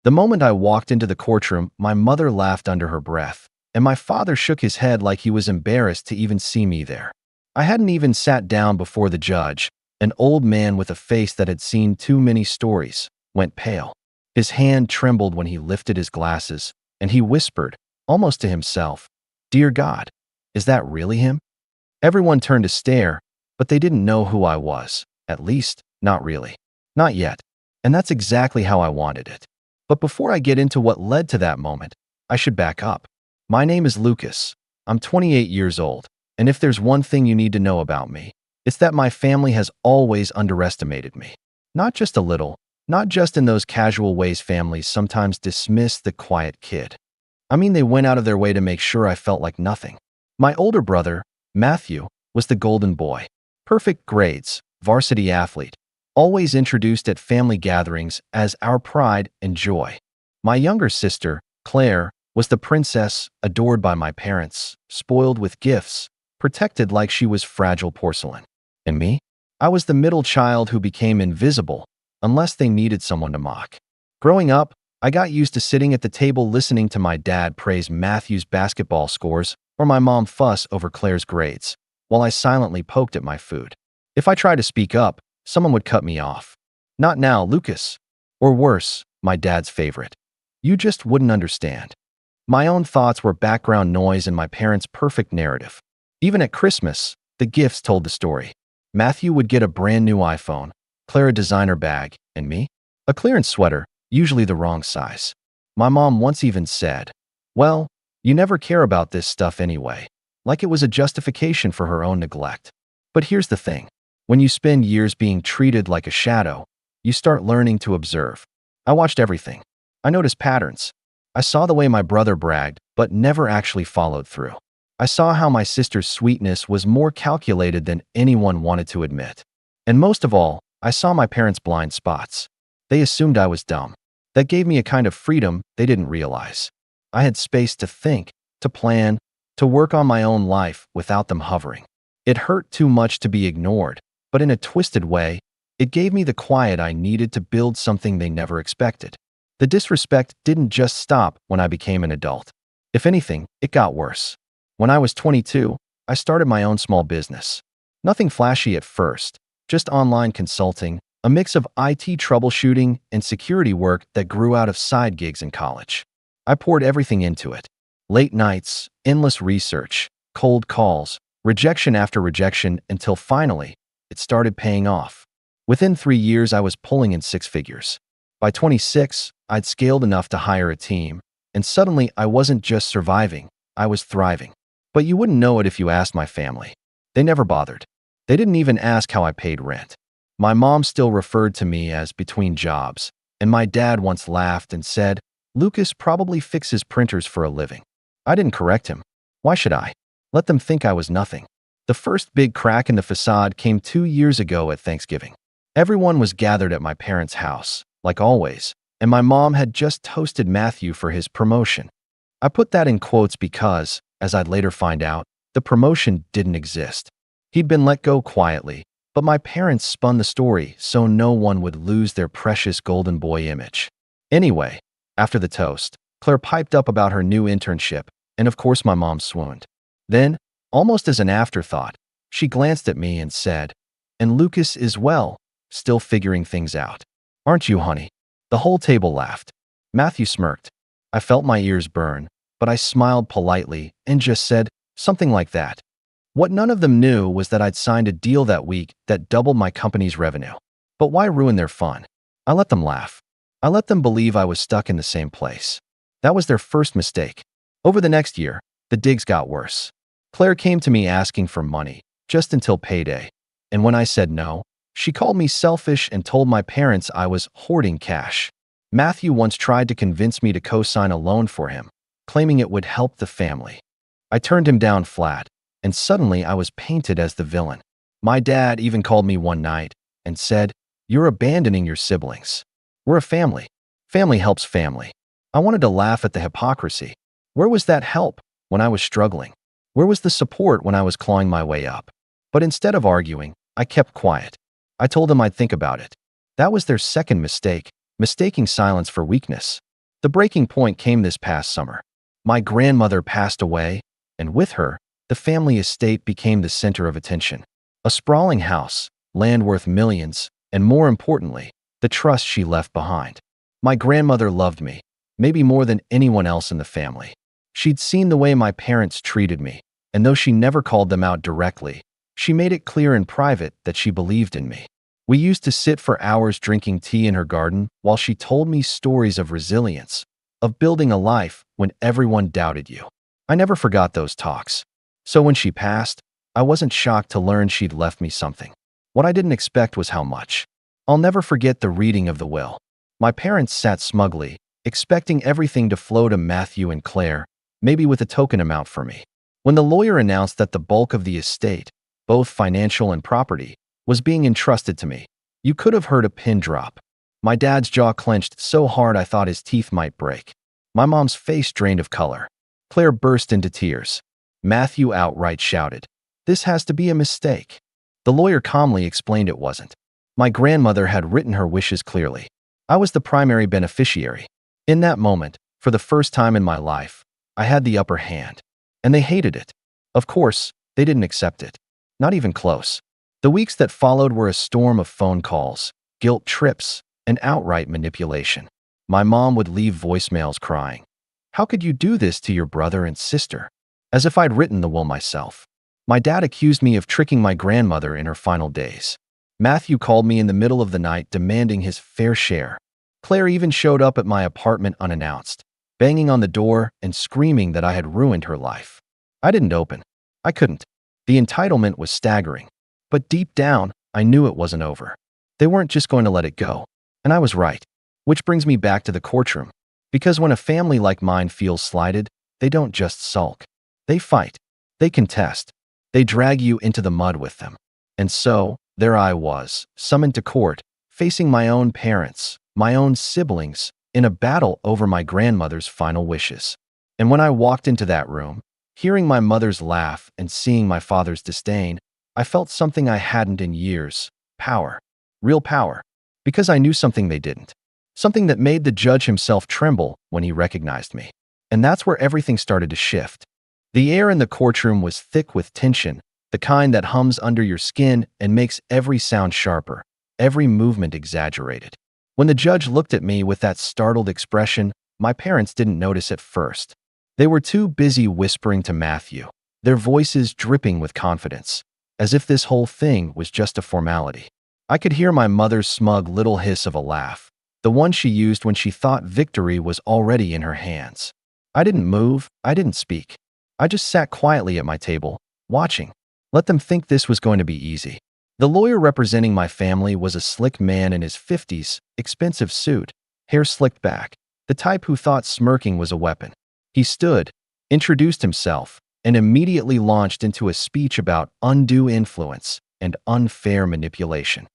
The moment I walked into the courtroom, my mother laughed under her breath, and my father shook his head like he was embarrassed to even see me there. I hadn't even sat down before the judge. An old man with a face that had seen too many stories went pale. His hand trembled when he lifted his glasses, and he whispered, almost to himself, "Dear God, is that really him?" Everyone turned to stare, but they didn't know who I was. At least, not really. Not yet. And that's exactly how I wanted it. But before I get into what led to that moment, I should back up. My name is Lucas. I'm 28 years old, and if there's one thing you need to know about me, it's that my family has always underestimated me. Not just a little, not just in those casual ways families sometimes dismiss the quiet kid. I mean, they went out of their way to make sure I felt like nothing. My older brother, Matthew, was the golden boy. Perfect grades, varsity athlete, always introduced at family gatherings as our pride and joy. My younger sister, Claire, was the princess, adored by my parents, spoiled with gifts, protected like she was fragile porcelain. And me? I was the middle child who became invisible, unless they needed someone to mock. Growing up, I got used to sitting at the table listening to my dad praise Matthew's basketball scores or my mom fuss over Claire's grades, while I silently poked at my food. If I tried to speak up, someone would cut me off. "Not now, Lucas." Or worse, my dad's favorite, "You just wouldn't understand." My own thoughts were background noise in my parents' perfect narrative. Even at Christmas, the gifts told the story. Matthew would get a brand new iPhone, Claire a designer bag, and me? A clearance sweater, usually the wrong size. My mom once even said, "Well, you never care about this stuff anyway," like it was a justification for her own neglect. But here's the thing. When you spend years being treated like a shadow, you start learning to observe. I watched everything. I noticed patterns. I saw the way my brother bragged, but never actually followed through. I saw how my sister's sweetness was more calculated than anyone wanted to admit. And most of all, I saw my parents' blind spots. They assumed I was dumb. That gave me a kind of freedom they didn't realize. I had space to think, to plan, to work on my own life without them hovering. It hurt too much to be ignored, but in a twisted way, it gave me the quiet I needed to build something they never expected. The disrespect didn't just stop when I became an adult. If anything, it got worse. When I was 22, I started my own small business. Nothing flashy at first, just online consulting, a mix of IT troubleshooting and security work that grew out of side gigs in college. I poured everything into it. Late nights, endless research, cold calls, rejection after rejection until finally, it started paying off. Within 3 years, I was pulling in 6 figures. By 26, I'd scaled enough to hire a team, and suddenly I wasn't just surviving, I was thriving. But you wouldn't know it if you asked my family. They never bothered. They didn't even ask how I paid rent. My mom still referred to me as between jobs, and my dad once laughed and said, "Lucas probably fixes printers for a living." I didn't correct him. Why should I? Let them think I was nothing. The first big crack in the facade came 2 years ago at Thanksgiving. Everyone was gathered at my parents' house, like always, and my mom had just toasted Matthew for his promotion. I put that in quotes because, as I'd later find out, the promotion didn't exist. He'd been let go quietly, but my parents spun the story so no one would lose their precious golden boy image. Anyway, after the toast, Claire piped up about her new internship, and of course my mom swooned. Then, almost as an afterthought, she glanced at me and said, "And Lucas is well, still figuring things out. Aren't you, honey?" The whole table laughed. Matthew smirked. I felt my ears burn, but I smiled politely and just said something like that. What none of them knew was that I'd signed a deal that week that doubled my company's revenue. But why ruin their fun? I let them laugh. I let them believe I was stuck in the same place. That was their first mistake. Over the next year, the digs got worse. Claire came to me asking for money, just until payday. And when I said no, she called me selfish and told my parents I was hoarding cash. Matthew once tried to convince me to co-sign a loan for him, claiming it would help the family. I turned him down flat, and suddenly I was painted as the villain. My dad even called me one night and said, "You're abandoning your siblings. We're a family. Family helps family." I wanted to laugh at the hypocrisy. Where was that help when I was struggling? Where was the support when I was clawing my way up? But instead of arguing, I kept quiet. I told them I'd think about it. That was their second mistake, mistaking silence for weakness. The breaking point came this past summer. My grandmother passed away, and with her, the family estate became the center of attention. A sprawling house, land worth millions, and more importantly, the trust she left behind. My grandmother loved me, maybe more than anyone else in the family. She'd seen the way my parents treated me, and though she never called them out directly, she made it clear in private that she believed in me. We used to sit for hours drinking tea in her garden while she told me stories of resilience, of building a life when everyone doubted you. I never forgot those talks. So when she passed, I wasn't shocked to learn she'd left me something. What I didn't expect was how much. I'll never forget the reading of the will. My parents sat smugly, expecting everything to flow to Matthew and Claire, maybe with a token amount for me. When the lawyer announced that the bulk of the estate, both financial and property, was being entrusted to me, you could have heard a pin drop. My dad's jaw clenched so hard I thought his teeth might break. My mom's face drained of color. Claire burst into tears. Matthew outright shouted, "This has to be a mistake." The lawyer calmly explained it wasn't. My grandmother had written her wishes clearly. I was the primary beneficiary. In that moment, for the first time in my life, I had the upper hand. And they hated it. Of course, they didn't accept it. Not even close. The weeks that followed were a storm of phone calls, guilt trips, and outright manipulation. My mom would leave voicemails crying, "How could you do this to your brother and sister?" As if I'd written the will myself. My dad accused me of tricking my grandmother in her final days. Matthew called me in the middle of the night demanding his fair share. Claire even showed up at my apartment unannounced, banging on the door and screaming that I had ruined her life. I didn't open. I couldn't. The entitlement was staggering. But deep down, I knew it wasn't over. They weren't just going to let it go. And I was right. Which brings me back to the courtroom. Because when a family like mine feels slighted, they don't just sulk. They fight. They contest. They drag you into the mud with them. And so, there I was, summoned to court, facing my own parents, my own siblings, in a battle over my grandmother's final wishes. And when I walked into that room, hearing my mother's laugh and seeing my father's disdain, I felt something I hadn't in years. Power. Real power. Because I knew something they didn't. Something that made the judge himself tremble when he recognized me. And that's where everything started to shift. The air in the courtroom was thick with tension, the kind that hums under your skin and makes every sound sharper, every movement exaggerated. When the judge looked at me with that startled expression, my parents didn't notice at first. They were too busy whispering to Matthew, their voices dripping with confidence, as if this whole thing was just a formality. I could hear my mother's smug little hiss of a laugh, the one she used when she thought victory was already in her hands. I didn't move, I didn't speak. I just sat quietly at my table, watching. Let them think this was going to be easy. The lawyer representing my family was a slick man in his 50s, expensive suit, hair slicked back, the type who thought smirking was a weapon. He stood, introduced himself, and immediately launched into a speech about undue influence and unfair manipulation.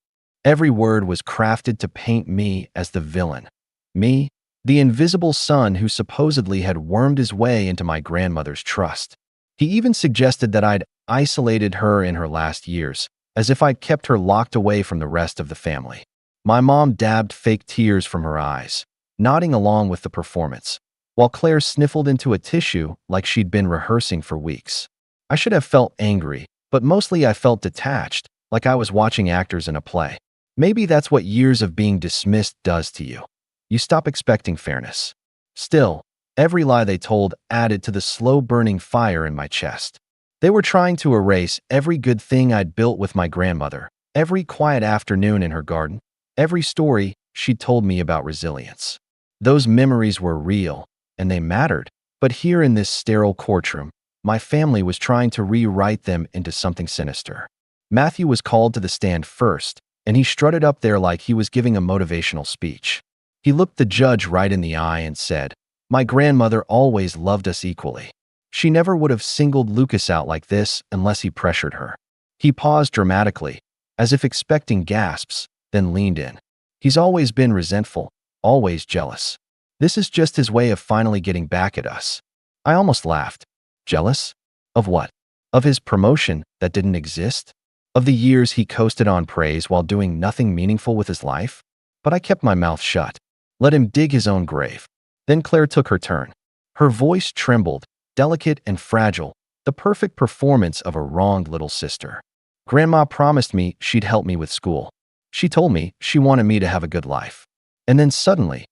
Every word was crafted to paint me as the villain. Me, the invisible son who supposedly had wormed his way into my grandmother's trust. He even suggested that I'd isolated her in her last years, as if I'd kept her locked away from the rest of the family. My mom dabbed fake tears from her eyes, nodding along with the performance, while Claire sniffled into a tissue like she'd been rehearsing for weeks. I should have felt angry, but mostly I felt detached, like I was watching actors in a play. Maybe that's what years of being dismissed does to you. You stop expecting fairness. Still, every lie they told added to the slow-burning fire in my chest. They were trying to erase every good thing I'd built with my grandmother, every quiet afternoon in her garden, every story she'd told me about resilience. Those memories were real, and they mattered, but here in this sterile courtroom, my family was trying to rewrite them into something sinister. Matthew was called to the stand first, and he strutted up there like he was giving a motivational speech. He looked the judge right in the eye and said, "My grandmother always loved us equally. She never would have singled Lucas out like this unless he pressured her." He paused dramatically, as if expecting gasps, then leaned in. "He's always been resentful, always jealous. This is just his way of finally getting back at us." I almost laughed. Jealous? Of what? Of his promotion that didn't exist? Of the years he coasted on praise while doing nothing meaningful with his life? But I kept my mouth shut. Let him dig his own grave. Then Claire took her turn. Her voice trembled, delicate and fragile, the perfect performance of a wronged little sister. Grandma promised me she'd help me with school. She told me she wanted me to have a good life. And then suddenly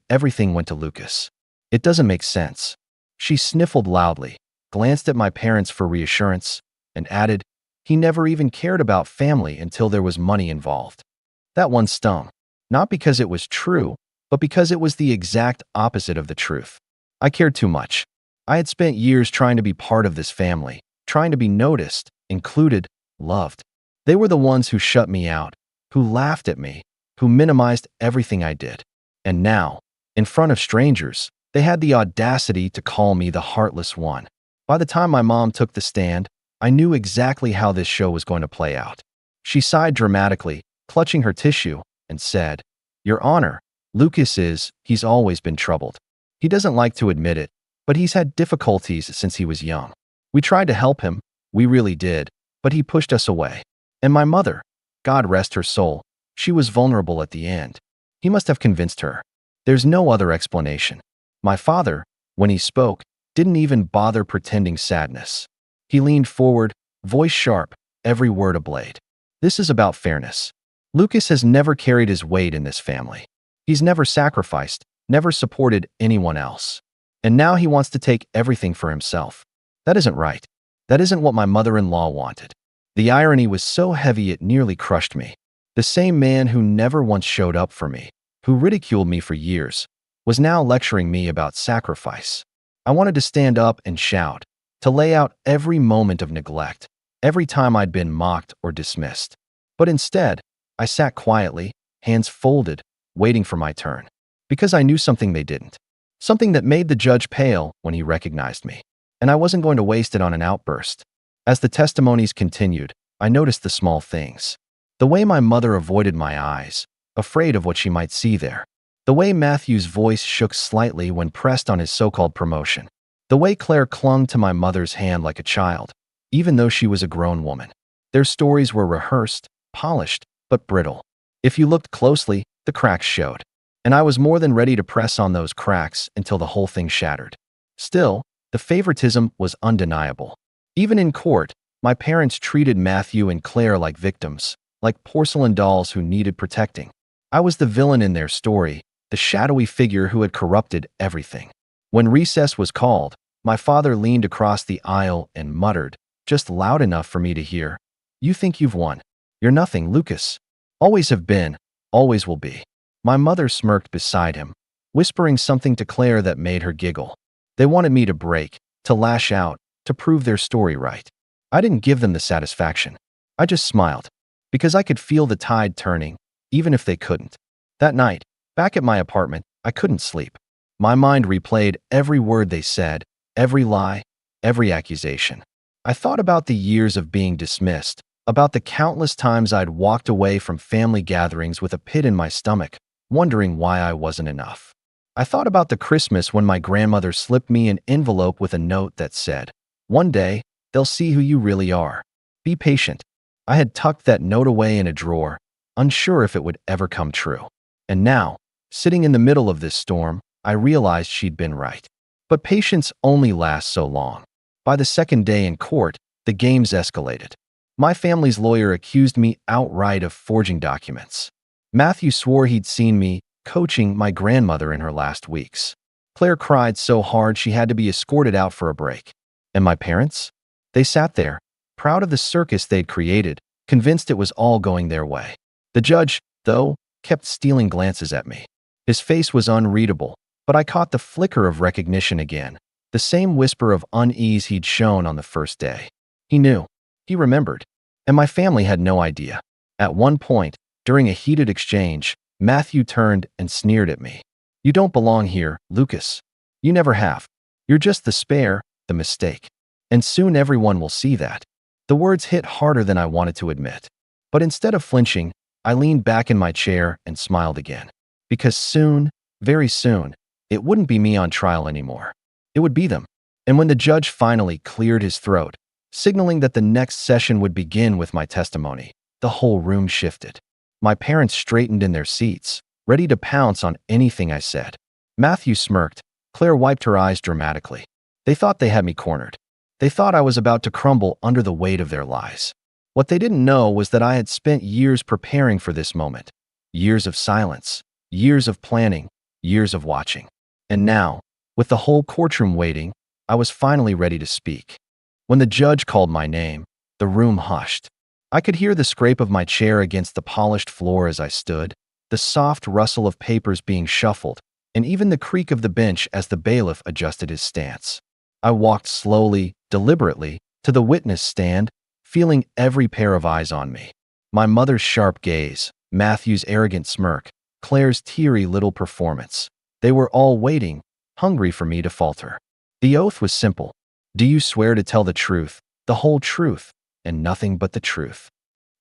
everything went to Lucas. It doesn't make sense. She sniffled loudly, glanced at my parents for reassurance, and added, he never even cared about family until there was money involved. That one stung. Not because it was true, but because it was the exact opposite of the truth. I cared too much. I had spent years trying to be part of this family, trying to be noticed, included, loved. They were the ones who shut me out, who laughed at me, who minimized everything I did. And now, in front of strangers, they had the audacity to call me the heartless one. By the time my mom took the stand, I knew exactly how this show was going to play out. She sighed dramatically, clutching her tissue, and said, Your Honor, he's always been troubled. He doesn't like to admit it, but he's had difficulties since he was young. We tried to help him, we really did, but he pushed us away. And my mother, God rest her soul, she was vulnerable at the end. He must have convinced her. There's no other explanation. My father, when he spoke, didn't even bother pretending sadness. He leaned forward, voice sharp, every word a blade. This is about fairness. Lucas has never carried his weight in this family. He's never sacrificed, never supported anyone else. And now he wants to take everything for himself. That isn't right. That isn't what my mother-in-law wanted. The irony was so heavy it nearly crushed me. The same man who never once showed up for me, who ridiculed me for years, was now lecturing me about sacrifice. I wanted to stand up and shout, to lay out every moment of neglect, every time I'd been mocked or dismissed. But instead, I sat quietly, hands folded, waiting for my turn. Because I knew something they didn't. Something that made the judge pale when he recognized me. And I wasn't going to waste it on an outburst. As the testimonies continued, I noticed the small things. The way my mother avoided my eyes, afraid of what she might see there. The way Matthew's voice shook slightly when pressed on his so-called promotion. The way Claire clung to my mother's hand like a child, even though she was a grown woman. Their stories were rehearsed, polished, but brittle. If you looked closely, the cracks showed. And I was more than ready to press on those cracks until the whole thing shattered. Still, the favoritism was undeniable. Even in court, my parents treated Matthew and Claire like victims, like porcelain dolls who needed protecting. I was the villain in their story, the shadowy figure who had corrupted everything. When recess was called, my father leaned across the aisle and muttered, just loud enough for me to hear, You think you've won. You're nothing, Lucas. Always have been, always will be. My mother smirked beside him, whispering something to Claire that made her giggle. They wanted me to break, to lash out, to prove their story right. I didn't give them the satisfaction. I just smiled, because I could feel the tide turning, even if they couldn't. That night, back at my apartment, I couldn't sleep. My mind replayed every word they said, every lie, every accusation. I thought about the years of being dismissed, about the countless times I'd walked away from family gatherings with a pit in my stomach, wondering why I wasn't enough. I thought about the Christmas when my grandmother slipped me an envelope with a note that said, One day, they'll see who you really are. Be patient. I had tucked that note away in a drawer, unsure if it would ever come true. And now, sitting in the middle of this storm, I realized she'd been right. But patience only lasts so long. By the second day in court, the games escalated. My family's lawyer accused me outright of forging documents. Matthew swore he'd seen me coaching my grandmother in her last weeks. Claire cried so hard she had to be escorted out for a break. And my parents? They sat there, proud of the circus they'd created, convinced it was all going their way. The judge, though, kept stealing glances at me. His face was unreadable, but I caught the flicker of recognition again, the same whisper of unease he'd shown on the first day. He knew. He remembered. And my family had no idea. At one point, during a heated exchange, Matthew turned and sneered at me. You don't belong here, Lucas. You never have. You're just the spare, the mistake. And soon everyone will see that. The words hit harder than I wanted to admit. But instead of flinching, I leaned back in my chair and smiled again. Because soon, very soon, it wouldn't be me on trial anymore. It would be them. And when the judge finally cleared his throat, signaling that the next session would begin with my testimony, the whole room shifted. My parents straightened in their seats, ready to pounce on anything I said. Matthew smirked. Claire wiped her eyes dramatically. They thought they had me cornered. They thought I was about to crumble under the weight of their lies. What they didn't know was that I had spent years preparing for this moment. Years of silence, years of planning, years of watching. And now, with the whole courtroom waiting, I was finally ready to speak. When the judge called my name, the room hushed. I could hear the scrape of my chair against the polished floor as I stood, the soft rustle of papers being shuffled, and even the creak of the bench as the bailiff adjusted his stance. I walked slowly, deliberately, to the witness stand, feeling every pair of eyes on me. My mother's sharp gaze, Matthew's arrogant smirk, Claire's teary little performance. They were all waiting, hungry for me to falter. The oath was simple. Do you swear to tell the truth, the whole truth, and nothing but the truth?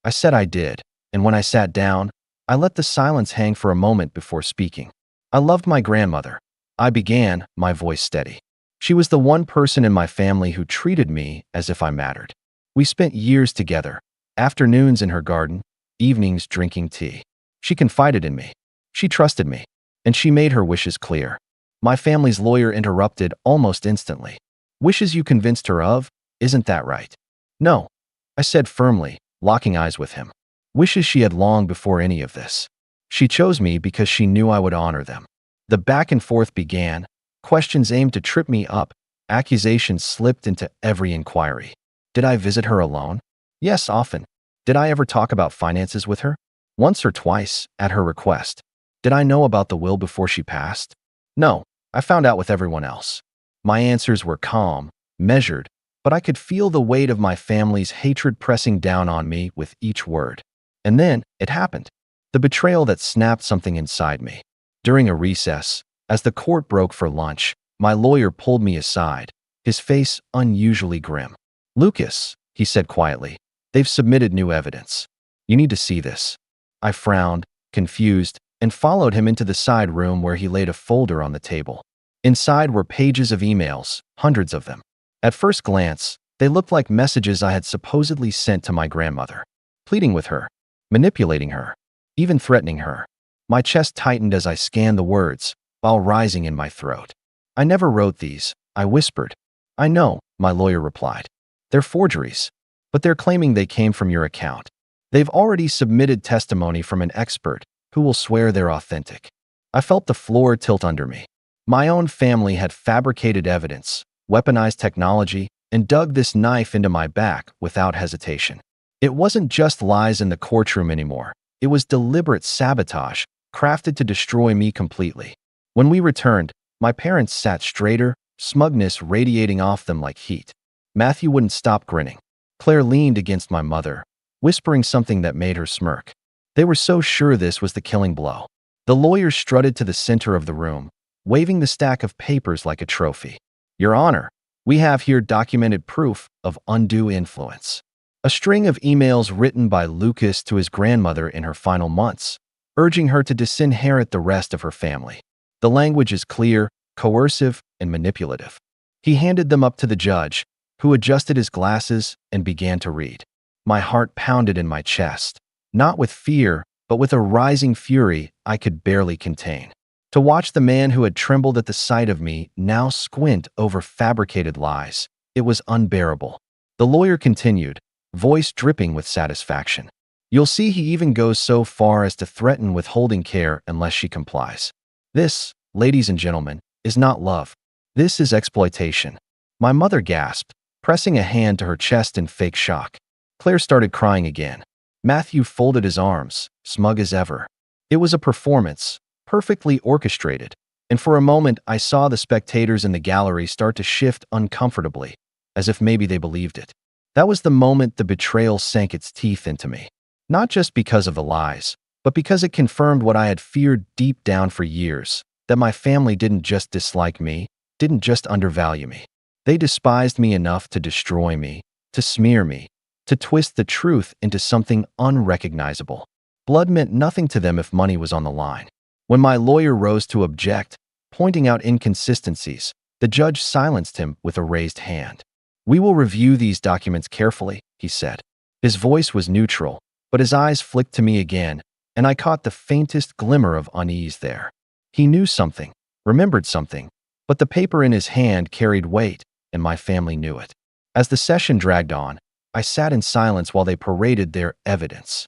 I said I did, and when I sat down, I let the silence hang for a moment before speaking. I loved my grandmother. I began, my voice steady. She was the one person in my family who treated me as if I mattered. We spent years together, afternoons in her garden, evenings drinking tea. She confided in me. She trusted me, and she made her wishes clear. My family's lawyer interrupted almost instantly. Wishes you convinced her of? Isn't that right? No, I said firmly, locking eyes with him. Wishes she had long before any of this. She chose me because she knew I would honor them. The back and forth began, questions aimed to trip me up, accusations slipped into every inquiry. Did I visit her alone? Yes, often. Did I ever talk about finances with her? Once or twice, at her request. Did I know about the will before she passed? No, I found out with everyone else. My answers were calm, measured, but I could feel the weight of my family's hatred pressing down on me with each word. And then, it happened. The betrayal that snapped something inside me. During a recess, as the court broke for lunch, my lawyer pulled me aside, his face unusually grim. Lucas, he said quietly, they've submitted new evidence. You need to see this. I frowned, confused, and followed him into the side room where he laid a folder on the table. Inside were pages of emails, hundreds of them. At first glance, they looked like messages I had supposedly sent to my grandmother, pleading with her, manipulating her, even threatening her. My chest tightened as I scanned the words, while rising in my throat. I never wrote these, I whispered. I know, my lawyer replied. They're forgeries, but they're claiming they came from your account. They've already submitted testimony from an expert who will swear they're authentic. I felt the floor tilt under me. My own family had fabricated evidence, weaponized technology, and dug this knife into my back without hesitation. It wasn't just lies in the courtroom anymore. It was deliberate sabotage, crafted to destroy me completely. When we returned, my parents sat straighter, smugness radiating off them like heat. Matthew wouldn't stop grinning. Claire leaned against my mother, whispering something that made her smirk. They were so sure this was the killing blow. The lawyer strutted to the center of the room, waving the stack of papers like a trophy. Your Honor, we have here documented proof of undue influence. A string of emails written by Lucas to his grandmother in her final months, urging her to disinherit the rest of her family. The language is clear, coercive, and manipulative. He handed them up to the judge, who adjusted his glasses and began to read. My heart pounded in my chest, not with fear, but with a rising fury I could barely contain. To watch the man who had trembled at the sight of me now squint over fabricated lies, it was unbearable. The lawyer continued, voice dripping with satisfaction. You'll see he even goes so far as to threaten withholding care unless she complies. This, ladies and gentlemen, is not love. This is exploitation. My mother gasped, pressing a hand to her chest in fake shock. Claire started crying again. Matthew folded his arms, smug as ever. It was a performance, perfectly orchestrated, and for a moment I saw the spectators in the gallery start to shift uncomfortably, as if maybe they believed it. That was the moment the betrayal sank its teeth into me. Not just because of the lies, but because it confirmed what I had feared deep down for years, that my family didn't just dislike me, didn't just undervalue me. They despised me enough to destroy me, to smear me, to twist the truth into something unrecognizable. Blood meant nothing to them if money was on the line. When my lawyer rose to object, pointing out inconsistencies, the judge silenced him with a raised hand. We will review these documents carefully, he said. His voice was neutral, but his eyes flicked to me again, and I caught the faintest glimmer of unease there. He knew something, remembered something, but the paper in his hand carried weight, and my family knew it. As the session dragged on, I sat in silence while they paraded their evidence.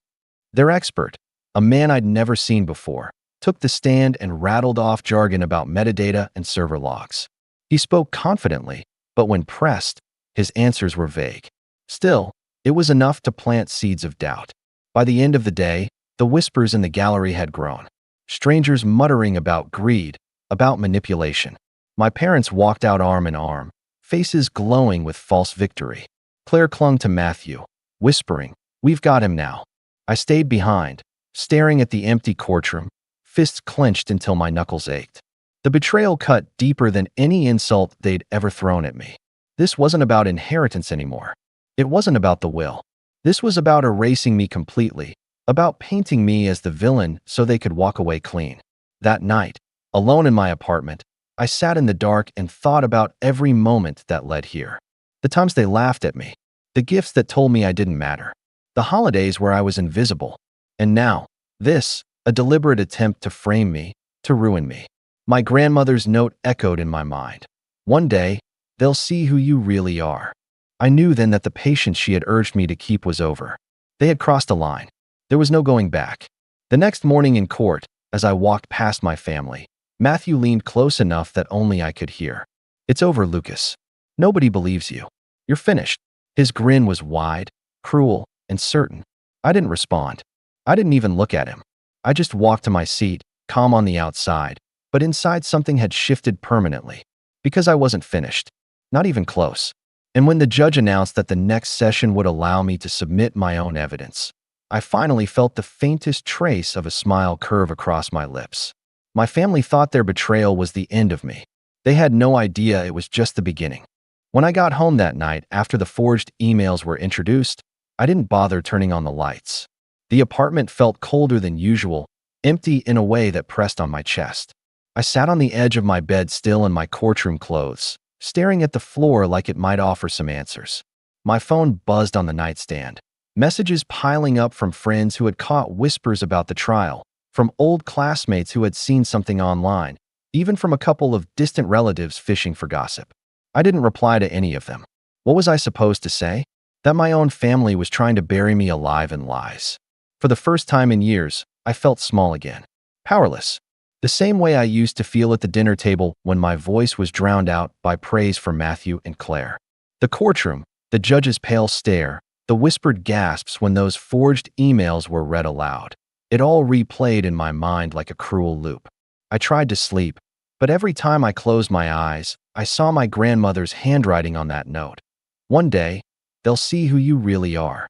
Their expert, a man I'd never seen before, took the stand and rattled off jargon about metadata and server logs. He spoke confidently, but when pressed, his answers were vague. Still, it was enough to plant seeds of doubt. By the end of the day, the whispers in the gallery had grown. Strangers muttering about greed, about manipulation. My parents walked out arm in arm, faces glowing with false victory. Claire clung to Matthew, whispering, "We've got him now." I stayed behind, staring at the empty courtroom, fists clenched until my knuckles ached. The betrayal cut deeper than any insult they'd ever thrown at me. This wasn't about inheritance anymore. It wasn't about the will. This was about erasing me completely, about painting me as the villain so they could walk away clean. That night, alone in my apartment, I sat in the dark and thought about every moment that led here. The times they laughed at me, the gifts that told me I didn't matter, the holidays where I was invisible, and now, this, a deliberate attempt to frame me, to ruin me. My grandmother's note echoed in my mind. One day, they'll see who you really are. I knew then that the patience she had urged me to keep was over. They had crossed a line. There was no going back. The next morning in court, as I walked past my family, Matthew leaned close enough that only I could hear. "It's over, Lucas. Nobody believes you. You're finished." His grin was wide, cruel, and certain. I didn't respond. I didn't even look at him. I just walked to my seat, calm on the outside, but inside something had shifted permanently. Because I wasn't finished. Not even close. And when the judge announced that the next session would allow me to submit my own evidence, I finally felt the faintest trace of a smile curve across my lips. My family thought their betrayal was the end of me. They had no idea it was just the beginning. When I got home that night after the forged emails were introduced, I didn't bother turning on the lights. The apartment felt colder than usual, empty in a way that pressed on my chest. I sat on the edge of my bed still in my courtroom clothes, staring at the floor like it might offer some answers. My phone buzzed on the nightstand, messages piling up from friends who had caught whispers about the trial, from old classmates who had seen something online, even from a couple of distant relatives fishing for gossip. I didn't reply to any of them. What was I supposed to say? That my own family was trying to bury me alive in lies. For the first time in years, I felt small again. Powerless. The same way I used to feel at the dinner table when my voice was drowned out by praise for Matthew and Claire. The courtroom, the judge's pale stare, the whispered gasps when those forged emails were read aloud. It all replayed in my mind like a cruel loop. I tried to sleep, but every time I closed my eyes, I saw my grandmother's handwriting on that note. One day, they'll see who you really are.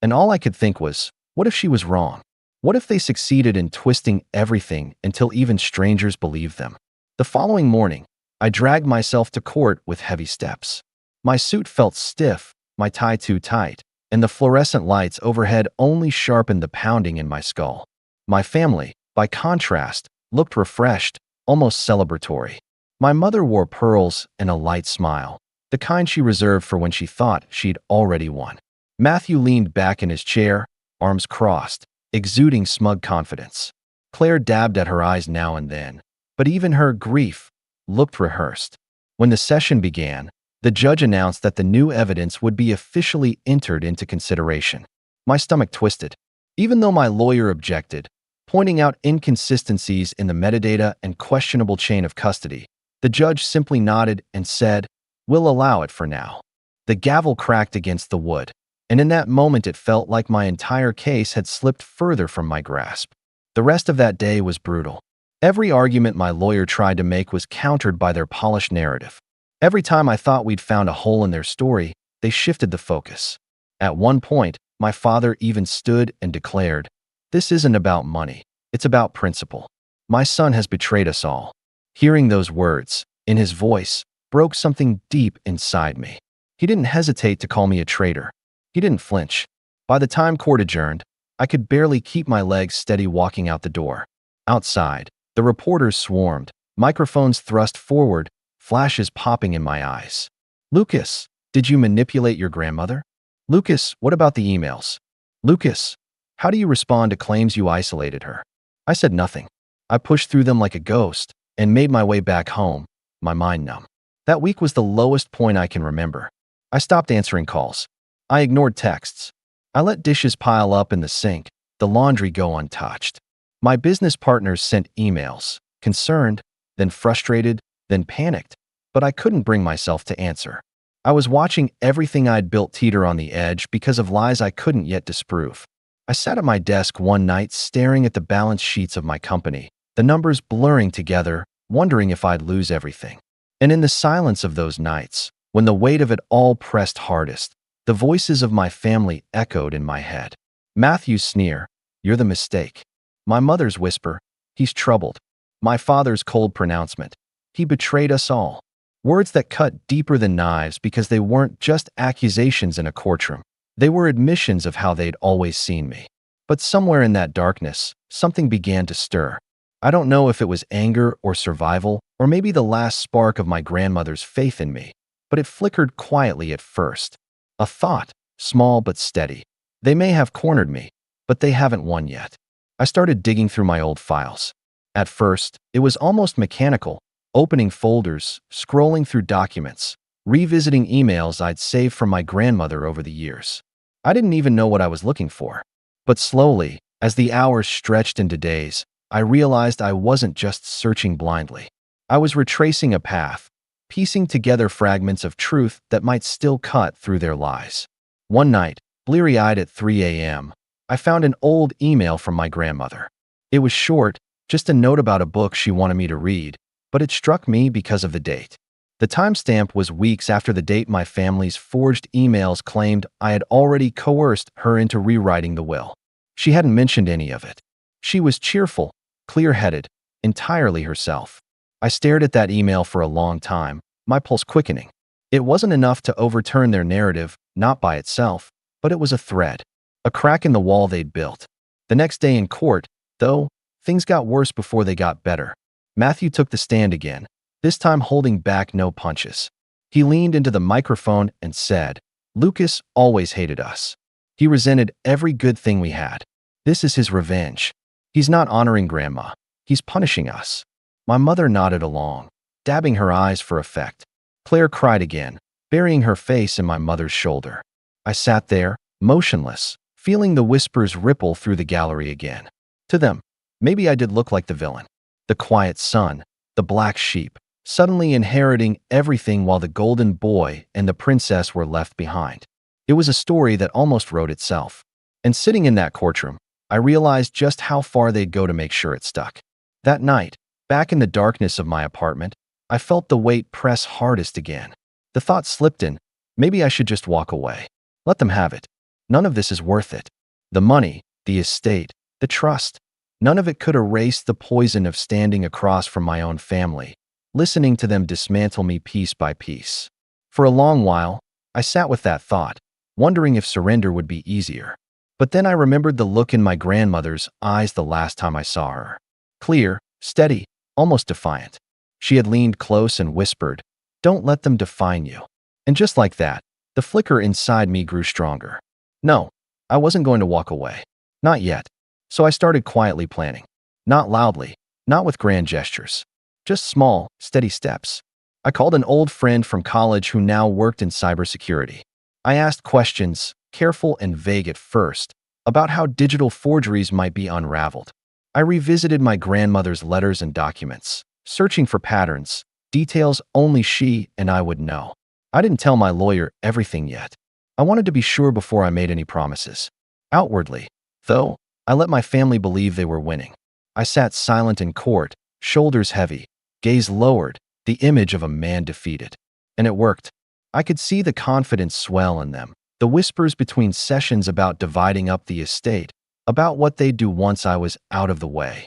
And all I could think was, what if she was wrong? What if they succeeded in twisting everything until even strangers believed them? The following morning, I dragged myself to court with heavy steps. My suit felt stiff, my tie too tight, and the fluorescent lights overhead only sharpened the pounding in my skull. My family, by contrast, looked refreshed, almost celebratory. My mother wore pearls and a light smile, the kind she reserved for when she thought she'd already won. Matthew leaned back in his chair, arms crossed, exuding smug confidence. Claire dabbed at her eyes now and then, but even her grief looked rehearsed. When the session began, the judge announced that the new evidence would be officially entered into consideration. My stomach twisted. Even though my lawyer objected, pointing out inconsistencies in the metadata and questionable chain of custody, the judge simply nodded and said, "We'll allow it for now." The gavel cracked against the wood, and in that moment it felt like my entire case had slipped further from my grasp. The rest of that day was brutal. Every argument my lawyer tried to make was countered by their polished narrative. Every time I thought we'd found a hole in their story, they shifted the focus. At one point, my father even stood and declared, "This isn't about money, it's about principle. My son has betrayed us all." Hearing those words, in his voice, broke something deep inside me. He didn't hesitate to call me a traitor. He didn't flinch. By the time court adjourned, I could barely keep my legs steady walking out the door. Outside, the reporters swarmed, microphones thrust forward, flashes popping in my eyes. "Lucas, did you manipulate your grandmother? Lucas, what about the emails? Lucas, how do you respond to claims you isolated her?" I said nothing. I pushed through them like a ghost, and made my way back home, my mind numb. That week was the lowest point I can remember. I stopped answering calls. I ignored texts. I let dishes pile up in the sink, the laundry go untouched. My business partners sent emails, concerned, then frustrated, then panicked, but I couldn't bring myself to answer. I was watching everything I'd built teeter on the edge because of lies I couldn't yet disprove. I sat at my desk one night staring at the balance sheets of my company, the numbers blurring together, wondering if I'd lose everything. And in the silence of those nights, when the weight of it all pressed hardest, the voices of my family echoed in my head. Matthew's sneer, "You're the mistake." My mother's whisper, "He's troubled." My father's cold pronouncement, "He betrayed us all." Words that cut deeper than knives because they weren't just accusations in a courtroom. They were admissions of how they'd always seen me. But somewhere in that darkness, something began to stir. I don't know if it was anger or survival, or maybe the last spark of my grandmother's faith in me, but it flickered quietly at first. A thought, small but steady. They may have cornered me, but they haven't won yet. I started digging through my old files. At first, it was almost mechanical, opening folders, scrolling through documents, revisiting emails I'd saved from my grandmother over the years. I didn't even know what I was looking for. But slowly, as the hours stretched into days, I realized I wasn't just searching blindly. I was retracing a path, piecing together fragments of truth that might still cut through their lies. One night, bleary-eyed at 3 a.m., I found an old email from my grandmother. It was short, just a note about a book she wanted me to read, but it struck me because of the date. The timestamp was weeks after the date my family's forged emails claimed I had already coerced her into rewriting the will. She hadn't mentioned any of it. She was cheerful, clear-headed, entirely herself. I stared at that email for a long time, my pulse quickening. It wasn't enough to overturn their narrative, not by itself, but it was a thread, a crack in the wall they'd built. The next day in court, though, things got worse before they got better. Matthew took the stand again, this time holding back no punches. He leaned into the microphone and said, "Lucas always hated us. He resented every good thing we had. This is his revenge. He's not honoring Grandma. He's punishing us." My mother nodded along, dabbing her eyes for effect. Claire cried again, burying her face in my mother's shoulder. I sat there, motionless, feeling the whispers ripple through the gallery again. To them, maybe I did look like the villain. The quiet son, the black sheep, suddenly inheriting everything while the golden boy and the princess were left behind. It was a story that almost wrote itself. And sitting in that courtroom, I realized just how far they'd go to make sure it stuck. That night, back in the darkness of my apartment, I felt the weight press hardest again. The thought slipped in, maybe I should just walk away. Let them have it. None of this is worth it. The money, the estate, the trust, none of it could erase the poison of standing across from my own family, listening to them dismantle me piece by piece. For a long while, I sat with that thought, wondering if surrender would be easier. But then I remembered the look in my grandmother's eyes the last time I saw her. Clear, steady, almost defiant. She had leaned close and whispered, "Don't let them define you." And just like that, the flicker inside me grew stronger. No, I wasn't going to walk away. Not yet. So I started quietly planning. Not loudly, not with grand gestures. Just small, steady steps. I called an old friend from college who now worked in cybersecurity. I asked questions, careful and vague at first, about how digital forgeries might be unraveled. I revisited my grandmother's letters and documents, searching for patterns, details only she and I would know. I didn't tell my lawyer everything yet. I wanted to be sure before I made any promises. Outwardly, though, I let my family believe they were winning. I sat silent in court, shoulders heavy, gaze lowered, the image of a man defeated. And it worked. I could see the confidence swell in them, the whispers between sessions about dividing up the estate, about what they'd do once I was out of the way.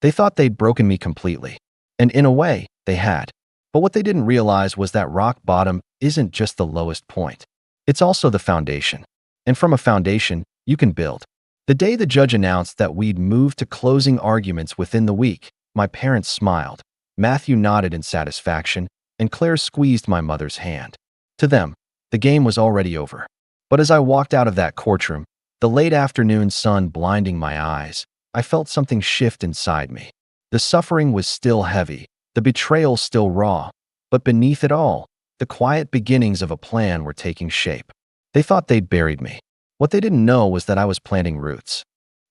They thought they'd broken me completely. And in a way, they had. But what they didn't realize was that rock bottom isn't just the lowest point. It's also the foundation. And from a foundation, you can build. The day the judge announced that we'd moved to closing arguments within the week, my parents smiled. Matthew nodded in satisfaction, and Claire squeezed my mother's hand. To them, the game was already over. But as I walked out of that courtroom, the late afternoon sun blinding my eyes, I felt something shift inside me. The suffering was still heavy, The betrayal still raw, but beneath it all, the quiet beginnings of a plan were taking shape. They thought they'd buried me. What they didn't know was that I was planting roots.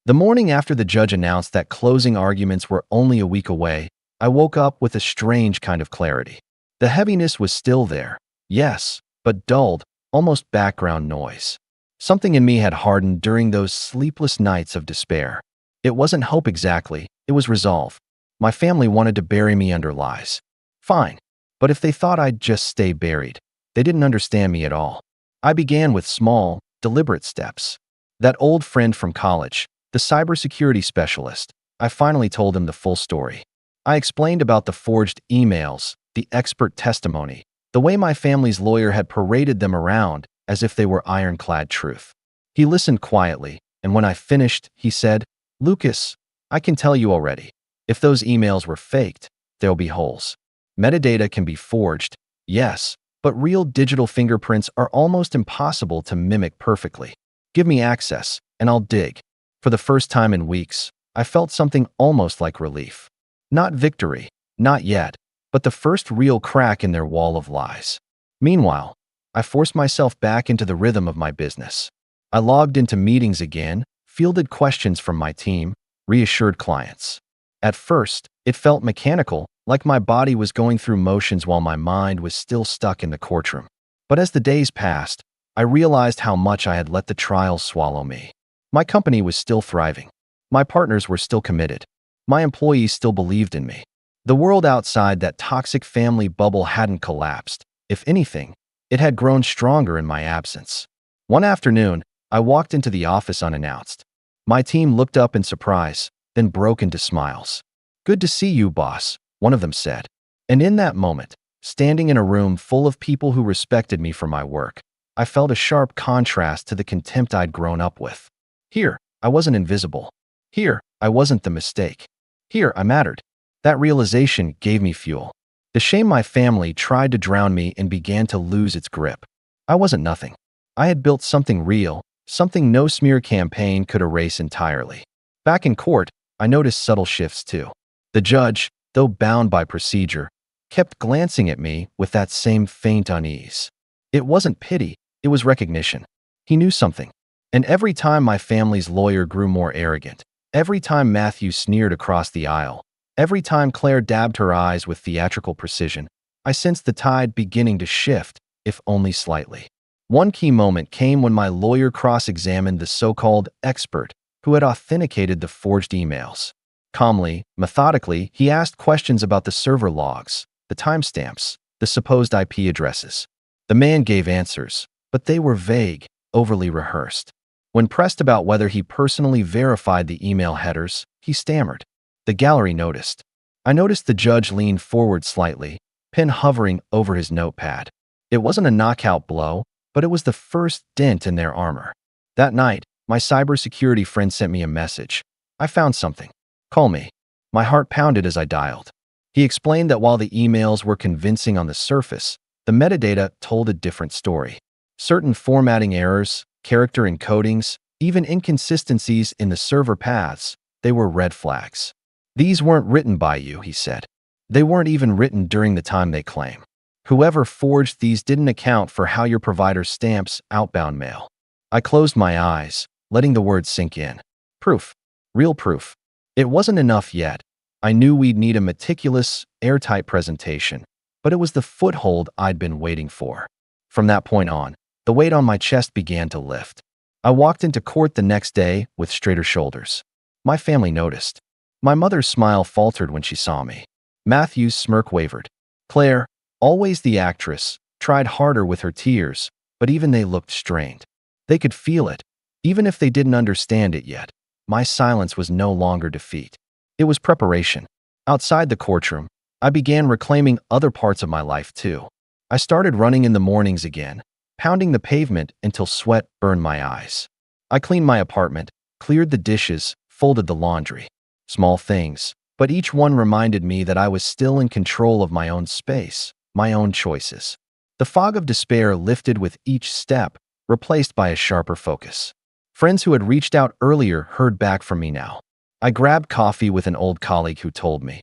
The morning after the judge announced that closing arguments were only a week away, I woke up with a strange kind of clarity. The heaviness was still there, yes, but dulled, almost background noise. Something in me had hardened during those sleepless nights of despair. It wasn't hope exactly, it was resolve. My family wanted to bury me under lies. Fine, but if they thought I'd just stay buried, they didn't understand me at all. I began with small, deliberate steps. That old friend from college, the cybersecurity specialist, I finally told him the full story. I explained about the forged emails, the expert testimony, the way my family's lawyer had paraded them around as if they were ironclad truth. He listened quietly, and when I finished, he said, "Lucas, I can tell you already. If those emails were faked, there'll be holes. Metadata can be forged, yes, but real digital fingerprints are almost impossible to mimic perfectly. Give me access, and I'll dig." For the first time in weeks, I felt something almost like relief. Not victory, not yet, but the first real crack in their wall of lies. Meanwhile, I forced myself back into the rhythm of my business. I logged into meetings again, fielded questions from my team, reassured clients. At first, it felt mechanical, like my body was going through motions while my mind was still stuck in the courtroom. But as the days passed, I realized how much I had let the trials swallow me. My company was still thriving. My partners were still committed. My employees still believed in me. The world outside that toxic family bubble hadn't collapsed. If anything, it had grown stronger in my absence. One afternoon, I walked into the office unannounced. My team looked up in surprise, then broke into smiles. "Good to see you, boss," one of them said. And in that moment, standing in a room full of people who respected me for my work, I felt a sharp contrast to the contempt I'd grown up with. Here, I wasn't invisible. Here, I wasn't the mistake. Here, I mattered. That realization gave me fuel. The shame my family tried to drown me in began to lose its grip. I wasn't nothing. I had built something real, something no smear campaign could erase entirely. Back in court, I noticed subtle shifts too. The judge, though bound by procedure, kept glancing at me with that same faint unease. It wasn't pity, it was recognition. He knew something. And every time my family's lawyer grew more arrogant, every time Matthew sneered across the aisle, every time Claire dabbed her eyes with theatrical precision, I sensed the tide beginning to shift, if only slightly. One key moment came when my lawyer cross-examined the so-called expert who had authenticated the forged emails. Calmly, methodically, he asked questions about the server logs, the timestamps, the supposed IP addresses. The man gave answers, but they were vague, overly rehearsed. When pressed about whether he personally verified the email headers, he stammered. The gallery noticed. I noticed the judge lean forward slightly, pen hovering over his notepad. It wasn't a knockout blow, but it was the first dent in their armor. That night, my cybersecurity friend sent me a message. "I found something. Call me." My heart pounded as I dialed. He explained that while the emails were convincing on the surface, the metadata told a different story. Certain formatting errors, character encodings, even inconsistencies in the server paths, they were red flags. "These weren't written by you," he said. "They weren't even written during the time they claim. Whoever forged these didn't account for how your provider stamps outbound mail." I closed my eyes, letting the words sink in. Proof. Real proof. It wasn't enough yet. I knew we'd need a meticulous, airtight presentation, but it was the foothold I'd been waiting for. From that point on, the weight on my chest began to lift. I walked into court the next day with straighter shoulders. My family noticed. My mother's smile faltered when she saw me. Matthew's smirk wavered. Claire, always the actress, tried harder with her tears, but even they looked strained. They could feel it, even if they didn't understand it yet. My silence was no longer defeat. It was preparation. Outside the courtroom, I began reclaiming other parts of my life too. I started running in the mornings again, pounding the pavement until sweat burned my eyes. I cleaned my apartment, cleared the dishes, folded the laundry. Small things, but each one reminded me that I was still in control of my own space, my own choices. The fog of despair lifted with each step, replaced by a sharper focus. Friends who had reached out earlier heard back from me now. I grabbed coffee with an old colleague who told me,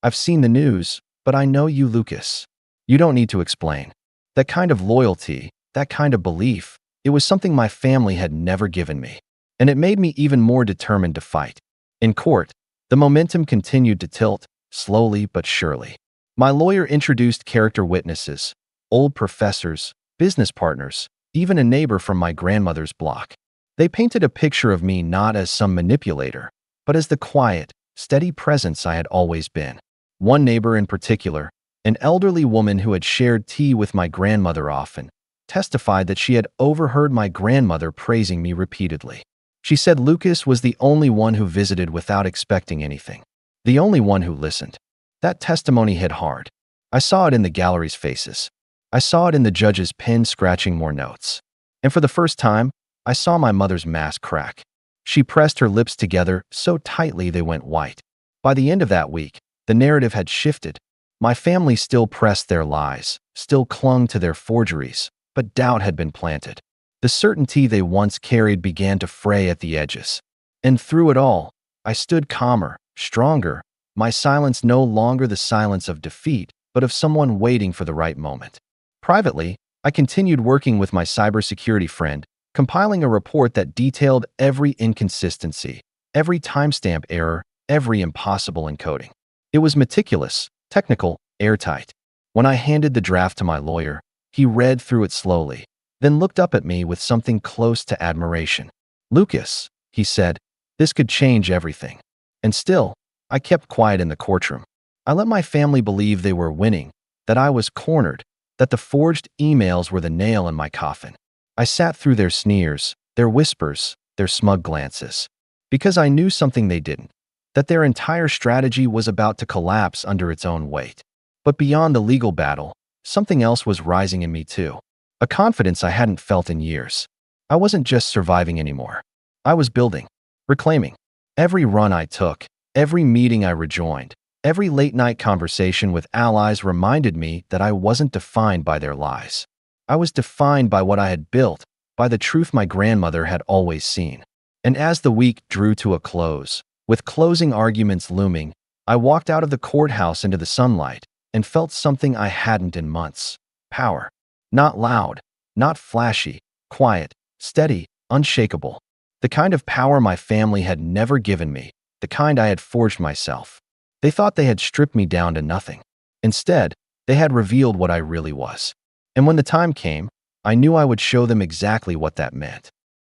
"I've seen the news, But I know you, Lucas. You don't need to explain. That kind of loyalty, that kind of belief, it was something my family had never given me. And it made me even more determined to fight. In court, the momentum continued to tilt, slowly but surely. My lawyer introduced character witnesses, old professors, business partners, even a neighbor from my grandmother's block. They painted a picture of me not as some manipulator, but as the quiet, steady presence I had always been. One neighbor in particular, an elderly woman who had shared tea with my grandmother often, testified that she had overheard my grandmother praising me repeatedly. She said Lucas was the only one who visited without expecting anything. The only one who listened. That testimony hit hard. I saw it in the gallery's faces. I saw it in the judge's pen scratching more notes. And for the first time, I saw my mother's mask crack. She pressed her lips together so tightly they went white. By the end of that week, the narrative had shifted. My family still pressed their lies, still clung to their forgeries, but doubt had been planted. The certainty they once carried began to fray at the edges. And through it all, I stood calmer, stronger, my silence no longer the silence of defeat, but of someone waiting for the right moment. Privately, I continued working with my cybersecurity friend, compiling a report that detailed every inconsistency, every timestamp error, every impossible encoding. It was meticulous, technical, airtight. When I handed the draft to my lawyer, he read through it slowly, then looked up at me with something close to admiration. "Lucas," he said, "this could change everything." And still, I kept quiet in the courtroom. I let my family believe they were winning, that I was cornered, that the forged emails were the nail in my coffin. I sat through their sneers, their whispers, their smug glances, because I knew something they didn't, that their entire strategy was about to collapse under its own weight. But beyond the legal battle, something else was rising in me too, a confidence I hadn't felt in years. I wasn't just surviving anymore. I was building, reclaiming. Every run I took, every meeting I rejoined, every late-night conversation with allies reminded me that I wasn't defined by their lies. I was defined by what I had built, by the truth my grandmother had always seen. And as the week drew to a close, with closing arguments looming, I walked out of the courthouse into the sunlight and felt something I hadn't in months. Power. Not loud, not flashy, quiet, steady, unshakable. The kind of power my family had never given me, the kind I had forged myself. They thought they had stripped me down to nothing. Instead, they had revealed what I really was. And when the time came, I knew I would show them exactly what that meant.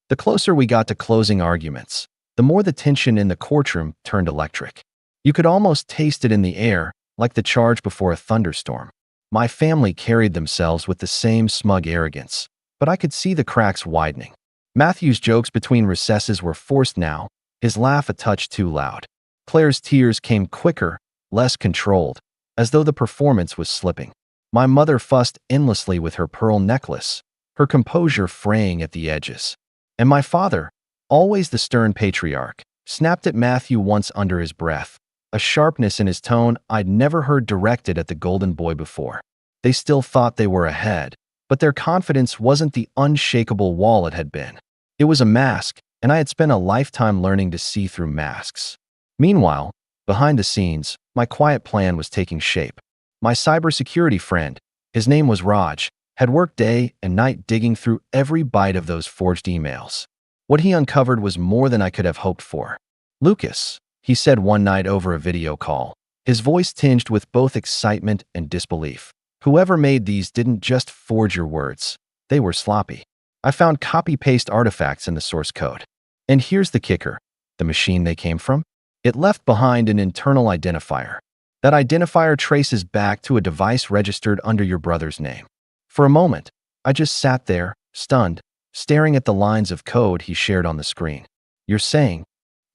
The closer we got to closing arguments, the more the tension in the courtroom turned electric. You could almost taste it in the air, like the charge before a thunderstorm. My family carried themselves with the same smug arrogance, but I could see the cracks widening. Matthew's jokes between recesses were forced now, his laugh a touch too loud. Claire's tears came quicker, less controlled, as though the performance was slipping. My mother fussed endlessly with her pearl necklace, her composure fraying at the edges. And my father, always the stern patriarch, snapped at Matthew once under his breath, a sharpness in his tone I'd never heard directed at the golden boy before. They still thought they were ahead, but their confidence wasn't the unshakable wall it had been. It was a mask, and I had spent a lifetime learning to see through masks. Meanwhile, behind the scenes, my quiet plan was taking shape. My cybersecurity friend, his name was Raj, had worked day and night digging through every byte of those forged emails. What he uncovered was more than I could have hoped for. "Lucas," he said one night over a video call, his voice tinged with both excitement and disbelief. "Whoever made these didn't just forge your words. They were sloppy. I found copy-paste artifacts in the source code. And here's the kicker. The machine they came from? It left behind an internal identifier. That identifier traces back to a device registered under your brother's name." For a moment, I just sat there, stunned, staring at the lines of code he shared on the screen. "You're saying?"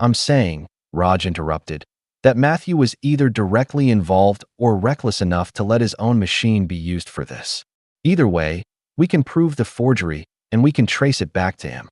"I'm saying," Raj interrupted, "that Matthew was either directly involved or reckless enough to let his own machine be used for this. Either way, we can prove the forgery, and we can trace it back to him."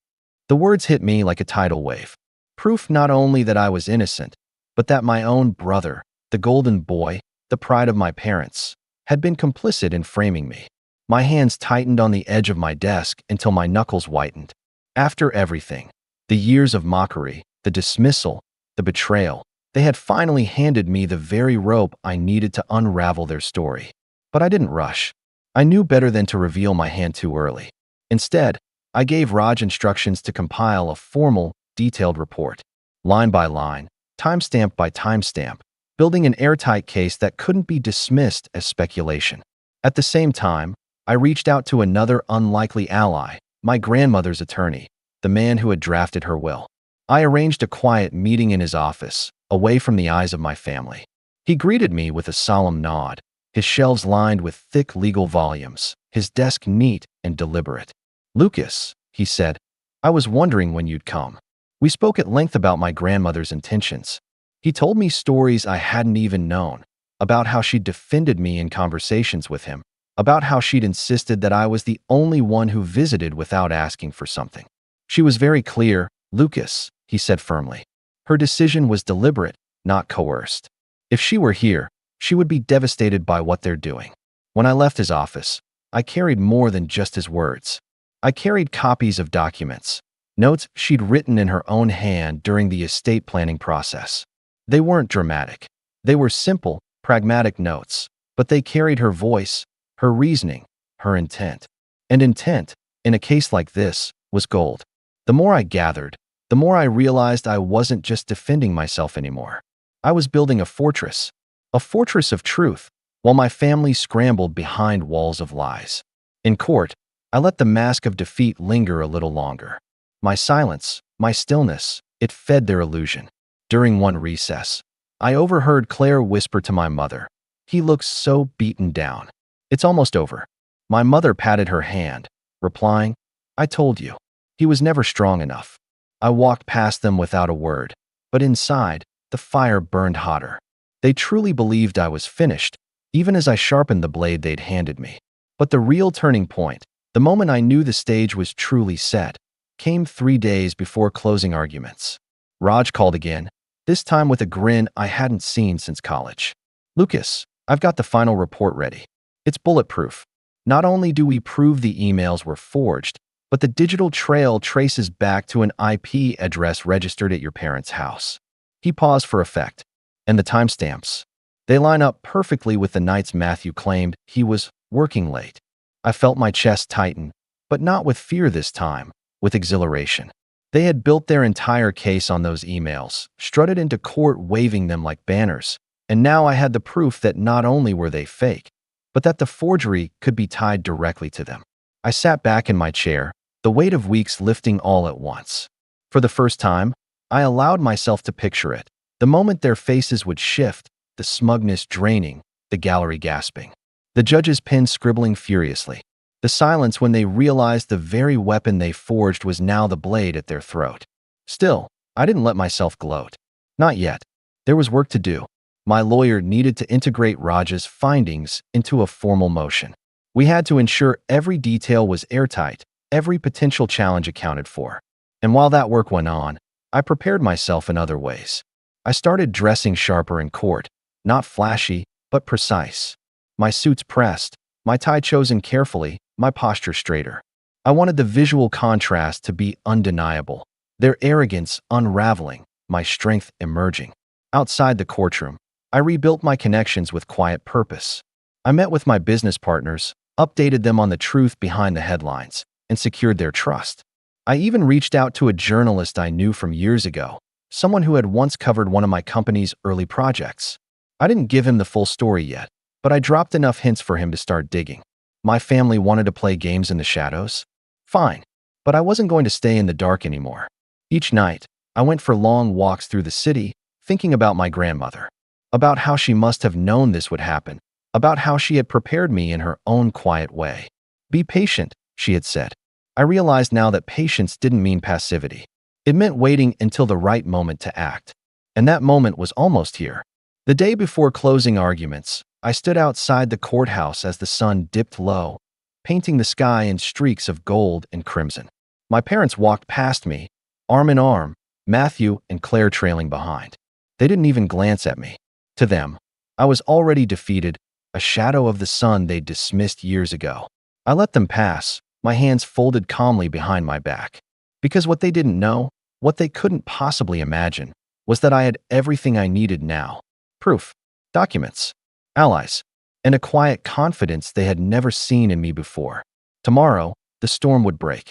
The words hit me like a tidal wave. Proof not only that I was innocent, but that my own brother, the golden boy, the pride of my parents, had been complicit in framing me. My hands tightened on the edge of my desk until my knuckles whitened. After everything, the years of mockery, the dismissal, the betrayal, They had finally handed me the very rope I needed to unravel their story. But I didn't rush. I knew better than to reveal my hand too early. Instead, I gave Raj instructions to compile a formal, detailed report, line by line, timestamp by timestamp, building an airtight case that couldn't be dismissed as speculation. At the same time, I reached out to another unlikely ally, my grandmother's attorney, the man who had drafted her will. I arranged a quiet meeting in his office, away from the eyes of my family. He greeted me with a solemn nod, his shelves lined with thick legal volumes, his desk neat and deliberate. "Lucas," he said, "I was wondering when you'd come." We spoke at length about my grandmother's intentions. He told me stories I hadn't even known, about how she'd defended me in conversations with him, about how she'd insisted that I was the only one who visited without asking for something. She was very clear, "Lucas," he said firmly. Her decision was deliberate, not coerced. If she were here, she would be devastated by what they're doing. When I left his office, I carried more than just his words. I carried copies of documents, notes she'd written in her own hand during the estate planning process. They weren't dramatic. They were simple, pragmatic notes, but they carried her voice, her reasoning, her intent. And intent, in a case like this, was gold. The more I gathered, the more I realized I wasn't just defending myself anymore. I was building a fortress of truth, while my family scrambled behind walls of lies. In court, I let the mask of defeat linger a little longer. My silence, my stillness, it fed their illusion. During one recess, I overheard Claire whisper to my mother, "He looks so beaten down. It's almost over." My mother patted her hand, replying, "I told you. He was never strong enough." I walked past them without a word, but inside, the fire burned hotter. They truly believed I was finished, even as I sharpened the blade they'd handed me. But the real turning point, the moment I knew the stage was truly set, came 3 days before closing arguments. Raj called again, this time with a grin I hadn't seen since college. "Lucas, I've got the final report ready. It's bulletproof. Not only do we prove the emails were forged, but the digital trail traces back to an IP address registered at your parents' house." He paused for effect. "And the timestamps? They line up perfectly with the nights Matthew claimed he was working late." I felt my chest tighten, but not with fear this time, with exhilaration. They had built their entire case on those emails, strutted into court waving them like banners, and now I had the proof that not only were they fake, but that the forgery could be tied directly to them. I sat back in my chair, the weight of weeks lifting all at once. For the first time, I allowed myself to picture it. The moment their faces would shift, the smugness draining, the gallery gasping. The judge's pen scribbling furiously. The silence when they realized the very weapon they forged was now the blade at their throat. Still, I didn't let myself gloat. Not yet. There was work to do. My lawyer needed to integrate Raj's findings into a formal motion. We had to ensure every detail was airtight, every potential challenge accounted for. And while that work went on, I prepared myself in other ways. I started dressing sharper in court, not flashy, but precise. My suits pressed, my tie chosen carefully, my posture straighter. I wanted the visual contrast to be undeniable, their arrogance unraveling, my strength emerging. Outside the courtroom, I rebuilt my connections with quiet purpose. I met with my business partners, updated them on the truth behind the headlines, and secured their trust. I even reached out to a journalist I knew from years ago, someone who had once covered one of my company's early projects. I didn't give him the full story yet, but I dropped enough hints for him to start digging. My family wanted to play games in the shadows? Fine, but I wasn't going to stay in the dark anymore. Each night, I went for long walks through the city, thinking about my grandmother, about how she must have known this would happen, about how she had prepared me in her own quiet way. "Be patient," she had said. I realized now that patience didn't mean passivity. It meant waiting until the right moment to act. And that moment was almost here. The day before closing arguments, I stood outside the courthouse as the sun dipped low, painting the sky in streaks of gold and crimson. My parents walked past me, arm in arm, Matthew and Claire trailing behind. They didn't even glance at me. To them, I was already defeated, a shadow of the sun they'd dismissed years ago. I let them pass, my hands folded calmly behind my back. Because what they didn't know, what they couldn't possibly imagine, was that I had everything I needed now: proof, documents, allies, and a quiet confidence they had never seen in me before. Tomorrow, the storm would break.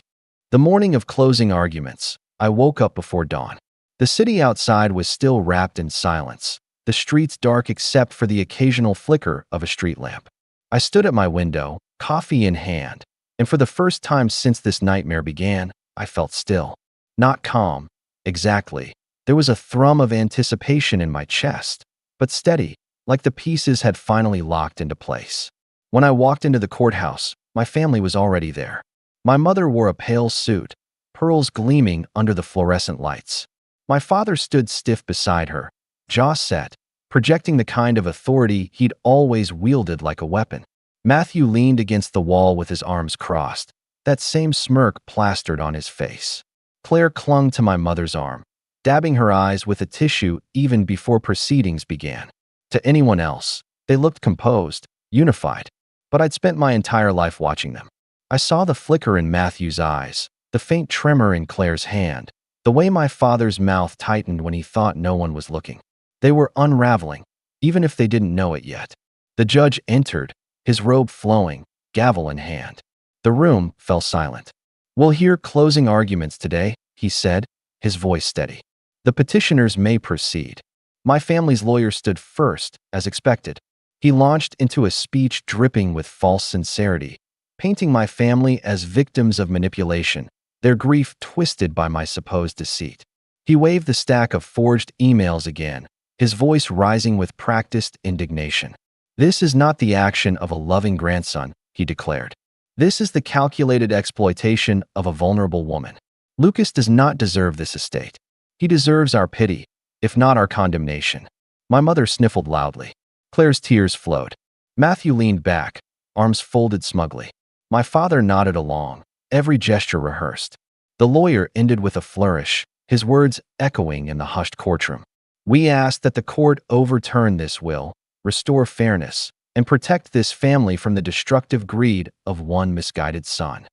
The morning of closing arguments, I woke up before dawn. The city outside was still wrapped in silence, the streets dark except for the occasional flicker of a street lamp. I stood at my window, coffee in hand, and for the first time since this nightmare began, I felt still. Not calm, exactly. There was a thrum of anticipation in my chest, but steady, like the pieces had finally locked into place. When I walked into the courthouse, my family was already there. My mother wore a pale suit, pearls gleaming under the fluorescent lights. My father stood stiff beside her, jaw set, projecting the kind of authority he'd always wielded like a weapon. Matthew leaned against the wall with his arms crossed, that same smirk plastered on his face. Claire clung to my mother's arm, dabbing her eyes with a tissue even before proceedings began. To anyone else, they looked composed, unified, but I'd spent my entire life watching them. I saw the flicker in Matthew's eyes, the faint tremor in Claire's hand, the way my father's mouth tightened when he thought no one was looking. They were unraveling, even if they didn't know it yet. The judge entered, his robe flowing, gavel in hand. The room fell silent. "We'll hear closing arguments today," he said, his voice steady. "The petitioners may proceed." My family's lawyer stood first, as expected. He launched into a speech dripping with false sincerity, painting my family as victims of manipulation, their grief twisted by my supposed deceit. He waved the stack of forged emails again, his voice rising with practiced indignation. "This is not the action of a loving grandson," he declared. "This is the calculated exploitation of a vulnerable woman. Lucas does not deserve this estate. He deserves our pity, if not our condemnation." My mother sniffled loudly. Claire's tears flowed. Matthew leaned back, arms folded smugly. My father nodded along, every gesture rehearsed. The lawyer ended with a flourish, his words echoing in the hushed courtroom. "We ask that the court overturn this will, restore fairness, and protect this family from the destructive greed of one misguided son."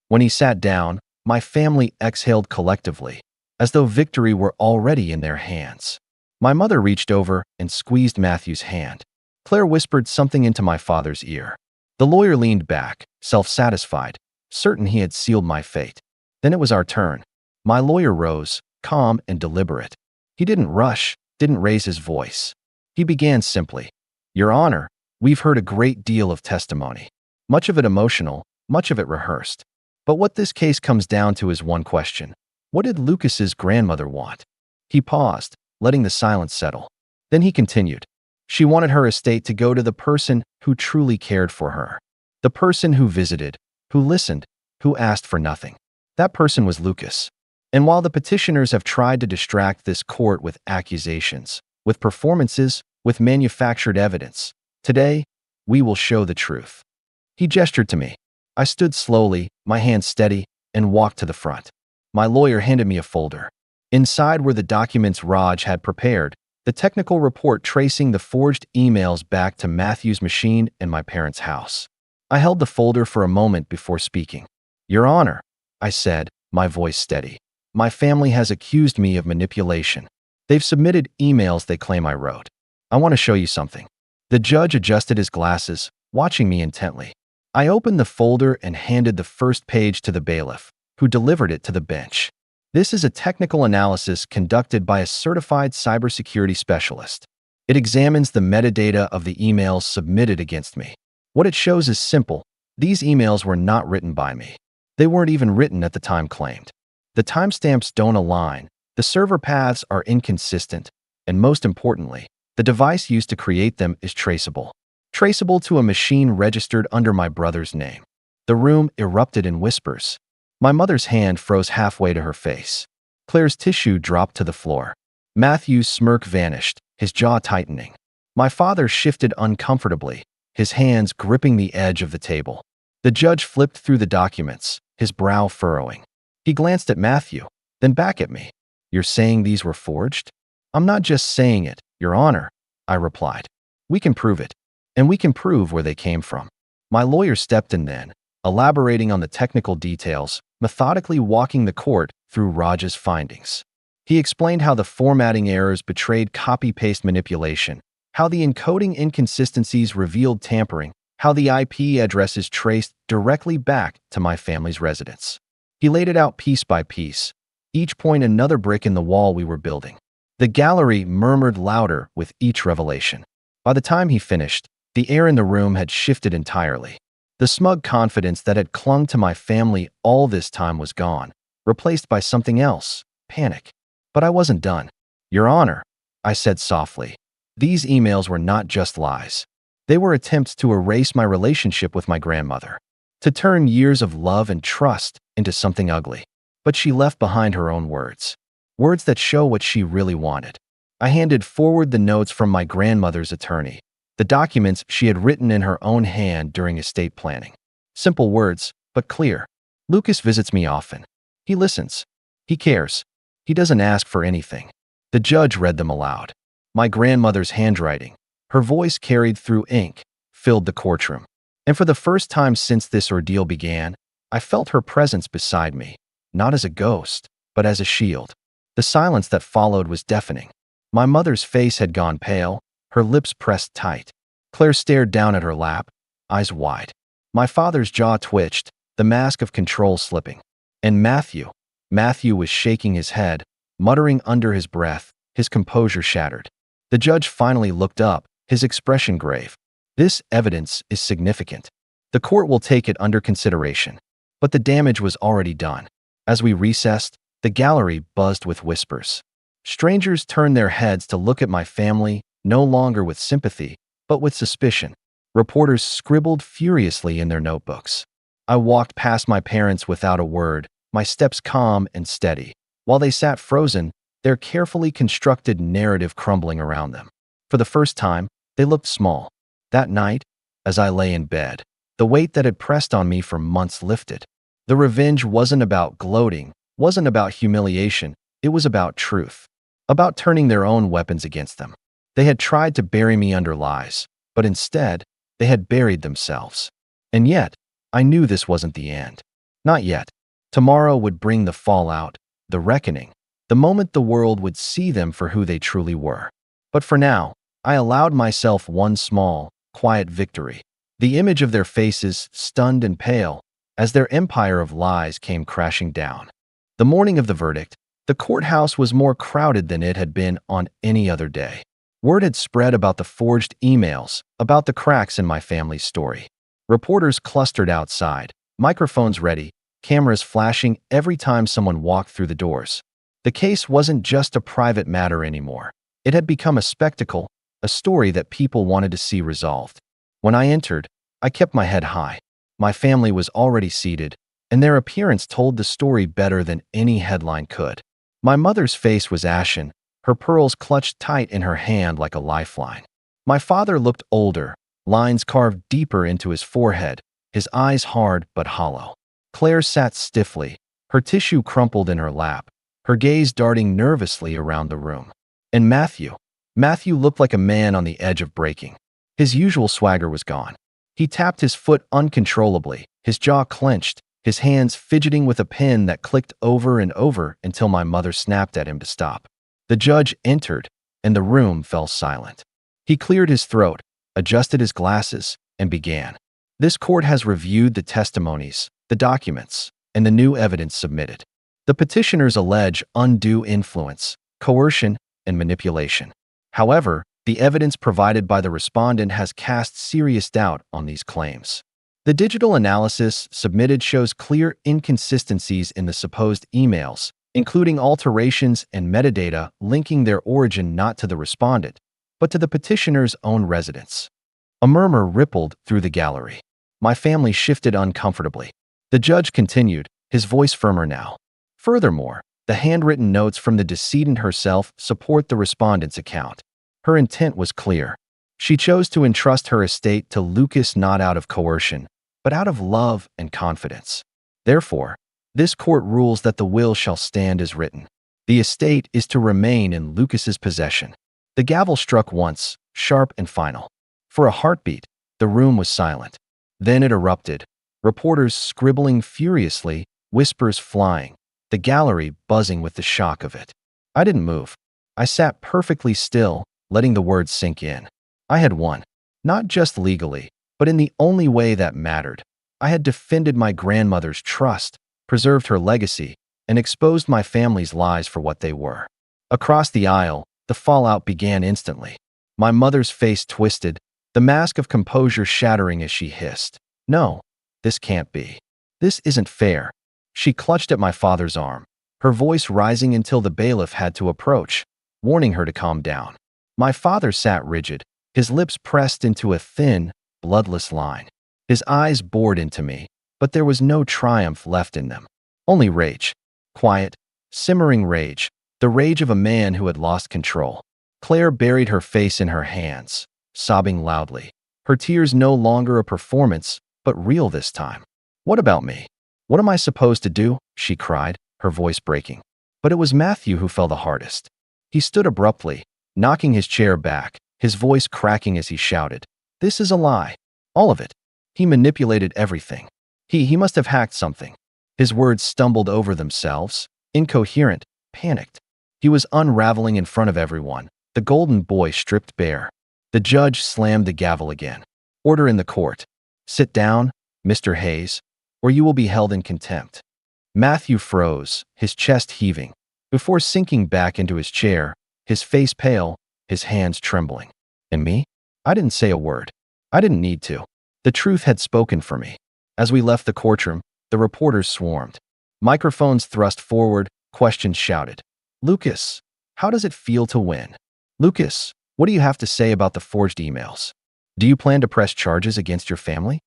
When he sat down, my family exhaled collectively, as though victory were already in their hands. My mother reached over and squeezed Matthew's hand. Claire whispered something into my father's ear. The lawyer leaned back, self-satisfied, certain he had sealed my fate. Then it was our turn. My lawyer rose, calm and deliberate. He didn't rush, didn't raise his voice. He began simply, "Your Honor, we've heard a great deal of testimony, much of it emotional, much of it rehearsed. But what this case comes down to is one question. What did Lucas's grandmother want?" He paused, letting the silence settle. Then he continued, "She wanted her estate to go to the person who truly cared for her, the person who visited, who listened, who asked for nothing. That person was Lucas. And while the petitioners have tried to distract this court with accusations, with performances, with manufactured evidence, today, we will show the truth." He gestured to me. I stood slowly, my hands steady, and walked to the front. My lawyer handed me a folder. Inside were the documents Raj had prepared, the technical report tracing the forged emails back to Matthew's machine and my parents' house. I held the folder for a moment before speaking. "Your Honor," I said, my voice steady, "my family has accused me of manipulation. They've submitted emails they claim I wrote. I want to show you something." The judge adjusted his glasses, watching me intently. I opened the folder and handed the first page to the bailiff, who delivered it to the bench. "This is a technical analysis conducted by a certified cybersecurity specialist. It examines the metadata of the emails submitted against me. What it shows is simple. These emails were not written by me. They weren't even written at the time claimed. The timestamps don't align, the server paths are inconsistent, and most importantly, the device used to create them is traceable. Traceable to a machine registered under my brother's name." The room erupted in whispers. My mother's hand froze halfway to her face. Claire's tissue dropped to the floor. Matthew's smirk vanished, his jaw tightening. My father shifted uncomfortably, his hands gripping the edge of the table. The judge flipped through the documents, his brow furrowing. He glanced at Matthew, then back at me. "You're saying these were forged?" "I'm not just saying it, Your Honor," I replied. "We can prove it, and we can prove where they came from." My lawyer stepped in then, elaborating on the technical details, methodically walking the court through Raj's findings. He explained how the formatting errors betrayed copy-paste manipulation, how the encoding inconsistencies revealed tampering, how the IP addresses traced directly back to my family's residence. He laid it out piece by piece, each point another brick in the wall we were building. The gallery murmured louder with each revelation. By the time he finished, the air in the room had shifted entirely. The smug confidence that had clung to my family all this time was gone, replaced by something else, panic. But I wasn't done. "Your Honor," I said softly, "these emails were not just lies. They were attempts to erase my relationship with my grandmother, to turn years of love and trust into something ugly." But she left behind her own words. Words that show what she really wanted. I handed forward the notes from my grandmother's attorney, the documents she had written in her own hand during estate planning. Simple words, but clear. "Lucas visits me often. He listens. He cares. He doesn't ask for anything." The judge read them aloud. My grandmother's handwriting, her voice carried through ink, filled the courtroom. And for the first time since this ordeal began, I felt her presence beside me, not as a ghost, but as a shield. The silence that followed was deafening. My mother's face had gone pale, her lips pressed tight. Claire stared down at her lap, eyes wide. My father's jaw twitched, the mask of control slipping. And Matthew was shaking his head, muttering under his breath, his composure shattered. The judge finally looked up, his expression grave. "This evidence is significant. The court will take it under consideration." But the damage was already done. As we recessed, the gallery buzzed with whispers. Strangers turned their heads to look at my family, no longer with sympathy, but with suspicion. Reporters scribbled furiously in their notebooks. I walked past my parents without a word, my steps calm and steady, while they sat frozen, their carefully constructed narrative crumbling around them. For the first time, they looked small. That night, as I lay in bed, the weight that had pressed on me for months lifted. The revenge wasn't about gloating, wasn't about humiliation, it was about truth. About turning their own weapons against them. They had tried to bury me under lies, but instead, they had buried themselves. And yet, I knew this wasn't the end. Not yet. Tomorrow would bring the fallout, the reckoning, the moment the world would see them for who they truly were. But for now, I allowed myself one small, quiet victory. The image of their faces, stunned and pale, as their empire of lies came crashing down. The morning of the verdict, the courthouse was more crowded than it had been on any other day. Word had spread about the forged emails, about the cracks in my family's story. Reporters clustered outside, microphones ready, cameras flashing every time someone walked through the doors. The case wasn't just a private matter anymore. It had become a spectacle, a story that people wanted to see resolved. When I entered, I kept my head high. My family was already seated, and their appearance told the story better than any headline could. My mother's face was ashen, her pearls clutched tight in her hand like a lifeline. My father looked older, lines carved deeper into his forehead, his eyes hard but hollow. Claire sat stiffly, her tissue crumpled in her lap, her gaze darting nervously around the room. And Matthew looked like a man on the edge of breaking. His usual swagger was gone. He tapped his foot uncontrollably, his jaw clenched, his hands fidgeting with a pen that clicked over and over until my mother snapped at him to stop. The judge entered, and the room fell silent. He cleared his throat, adjusted his glasses, and began. "This court has reviewed the testimonies, the documents, and the new evidence submitted. The petitioners allege undue influence, coercion, and manipulation. However, the evidence provided by the respondent has cast serious doubt on these claims. The digital analysis submitted shows clear inconsistencies in the supposed emails, including alterations and metadata linking their origin not to the respondent, but to the petitioner's own residence." A murmur rippled through the gallery. My family shifted uncomfortably. The judge continued, his voice firmer now. "Furthermore, the handwritten notes from the decedent herself support the respondent's account. Her intent was clear. She chose to entrust her estate to Lucas not out of coercion, but out of love and confidence. Therefore, this court rules that the will shall stand as written. The estate is to remain in Lucas's possession." The gavel struck once, sharp and final. For a heartbeat, the room was silent. Then it erupted, reporters scribbling furiously, whispers flying, the gallery buzzing with the shock of it. I didn't move. I sat perfectly still, letting the words sink in. I had won. Not just legally, but in the only way that mattered. I had defended my grandmother's trust, preserved her legacy, and exposed my family's lies for what they were. Across the aisle, the fallout began instantly. My mother's face twisted, the mask of composure shattering as she hissed, "No, this can't be. This isn't fair." She clutched at my father's arm, her voice rising until the bailiff had to approach, warning her to calm down. My father sat rigid, his lips pressed into a thin, bloodless line. His eyes bored into me, but there was no triumph left in them. Only rage. Quiet, simmering rage, the rage of a man who had lost control. Claire buried her face in her hands, sobbing loudly. Her tears no longer a performance, but real this time. "What about me? What am I supposed to do?" she cried, her voice breaking. But it was Matthew who fell the hardest. He stood abruptly, knocking his chair back, his voice cracking as he shouted, "This is a lie. All of it. He manipulated everything. He must have hacked something." His words stumbled over themselves, incoherent, panicked. He was unraveling in front of everyone, the golden boy stripped bare. The judge slammed the gavel again. "Order in the court. Sit down, Mr. Hayes, or you will be held in contempt." Matthew froze, his chest heaving, before sinking back into his chair, his face pale, his hands trembling. And me? I didn't say a word. I didn't need to. The truth had spoken for me. As we left the courtroom, the reporters swarmed. Microphones thrust forward, questions shouted. "Lucas, how does it feel to win? Lucas, what do you have to say about the forged emails? Do you plan to press charges against your family?"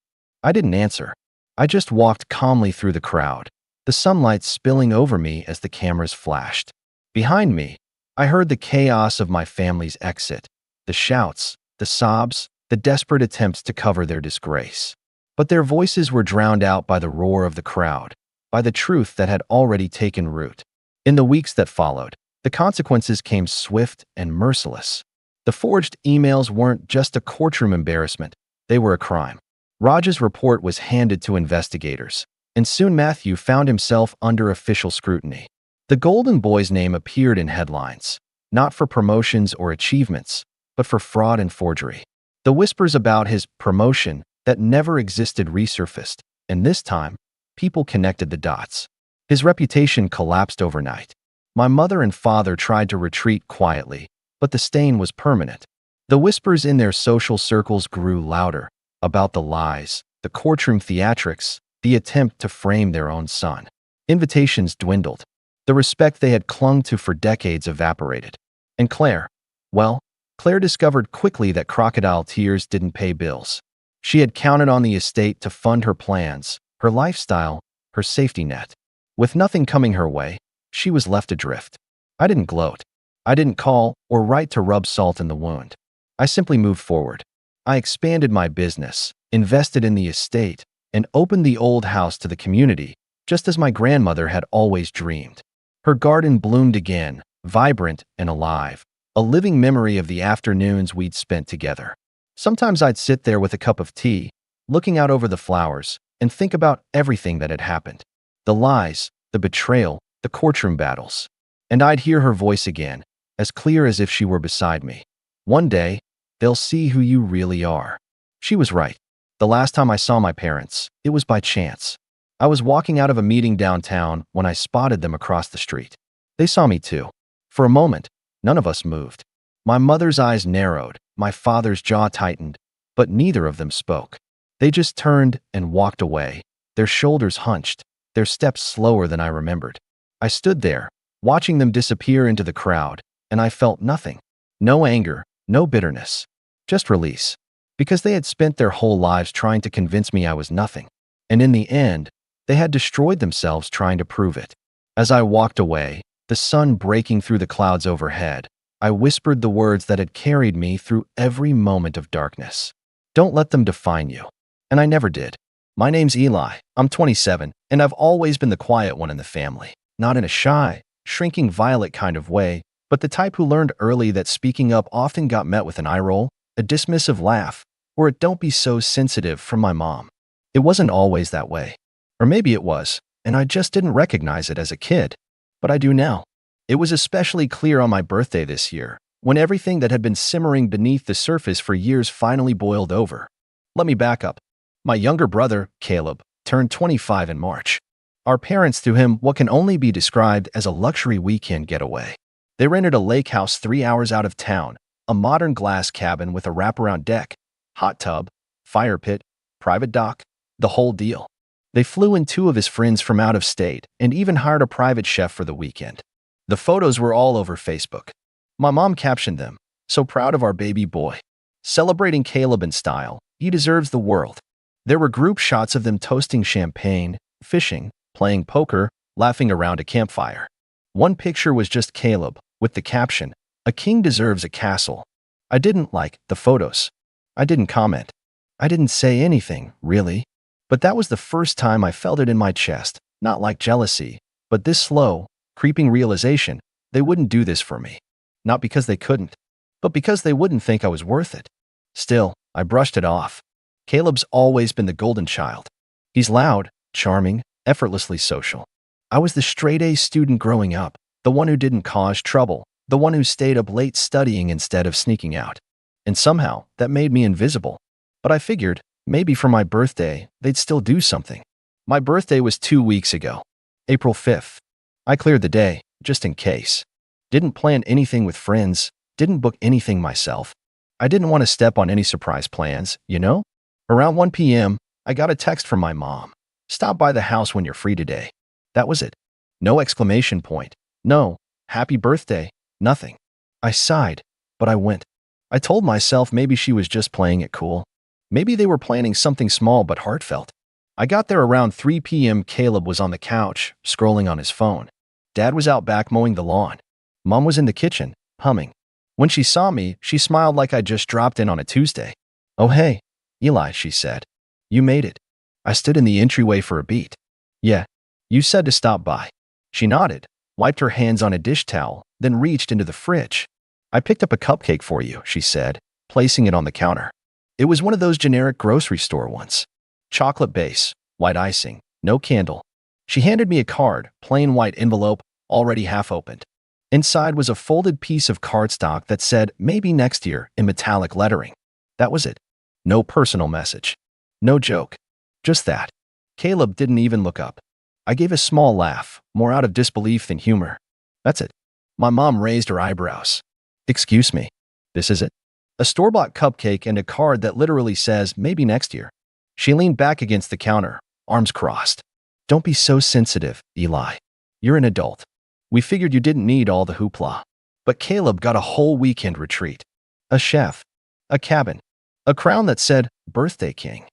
I didn't answer. I just walked calmly through the crowd, the sunlight spilling over me as the cameras flashed. Behind me, I heard the chaos of my family's exit, the shouts, the sobs, the desperate attempts to cover their disgrace. But their voices were drowned out by the roar of the crowd, by the truth that had already taken root. In the weeks that followed, the consequences came swift and merciless. The forged emails weren't just a courtroom embarrassment, they were a crime. Raj's report was handed to investigators, and soon Matthew found himself under official scrutiny. The Golden Boy's name appeared in headlines, not for promotions or achievements, but for fraud and forgery. The whispers about his promotion that never existed resurfaced, and this time, people connected the dots. His reputation collapsed overnight. My mother and father tried to retreat quietly, but the stain was permanent. The whispers in their social circles grew louder, about the lies, the courtroom theatrics, the attempt to frame their own son. Invitations dwindled. The respect they had clung to for decades evaporated. And Claire, well, Claire discovered quickly that crocodile tears didn't pay bills. She had counted on the estate to fund her plans, her lifestyle, her safety net. With nothing coming her way, she was left adrift. I didn't gloat. I didn't call or write to rub salt in the wound. I simply moved forward. I expanded my business, invested in the estate, and opened the old house to the community, just as my grandmother had always dreamed. Her garden bloomed again, vibrant and alive, a living memory of the afternoons we'd spent together. Sometimes I'd sit there with a cup of tea, looking out over the flowers, and think about everything that had happened. The lies, the betrayal, the courtroom battles. And I'd hear her voice again, as clear as if she were beside me. "One day, they'll see who you really are." She was right. The last time I saw my parents, it was by chance. I was walking out of a meeting downtown when I spotted them across the street. They saw me too. For a moment, none of us moved. My mother's eyes narrowed, my father's jaw tightened, but neither of them spoke. They just turned and walked away, their shoulders hunched, their steps slower than I remembered. I stood there, watching them disappear into the crowd, and I felt nothing. No anger, no bitterness, just release. Because they had spent their whole lives trying to convince me I was nothing. And in the end, they had destroyed themselves trying to prove it. As I walked away, the sun breaking through the clouds overhead, I whispered the words that had carried me through every moment of darkness. Don't let them define you. And I never did. My name's Eli. I'm 27, and I've always been the quiet one in the family. Not in a shy, shrinking violet kind of way, but the type who learned early that speaking up often got met with an eye roll, a dismissive laugh, or a "don't be so sensitive" from my mom. It wasn't always that way. Or maybe it was, and I just didn't recognize it as a kid. But I do now. It was especially clear on my birthday this year, when everything that had been simmering beneath the surface for years finally boiled over. Let me back up. My younger brother, Caleb, turned 25 in March. Our parents threw him what can only be described as a luxury weekend getaway. They rented a lake house 3 hours out of town, a modern glass cabin with a wraparound deck, hot tub, fire pit, private dock, the whole deal. They flew in 2 of his friends from out of state and even hired a private chef for the weekend. The photos were all over Facebook. My mom captioned them, "So proud of our baby boy. Celebrating Caleb in style. He deserves the world." There were group shots of them toasting champagne, fishing, playing poker, laughing around a campfire. One picture was just Caleb, with the caption, "A king deserves a castle." I didn't like the photos. I didn't comment. I didn't say anything, really. But that was the first time I felt it in my chest, not like jealousy, but this slow, creeping realization they wouldn't do this for me. Not because they couldn't, but because they wouldn't think I was worth it. Still, I brushed it off. Caleb's always been the golden child. He's loud, charming, effortlessly social. I was the straight-A student growing up, the one who didn't cause trouble, the one who stayed up late studying instead of sneaking out. And somehow, that made me invisible. But I figured, maybe for my birthday, they'd still do something. My birthday was 2 weeks ago, April 5th. I cleared the day, just in case. Didn't plan anything with friends, didn't book anything myself. I didn't want to step on any surprise plans, you know? Around 1 p.m., I got a text from my mom. "Stop by the house when you're free today." That was it. No exclamation point. No, "Happy birthday," nothing. I sighed, but I went. I told myself maybe she was just playing it cool. Maybe they were planning something small but heartfelt. I got there around 3 p.m. Caleb was on the couch, scrolling on his phone. Dad was out back mowing the lawn. Mom was in the kitchen, humming. When she saw me, she smiled like I'd just dropped in on a Tuesday. "Oh hey, Eli," she said. "You made it." I stood in the entryway for a beat. "Yeah, you said to stop by." She nodded, wiped her hands on a dish towel, then reached into the fridge. "I picked up a cupcake for you," she said, placing it on the counter. It was one of those generic grocery store ones. Chocolate base, white icing, no candle. She handed me a card, plain white envelope, already half opened. Inside was a folded piece of cardstock that said, "Maybe next year," in metallic lettering. That was it. No personal message. No joke. Just that. Caleb didn't even look up. I gave a small laugh, more out of disbelief than humor. "That's it." My mom raised her eyebrows. "Excuse me. This is it?" A store-bought cupcake and a card that literally says, "Maybe next year." She leaned back against the counter, arms crossed. "Don't be so sensitive, Eli. You're an adult. We figured you didn't need all the hoopla." But Caleb got a whole weekend retreat. A chef. A cabin. A crown that said, "Birthday King."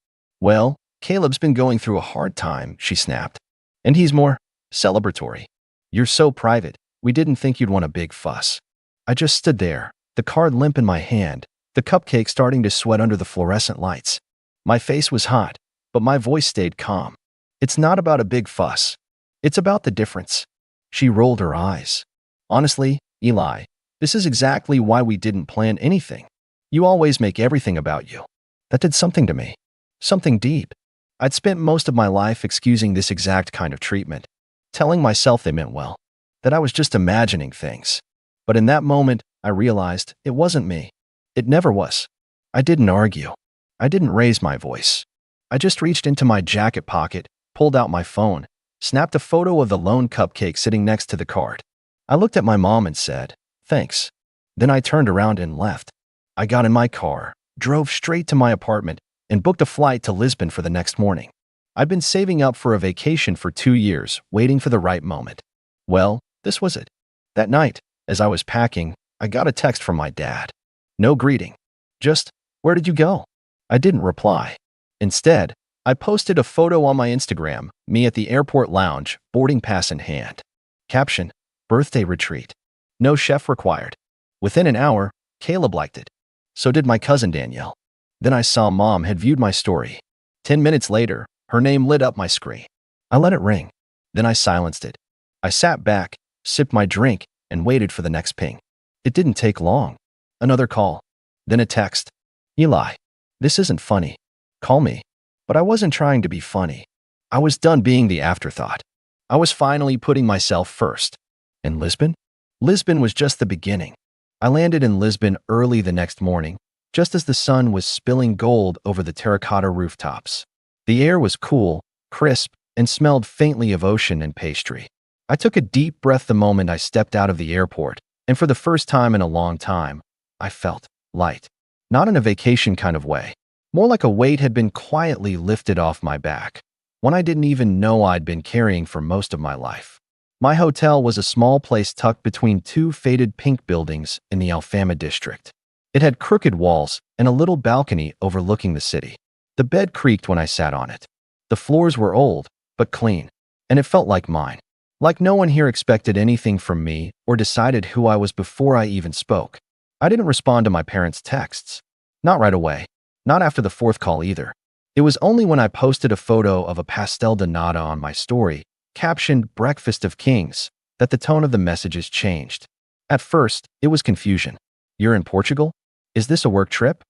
"Well, Caleb's been going through a hard time," she snapped. "And he's more celebratory. You're so private, we didn't think you'd want a big fuss." I just stood there, the card limp in my hand, the cupcake starting to sweat under the fluorescent lights. My face was hot, but my voice stayed calm. "It's not about a big fuss. It's about the difference." She rolled her eyes. "Honestly, Eli, this is exactly why we didn't plan anything. You always make everything about you." That did something to me. Something deep. I'd spent most of my life excusing this exact kind of treatment, telling myself they meant well, that I was just imagining things. But in that moment, I realized it wasn't me. It never was. I didn't argue. I didn't raise my voice. I just reached into my jacket pocket, pulled out my phone, snapped a photo of the lone cupcake sitting next to the card. I looked at my mom and said, "Thanks." Then I turned around and left. I got in my car, drove straight to my apartment, and booked a flight to Lisbon for the next morning. I'd been saving up for a vacation for 2 years, waiting for the right moment. Well, this was it. That night, as I was packing, I got a text from my dad. No greeting. Just, "Where did you go?" I didn't reply. Instead, I posted a photo on my Instagram, me at the airport lounge, boarding pass in hand. Caption, "Birthday retreat. No chef required." Within an hour, Caleb liked it. So did my cousin Danielle. Then I saw Mom had viewed my story. 10 minutes later, her name lit up my screen. I let it ring. Then I silenced it. I sat back, sipped my drink, and waited for the next ping. It didn't take long. Another call. Then a text. "Eli, this isn't funny. Call me." But I wasn't trying to be funny. I was done being the afterthought. I was finally putting myself first. In Lisbon? Lisbon was just the beginning. I landed in Lisbon early the next morning, just as the sun was spilling gold over the terracotta rooftops. The air was cool, crisp, and smelled faintly of ocean and pastry. I took a deep breath the moment I stepped out of the airport, and for the first time in a long time, I felt light. Not in a vacation kind of way. More like a weight had been quietly lifted off my back, one I didn't even know I'd been carrying for most of my life. My hotel was a small place tucked between two faded pink buildings in the Alfama district. It had crooked walls and a little balcony overlooking the city. The bed creaked when I sat on it. The floors were old, but clean, and it felt like mine. Like no one here expected anything from me or decided who I was before I even spoke. I didn't respond to my parents' texts. Not right away. Not after the fourth call either. It was only when I posted a photo of a pastel de nata on my story, captioned "Breakfast of Kings," that the tone of the messages changed. At first, it was confusion. You're in Portugal? Is this a work trip?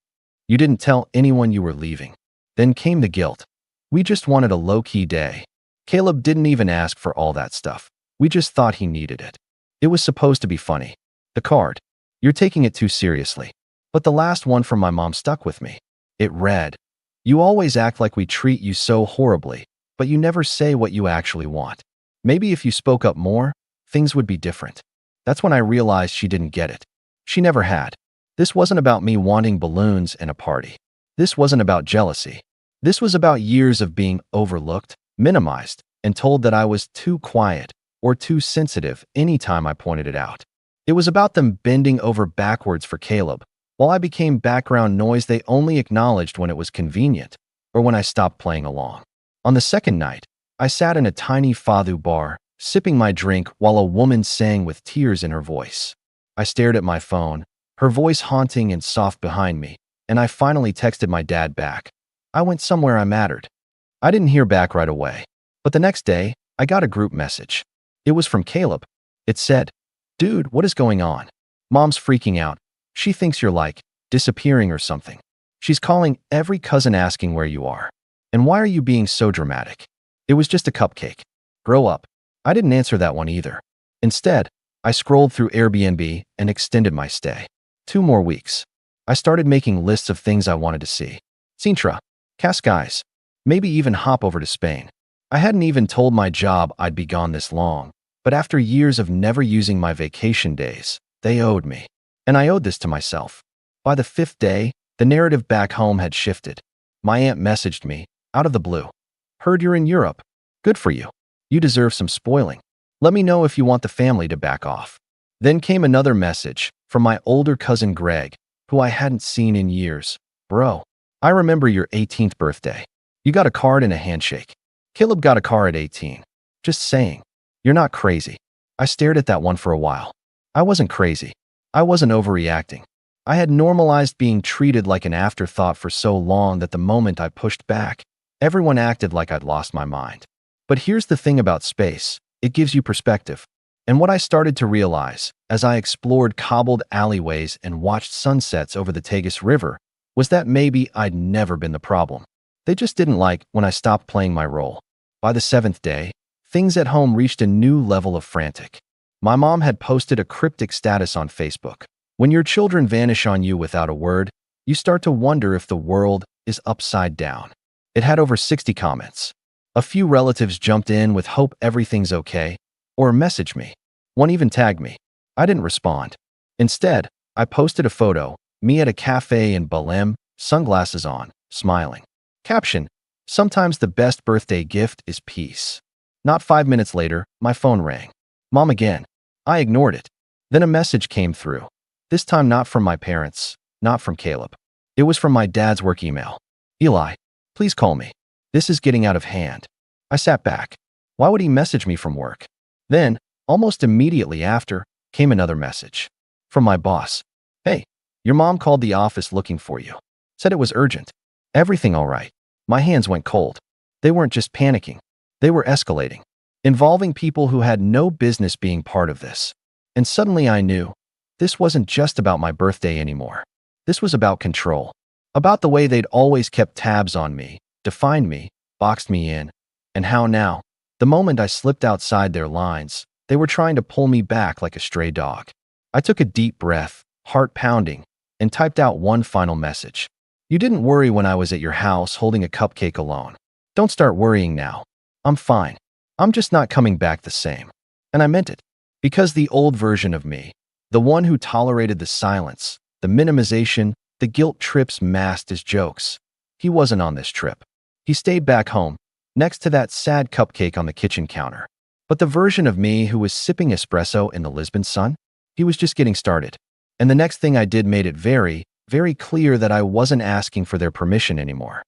You didn't tell anyone you were leaving. Then came the guilt. We just wanted a low-key day. Caleb didn't even ask for all that stuff. We just thought he needed it. It was supposed to be funny. The card. You're taking it too seriously. But the last one from my mom stuck with me. It read, "You always act like we treat you so horribly, but you never say what you actually want. Maybe if you spoke up more, things would be different." That's when I realized she didn't get it. She never had. This wasn't about me wanting balloons and a party. This wasn't about jealousy. This was about years of being overlooked, minimized, and told that I was too quiet or too sensitive anytime I pointed it out. It was about them bending over backwards for Caleb, while I became background noise they only acknowledged when it was convenient or when I stopped playing along. On the second night, I sat in a tiny fado bar, sipping my drink while a woman sang with tears in her voice. I stared at my phone, her voice haunting and soft behind me, and I finally texted my dad back. I went somewhere I mattered. I didn't hear back right away, but the next day, I got a group message. It was from Caleb. It said, "Dude, what is going on? Mom's freaking out. She thinks you're like, disappearing or something. She's calling every cousin asking where you are. And why are you being so dramatic? It was just a cupcake. Grow up." I didn't answer that one either. Instead, I scrolled through Airbnb and extended my stay. 2 more weeks. I started making lists of things I wanted to see. Sintra, Cascais, maybe even hop over to Spain. I hadn't even told my job I'd be gone this long, but after years of never using my vacation days, they owed me. And I owed this to myself. By the 5th day, the narrative back home had shifted. My aunt messaged me, out of the blue. "Heard you're in Europe. Good for you. You deserve some spoiling. Let me know if you want the family to back off." Then came another message from my older cousin Greg, who I hadn't seen in years. "Bro, I remember your 18th birthday. You got a card and a handshake. Caleb got a car at 18. Just saying. You're not crazy." I stared at that one for a while. I wasn't crazy. I wasn't overreacting. I had normalized being treated like an afterthought for so long that the moment I pushed back, everyone acted like I'd lost my mind. But here's the thing about space. It gives you perspective. And what I started to realize, as I explored cobbled alleyways and watched sunsets over the Tagus River, was that maybe I'd never been the problem. They just didn't like when I stopped playing my role. By the 7th day, things at home reached a new level of frantic. My mom had posted a cryptic status on Facebook. When your children vanish on you without a word, you start to wonder if the world is upside down. It had over 60 comments. A few relatives jumped in with hope everything's okay, or messaged me. One even tagged me. I didn't respond. Instead, I posted a photo, me at a cafe in Belém, sunglasses on, smiling. Caption, "Sometimes the best birthday gift is peace." Not 5 minutes later, my phone rang. Mom again. I ignored it. Then a message came through. This time not from my parents, not from Caleb. It was from my dad's work email. "Eli, please call me. This is getting out of hand." I sat back. Why would he message me from work? Then, almost immediately after, came another message. From my boss. "Hey, your mom called the office looking for you. Said it was urgent. Everything all right?" My hands went cold. They weren't just panicking. They were escalating, involving people who had no business being part of this. And suddenly I knew, this wasn't just about my birthday anymore. This was about control. About the way they'd always kept tabs on me, defined me, boxed me in, and how now, the moment I slipped outside their lines, They were trying to pull me back like a stray dog. I took a deep breath, heart pounding, and typed out one final message. You didn't worry when I was at your house holding a cupcake alone. Don't start worrying now. I'm fine. I'm just not coming back the same. And I meant it. Because the old version of me, the one who tolerated the silence, the minimization, the guilt trips masked as jokes, he wasn't on this trip. He stayed back home, next to that sad cupcake on the kitchen counter. But the version of me who was sipping espresso in the Lisbon sun, he was just getting started. And the next thing I did made it very, very clear that I wasn't asking for their permission anymore.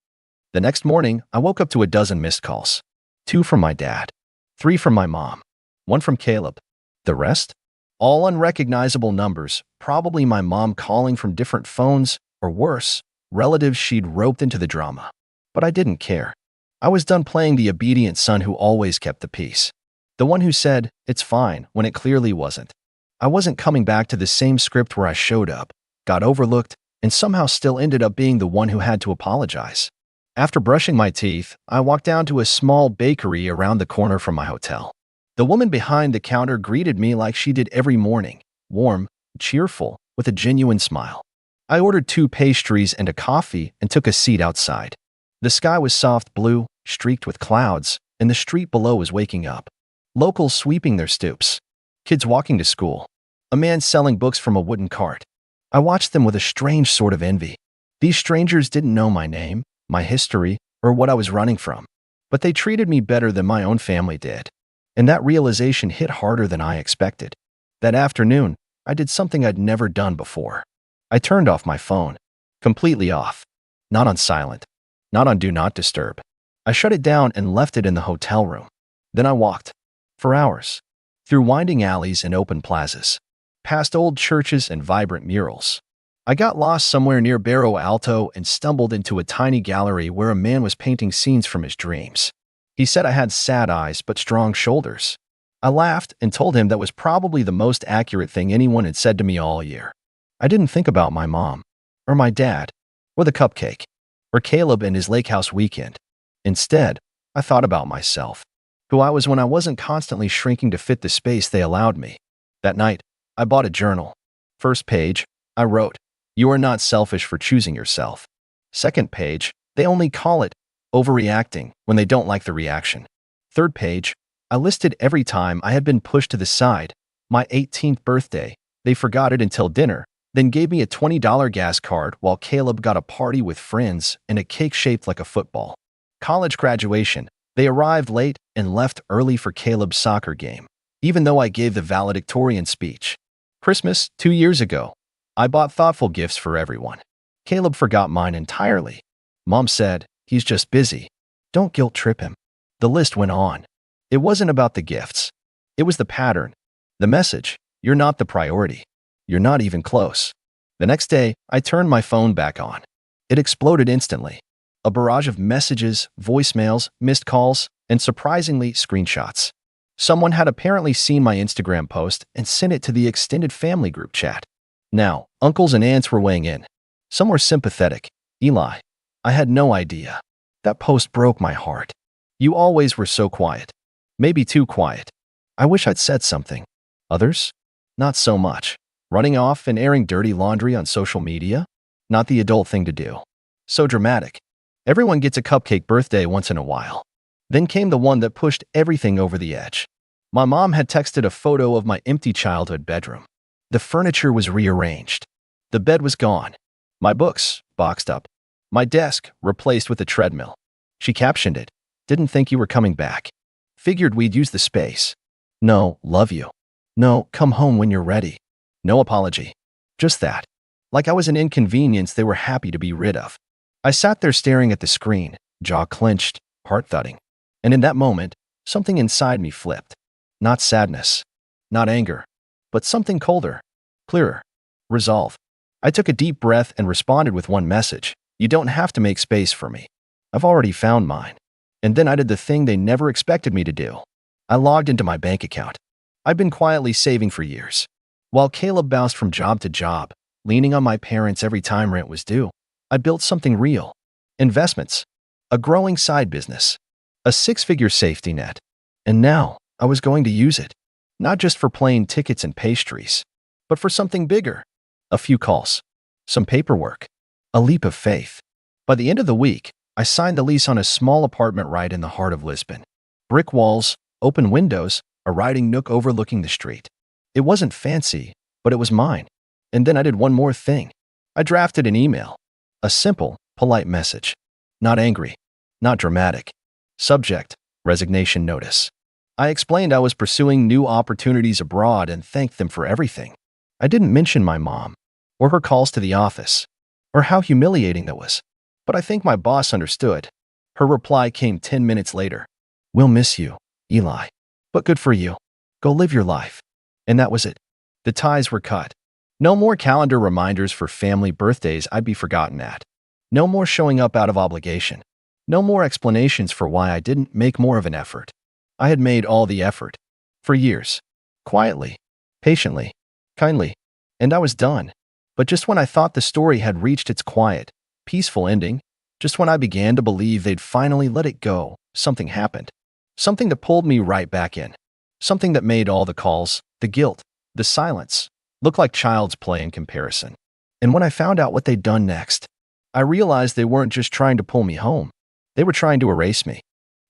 The next morning, I woke up to a dozen missed calls. 2 from my dad, 3 from my mom, 1 from Caleb. The rest? All unrecognizable numbers, probably my mom calling from different phones, or worse, relatives she'd roped into the drama. But I didn't care. I was done playing the obedient son who always kept the peace. The one who said, "It's fine," when it clearly wasn't. I wasn't coming back to the same script where I showed up, got overlooked, and somehow still ended up being the one who had to apologize. After brushing my teeth, I walked down to a small bakery around the corner from my hotel. The woman behind the counter greeted me like she did every morning, warm, cheerful, with a genuine smile. I ordered 2 pastries and a coffee and took a seat outside. The sky was soft blue, streaked with clouds, and the street below was waking up. Locals sweeping their stoops. Kids walking to school. A man selling books from a wooden cart. I watched them with a strange sort of envy. These strangers didn't know my name, my history, or what I was running from. But they treated me better than my own family did. And that realization hit harder than I expected. That afternoon, I did something I'd never done before. I turned off my phone. Completely off. Not on silent. Not on do not disturb. I shut it down and left it in the hotel room. Then I walked. For hours. Through winding alleys and open plazas. Past old churches and vibrant murals. I got lost somewhere near Barrio Alto and stumbled into a tiny gallery where a man was painting scenes from his dreams. He said I had sad eyes but strong shoulders. I laughed and told him that was probably the most accurate thing anyone had said to me all year. I didn't think about my mom, or my dad, or the cupcake, or Caleb and his lake house weekend. Instead, I thought about myself, who I was when I wasn't constantly shrinking to fit the space they allowed me. That night, I bought a journal. First page, I wrote, "You are not selfish for choosing yourself." Second page, they only call it overreacting when they don't like the reaction. Third page, I listed every time I had been pushed to the side. My 18th birthday, they forgot it until dinner, then gave me a $20 gas card while Caleb got a party with friends and a cake shaped like a football. College graduation, they arrived late and left early for Caleb's soccer game, even though I gave the valedictorian speech. Christmas, 2 years ago, I bought thoughtful gifts for everyone. Caleb forgot mine entirely. Mom said, "He's just busy. Don't guilt trip him." The list went on. It wasn't about the gifts. It was the pattern. The message, "You're not the priority. You're not even close." The next day, I turned my phone back on. It exploded instantly. A barrage of messages, voicemails, missed calls, and surprisingly, screenshots. Someone had apparently seen my Instagram post and sent it to the extended family group chat. Now, uncles and aunts were weighing in. Some were sympathetic. "Eli, I had no idea. That post broke my heart. You always were so quiet. Maybe too quiet. I wish I'd said something." Others? Not so much. Running off and airing dirty laundry on social media? Not the adult thing to do. So dramatic. Everyone gets a cupcake birthday once in a while. Then came the one that pushed everything over the edge. My mom had texted a photo of my empty childhood bedroom. The furniture was rearranged. The bed was gone. My books, boxed up. My desk, replaced with a treadmill. She captioned it, "Didn't think you were coming back. Figured we'd use the space. No, love you. No, come home when you're ready." No apology. Just that. Like I was an inconvenience they were happy to be rid of. I sat there staring at the screen, jaw clenched, heart thudding. And in that moment, something inside me flipped. Not sadness. Not anger. But something colder. Clearer. Resolve. I took a deep breath and responded with one message. "You don't have to make space for me. I've already found mine." And then I did the thing they never expected me to do. I logged into my bank account. I'd been quietly saving for years. While Caleb bounced from job to job, leaning on my parents every time rent was due, I built something real. Investments. A growing side business. A 6-figure safety net. And now, I was going to use it. Not just for plane tickets and pastries, but for something bigger. A few calls, some paperwork, a leap of faith. By the end of the week, I signed the lease on a small apartment right in the heart of Lisbon. Brick walls, open windows, a writing nook overlooking the street. It wasn't fancy, but it was mine. And then I did one more thing. I drafted an email. A simple, polite message. Not angry, not dramatic. Subject, resignation notice. I explained I was pursuing new opportunities abroad and thanked them for everything. I didn't mention my mom, or her calls to the office, or how humiliating that was. But I think my boss understood. Her reply came 10 minutes later. "We'll miss you, Eli. But good for you. Go live your life." And that was it. The ties were cut. No more calendar reminders for family birthdays I'd be forgotten at. No more showing up out of obligation. No more explanations for why I didn't make more of an effort. I had made all the effort. For years. Quietly. Patiently. Kindly. And I was done. But just when I thought the story had reached its quiet, peaceful ending, just when I began to believe they'd finally let it go, something happened. Something that pulled me right back in. Something that made all the calls, the guilt, the silence, look like child's play in comparison. And when I found out what they'd done next, I realized they weren't just trying to pull me home. They were trying to erase me.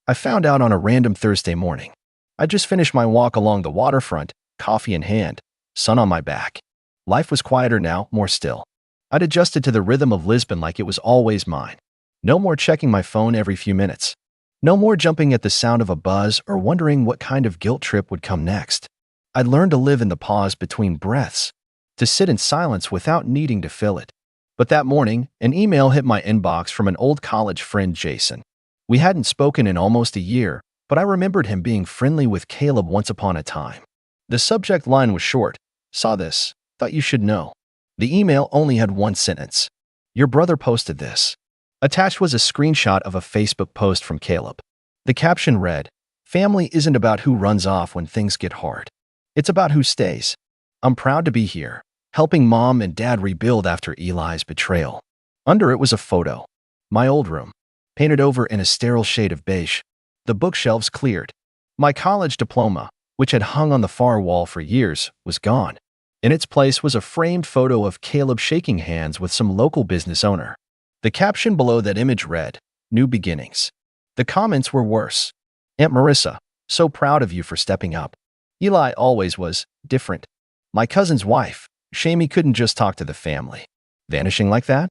I found out on a random Thursday morning. I just finished my walk along the waterfront, coffee in hand, sun on my back. Life was quieter now, more still. I'd adjusted to the rhythm of Lisbon like it was always mine. No more checking my phone every few minutes. No more jumping at the sound of a buzz or wondering what kind of guilt trip would come next. I'd learned to live in the pause between breaths, to sit in silence without needing to fill it. But that morning, an email hit my inbox from an old college friend, Jason. We hadn't spoken in almost a year, but I remembered him being friendly with Caleb once upon a time. The subject line was short. "Saw this. Thought you should know." The email only had one sentence. "Your brother posted this." Attached was a screenshot of a Facebook post from Caleb. The caption read, "Family isn't about who runs off when things get hard. It's about who stays. I'm proud to be here, helping Mom and Dad rebuild after Eli's betrayal." Under it was a photo. My old room, painted over in a sterile shade of beige. The bookshelves cleared. My college diploma, which had hung on the far wall for years, was gone. In its place was a framed photo of Caleb shaking hands with some local business owner. The caption below that image read, "New beginnings." The comments were worse. "Aunt Marissa, so proud of you for stepping up. Eli always was different. My cousin's wife, shame he couldn't just talk to the family. Vanishing like that?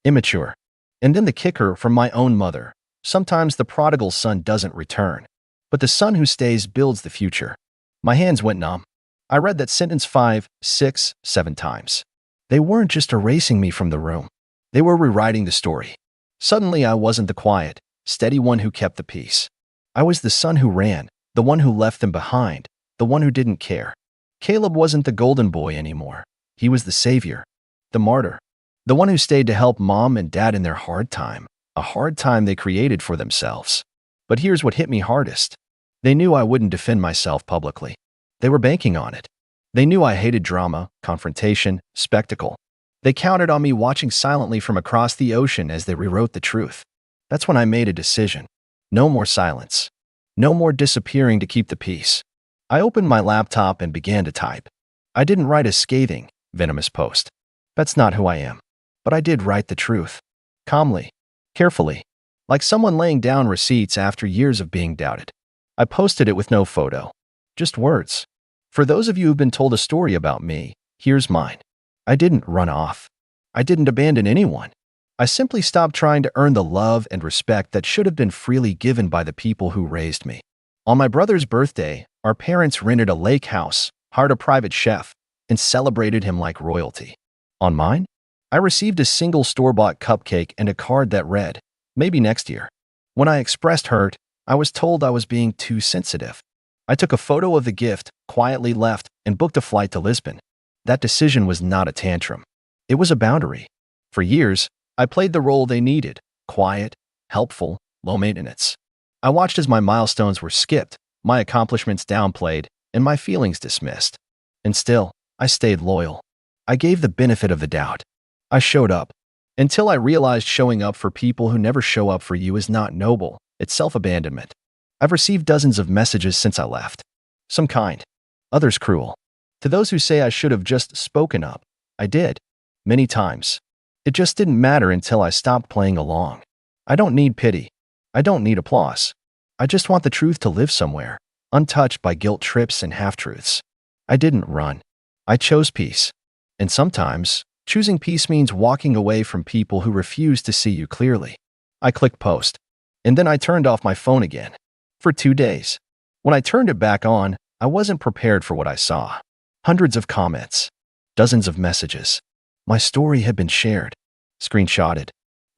Immature." And then the kicker from my own mother. "Sometimes the prodigal son doesn't return, but the son who stays builds the future." My hands went numb. I read that sentence 5, 6, 7 times. They weren't just erasing me from the room. They were rewriting the story. Suddenly, I wasn't the quiet, steady one who kept the peace. I was the son who ran, the one who left them behind, the one who didn't care. Caleb wasn't the golden boy anymore. He was the savior, the martyr, the one who stayed to help Mom and Dad in their hard time, a hard time they created for themselves. But here's what hit me hardest. They knew I wouldn't defend myself publicly. They were banking on it. They knew I hated drama, confrontation, spectacle. They counted on me watching silently from across the ocean as they rewrote the truth. That's when I made a decision. No more silence. No more disappearing to keep the peace. I opened my laptop and began to type. I didn't write a scathing, venomous post. That's not who I am. But I did write the truth. Calmly. Carefully. Like someone laying down receipts after years of being doubted. I posted it with no photo. Just words. For those of you who've been told a story about me, here's mine. I didn't run off. I didn't abandon anyone. I simply stopped trying to earn the love and respect that should have been freely given by the people who raised me. On my brother's birthday, our parents rented a lake house, hired a private chef, and celebrated him like royalty. On mine, I received a single store-bought cupcake and a card that read, "Maybe next year." When I expressed hurt, I was told I was being too sensitive. I took a photo of the gift, quietly left, and booked a flight to Lisbon. That decision was not a tantrum. It was a boundary. For years, I played the role they needed, quiet, helpful, low maintenance. I watched as my milestones were skipped, my accomplishments downplayed, and my feelings dismissed. And still, I stayed loyal. I gave the benefit of the doubt. I showed up. Until I realized showing up for people who never show up for you is not noble, it's self-abandonment. I've received dozens of messages since I left. Some kind. others cruel. To those who say I should have just spoken up, I did. Many times. It just didn't matter until I stopped playing along. I don't need pity. I don't need applause. I just want the truth to live somewhere, untouched by guilt trips and half-truths. I didn't run. I chose peace. And sometimes, choosing peace means walking away from people who refuse to see you clearly. I clicked post. And then I turned off my phone again. For 2 days. When I turned it back on, I wasn't prepared for what I saw. Hundreds of comments. Dozens of messages. My story had been shared, screenshotted,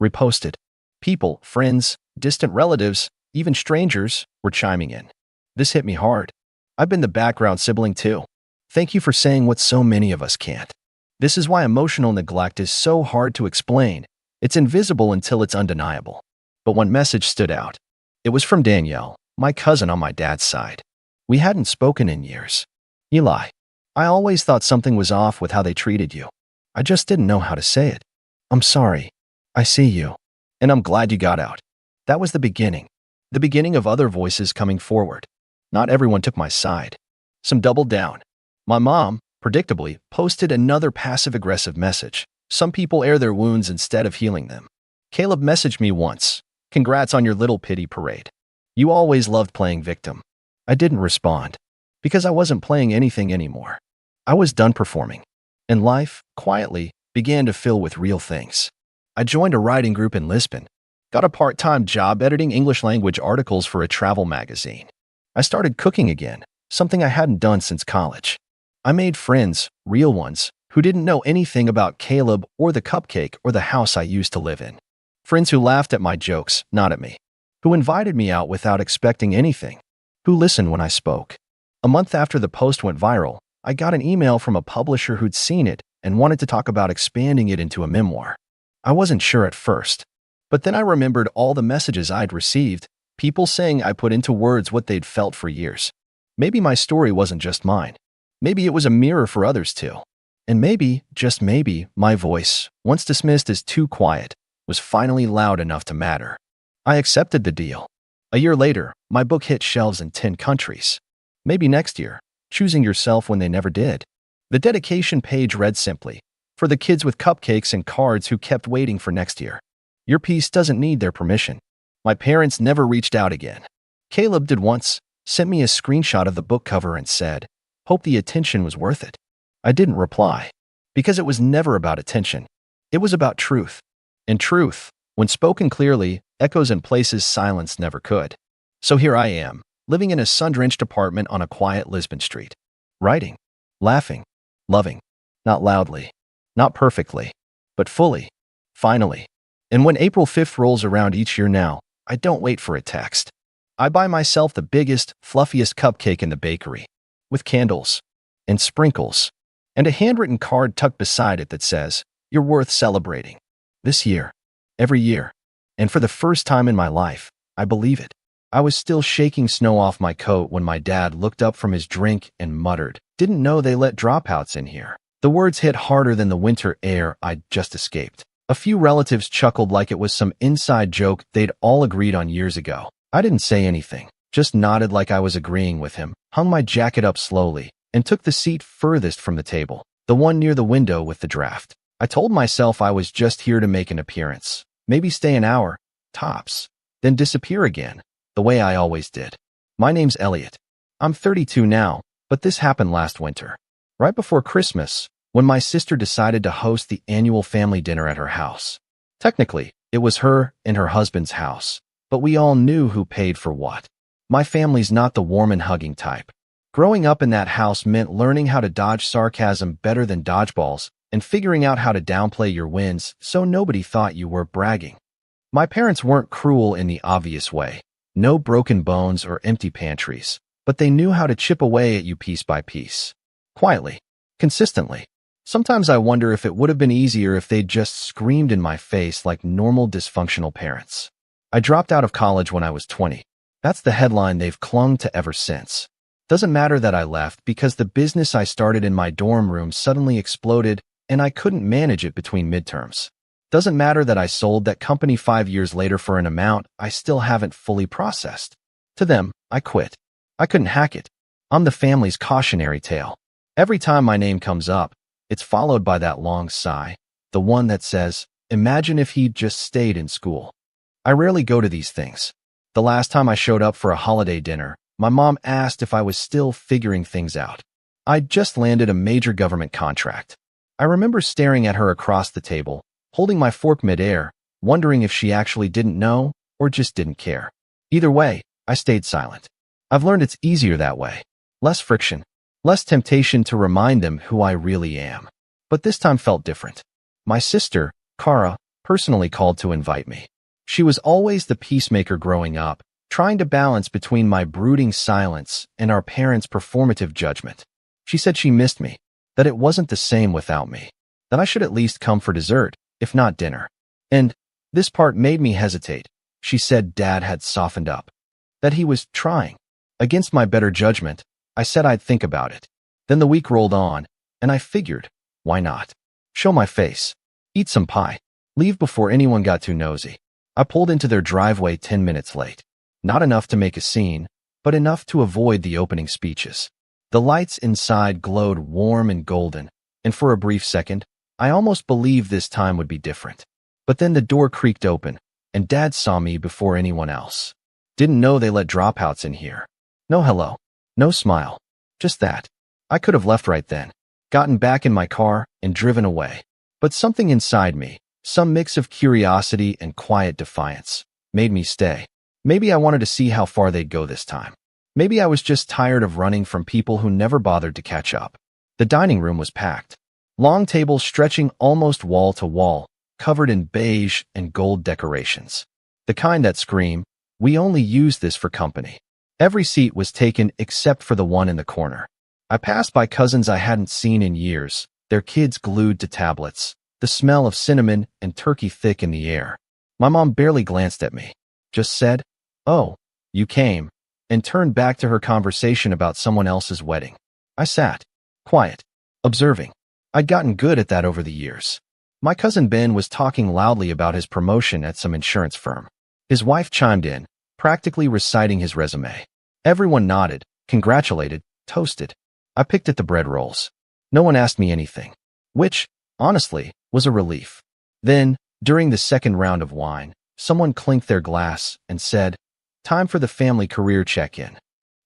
reposted. People, friends, distant relatives, even strangers were chiming in. This hit me hard. I've been the background sibling too. Thank you for saying what so many of us can't. This is why emotional neglect is so hard to explain. It's invisible until it's undeniable. But one message stood out. It was from Danielle, my cousin on my dad's side. We hadn't spoken in years. Eli, I always thought something was off with how they treated you. I just didn't know how to say it. I'm sorry. I see you. And I'm glad you got out. That was the beginning. The beginning of other voices coming forward. Not everyone took my side. Some doubled down. My mom, predictably, posted another passive-aggressive message. Some people air their wounds instead of healing them. Caleb messaged me once. Congrats on your little pity parade. You always loved playing victim. I didn't respond. Because I wasn't playing anything anymore. I was done performing, and life, quietly, began to fill with real things. I joined a writing group in Lisbon, got a part-time job editing English language articles for a travel magazine. I started cooking again, something I hadn't done since college. I made friends, real ones, who didn't know anything about Caleb or the cupcake or the house I used to live in. Friends who laughed at my jokes, not at me. Who invited me out without expecting anything. Who listened when I spoke. A month after the post went viral, I got an email from a publisher who'd seen it and wanted to talk about expanding it into a memoir. I wasn't sure at first, but then I remembered all the messages I'd received, people saying I put into words what they'd felt for years. Maybe my story wasn't just mine. Maybe it was a mirror for others too. And maybe, just maybe, my voice, once dismissed as too quiet, was finally loud enough to matter. I accepted the deal. A year later, my book hit shelves in 10 countries. Maybe next year. Choosing yourself when they never did. The dedication page read simply, for the kids with cupcakes and cards who kept waiting for next year. Your piece doesn't need their permission. My parents never reached out again. Caleb did once, sent me a screenshot of the book cover and said, hope the attention was worth it. I didn't reply, because it was never about attention. It was about truth. And truth, when spoken clearly, echoes in places silence never could. So here I am, living in a sun-drenched apartment on a quiet Lisbon street. Writing, laughing, loving, not loudly, not perfectly, but fully, finally. And when April 5th rolls around each year now, I don't wait for a text. I buy myself the biggest, fluffiest cupcake in the bakery, with candles, and sprinkles, and a handwritten card tucked beside it that says, you're worth celebrating. This year, every year, and for the first time in my life, I believe it. I was still shaking snow off my coat when my dad looked up from his drink and muttered, didn't know they let dropouts in here. The words hit harder than the winter air I'd just escaped. A few relatives chuckled like it was some inside joke they'd all agreed on years ago. I didn't say anything, just nodded like I was agreeing with him, hung my jacket up slowly, and took the seat furthest from the table, the one near the window with the draft. I told myself I was just here to make an appearance, maybe stay an hour, tops, then disappear again. The way I always did. My name's Elliot. I'm 32 now, but this happened last winter. Right before Christmas, when my sister decided to host the annual family dinner at her house. Technically, it was her and her husband's house, but we all knew who paid for what. My family's not the warm and hugging type. Growing up in that house meant learning how to dodge sarcasm better than dodgeballs and figuring out how to downplay your wins so nobody thought you were bragging. My parents weren't cruel in the obvious way. No broken bones or empty pantries, but they knew how to chip away at you piece by piece. Quietly, consistently. Sometimes I wonder if it would have been easier if they'd just screamed in my face like normal dysfunctional parents. I dropped out of college when I was 20. That's the headline they've clung to ever since. Doesn't matter that I left because the business I started in my dorm room suddenly exploded and I couldn't manage it between midterms. Doesn't matter that I sold that company 5 years later for an amount I still haven't fully processed. To them, I quit. I couldn't hack it. I'm the family's cautionary tale. Every time my name comes up, it's followed by that long sigh, the one that says, imagine if he'd just stayed in school. I rarely go to these things. The last time I showed up for a holiday dinner, my mom asked if I was still figuring things out. I'd just landed a major government contract. I remember staring at her across the table, holding my fork midair, wondering if she actually didn't know or just didn't care. Either way, I stayed silent. I've learned it's easier that way. Less friction, less temptation to remind them who I really am. But this time felt different. My sister, Kara, personally called to invite me. She was always the peacemaker growing up, trying to balance between my brooding silence and our parents' performative judgment. She said she missed me, that it wasn't the same without me, that I should at least come for dessert, if not dinner. And this part made me hesitate. She said Dad had softened up, that he was trying. Against my better judgment, I said I'd think about it. Then the week rolled on, and I figured, why not? Show my face. Eat some pie. Leave before anyone got too nosy. I pulled into their driveway 10 minutes late. Not enough to make a scene, but enough to avoid the opening speeches. The lights inside glowed warm and golden, and for a brief second, I almost believed this time would be different. But then the door creaked open, and Dad saw me before anyone else. Didn't know they let dropouts in here. No hello. No smile. Just that. I could have left right then, gotten back in my car, and driven away. But something inside me, some mix of curiosity and quiet defiance, made me stay. Maybe I wanted to see how far they'd go this time. Maybe I was just tired of running from people who never bothered to catch up. The dining room was packed. Long tables stretching almost wall to wall, covered in beige and gold decorations. The kind that scream, we only use this for company. Every seat was taken except for the one in the corner. I passed by cousins I hadn't seen in years, their kids glued to tablets, the smell of cinnamon and turkey thick in the air. My mom barely glanced at me, just said, "Oh, you came," and turned back to her conversation about someone else's wedding. I sat, quiet, observing. I'd gotten good at that over the years. My cousin Ben was talking loudly about his promotion at some insurance firm. His wife chimed in, practically reciting his resume. Everyone nodded, congratulated, toasted. I picked at the bread rolls. No one asked me anything, which, honestly, was a relief. Then, during the second round of wine, someone clinked their glass and said, "Time for the family career check-in."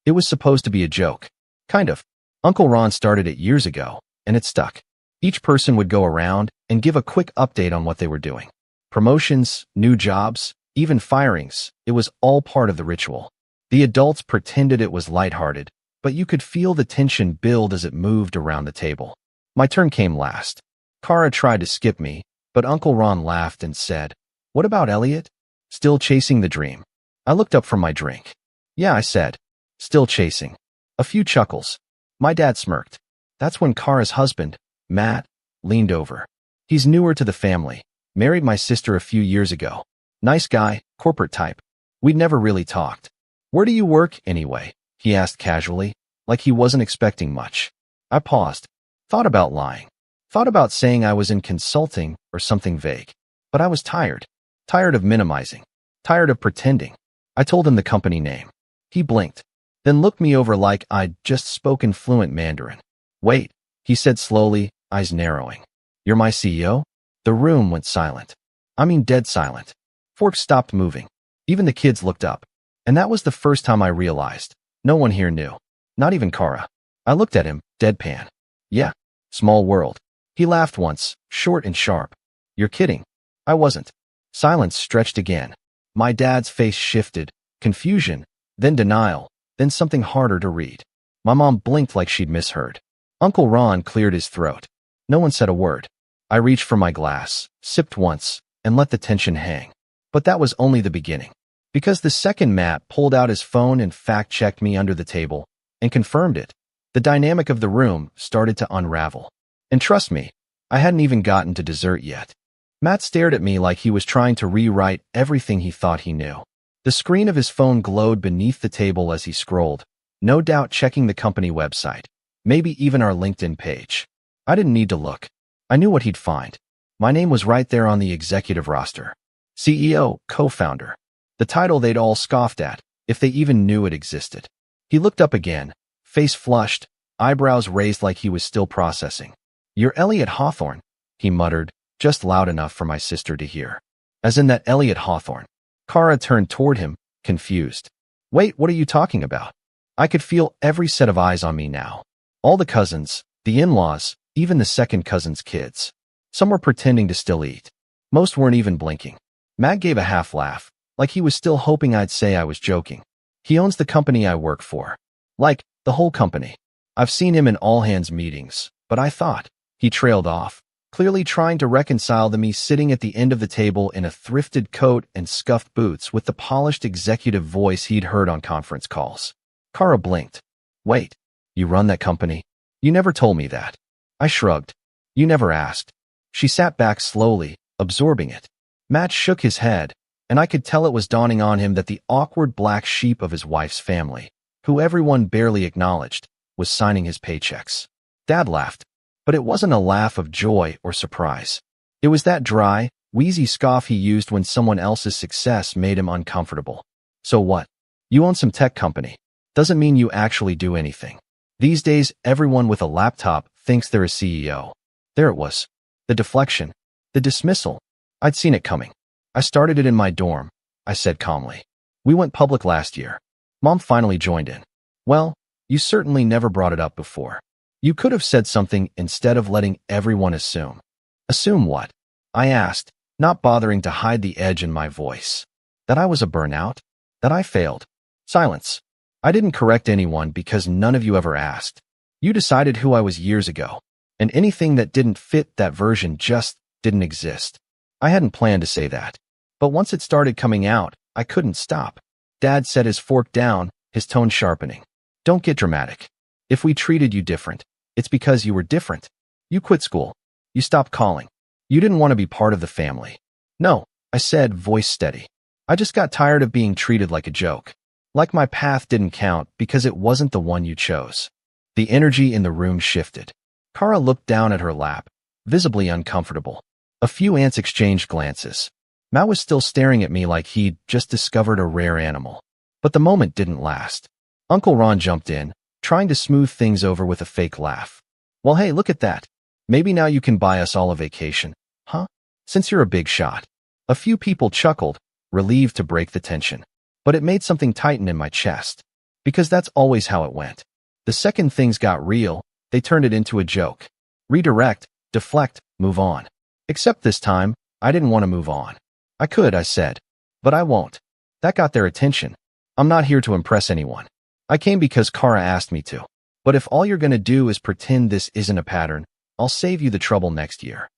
It was supposed to be a joke. Kind of. Uncle Ron started it years ago, and it stuck. Each person would go around and give a quick update on what they were doing. Promotions, new jobs, even firings, it was all part of the ritual. The adults pretended it was lighthearted, but you could feel the tension build as it moved around the table. My turn came last. Kara tried to skip me, but Uncle Ron laughed and said, "What about Elliot? Still chasing the dream?" I looked up from my drink. "Yeah," I said. "Still chasing." A few chuckles. My dad smirked. That's when Kara's husband, Matt, leaned over. He's newer to the family, married my sister a few years ago. Nice guy, corporate type. We'd never really talked. "Where do you work, anyway?" he asked casually, like he wasn't expecting much. I paused. Thought about lying. Thought about saying I was in consulting or something vague. But I was tired. Tired of minimizing. Tired of pretending. I told him the company name. He blinked, then looked me over like I'd just spoken fluent Mandarin. "Wait," he said slowly, eyes narrowing. "You're my CEO?" The room went silent. I mean dead silent. Forks stopped moving. Even the kids looked up. And that was the first time I realized. No one here knew. Not even Kara. I looked at him, deadpan. "Yeah, small world." He laughed once, short and sharp. "You're kidding." I wasn't. Silence stretched again. My dad's face shifted, confusion, then denial, then something harder to read. My mom blinked like she'd misheard. Uncle Ron cleared his throat. No one said a word. I reached for my glass, sipped once, and let the tension hang. But that was only the beginning. Because the second Matt pulled out his phone and fact-checked me under the table, and confirmed it, the dynamic of the room started to unravel. And trust me, I hadn't even gotten to dessert yet. Matt stared at me like he was trying to rewrite everything he thought he knew. The screen of his phone glowed beneath the table as he scrolled, no doubt checking the company website, maybe even our LinkedIn page. I didn't need to look. I knew what he'd find. My name was right there on the executive roster. CEO, co-founder. The title they'd all scoffed at, if they even knew it existed. He looked up again, face flushed, eyebrows raised like he was still processing. "You're Elliot Hawthorne," he muttered, just loud enough for my sister to hear. "As in that Elliot Hawthorne." Kara turned toward him, confused. "Wait, what are you talking about?" I could feel every set of eyes on me now. All the cousins, the in-laws, even the second cousin's kids. Some were pretending to still eat. Most weren't even blinking. Matt gave a half laugh, like he was still hoping I'd say I was joking. "He owns the company I work for. Like, the whole company. I've seen him in all-hands meetings, but I thought." He trailed off, clearly trying to reconcile the me sitting at the end of the table in a thrifted coat and scuffed boots with the polished executive voice he'd heard on conference calls. Kara blinked. "Wait, you run that company? You never told me that." I shrugged. "You never asked." She sat back slowly, absorbing it. Matt shook his head, and I could tell it was dawning on him that the awkward black sheep of his wife's family, who everyone barely acknowledged, was signing his paychecks. Dad laughed, but it wasn't a laugh of joy or surprise. It was that dry, wheezy scoff he used when someone else's success made him uncomfortable. "So what? You own some tech company. Doesn't mean you actually do anything. These days, everyone with a laptop thinks they're a CEO." There it was. The deflection. The dismissal. I'd seen it coming. "I started it in my dorm," I said calmly. "We went public last year. Mom finally joined in." "Well, you certainly never brought it up before. You could have said something instead of letting everyone assume." "Assume what?" I asked, not bothering to hide the edge in my voice. "That I was a burnout? That I failed?" Silence. "I didn't correct anyone because none of you ever asked. You decided who I was years ago, and anything that didn't fit that version just didn't exist." I hadn't planned to say that, but once it started coming out, I couldn't stop. Dad set his fork down, his tone sharpening. "Don't get dramatic. If we treated you different, it's because you were different. You quit school. You stopped calling. You didn't want to be part of the family." "No," I said, voice steady. "I just got tired of being treated like a joke. Like my path didn't count because it wasn't the one you chose." The energy in the room shifted. Kara looked down at her lap, visibly uncomfortable. A few ants exchanged glances. Matt was still staring at me like he'd just discovered a rare animal. But the moment didn't last. Uncle Ron jumped in, trying to smooth things over with a fake laugh. "Well, hey, look at that. Maybe now you can buy us all a vacation, huh? Since you're a big shot." A few people chuckled, relieved to break the tension. But it made something tighten in my chest. Because that's always how it went. The second things got real, they turned it into a joke. Redirect, deflect, move on. Except this time, I didn't want to move on. "I could," I said. "But I won't." That got their attention. "I'm not here to impress anyone. I came because Kara asked me to. But if all you're going to do is pretend this isn't a pattern, I'll save you the trouble next year."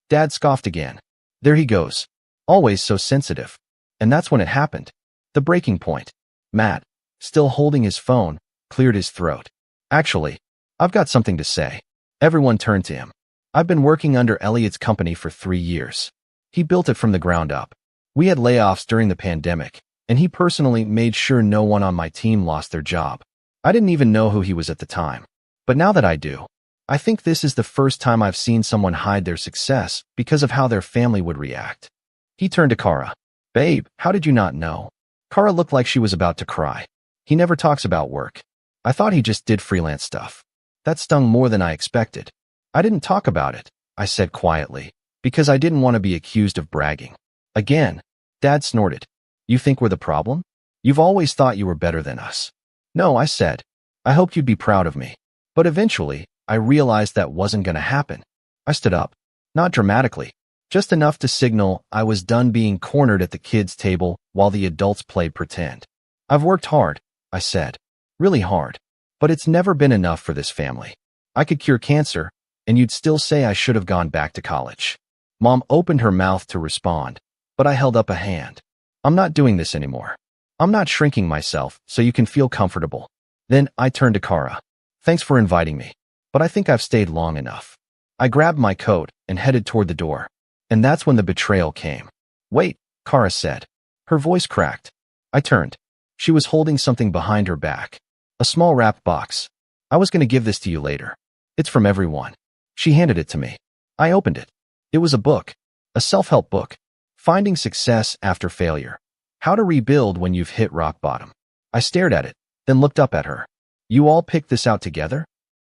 Dad scoffed again. There he goes. Always so sensitive. And that's when it happened. The breaking point. Matt, still holding his phone, cleared his throat. "Actually, I've got something to say." Everyone turned to him. "I've been working under Elliot's company for 3 years. He built it from the ground up. We had layoffs during the pandemic, and he personally made sure no one on my team lost their job. I didn't even know who he was at the time. But now that I do, I think this is the first time I've seen someone hide their success because of how their family would react." He turned to Kara. "Babe, how did you not know?" Kara looked like she was about to cry. "He never talks about work. I thought he just did freelance stuff." That stung more than I expected. "I didn't talk about it," I said quietly, because I didn't want to be accused of bragging. Again, Dad snorted. "You think we're the problem? You've always thought you were better than us." "No," I said. "I hoped you'd be proud of me." But eventually, I realized that wasn't going to happen. I stood up. Not dramatically. Just enough to signal I was done being cornered at the kids' table while the adults played pretend. "I've worked hard," I said. "Really hard. But it's never been enough for this family. I could cure cancer, and you'd still say I should have gone back to college." Mom opened her mouth to respond, but I held up a hand. "I'm not doing this anymore. I'm not shrinking myself so you can feel comfortable." Then I turned to Kara. "Thanks for inviting me, but I think I've stayed long enough." I grabbed my coat and headed toward the door. And that's when the betrayal came. "Wait," Kara said. Her voice cracked. I turned. She was holding something behind her back. A small wrapped box. "I was going to give this to you later. It's from everyone." She handed it to me. I opened it. It was a book. A self-help book. Finding Success After Failure. How to Rebuild When You've Hit Rock Bottom. I stared at it, then looked up at her. You all picked this out together?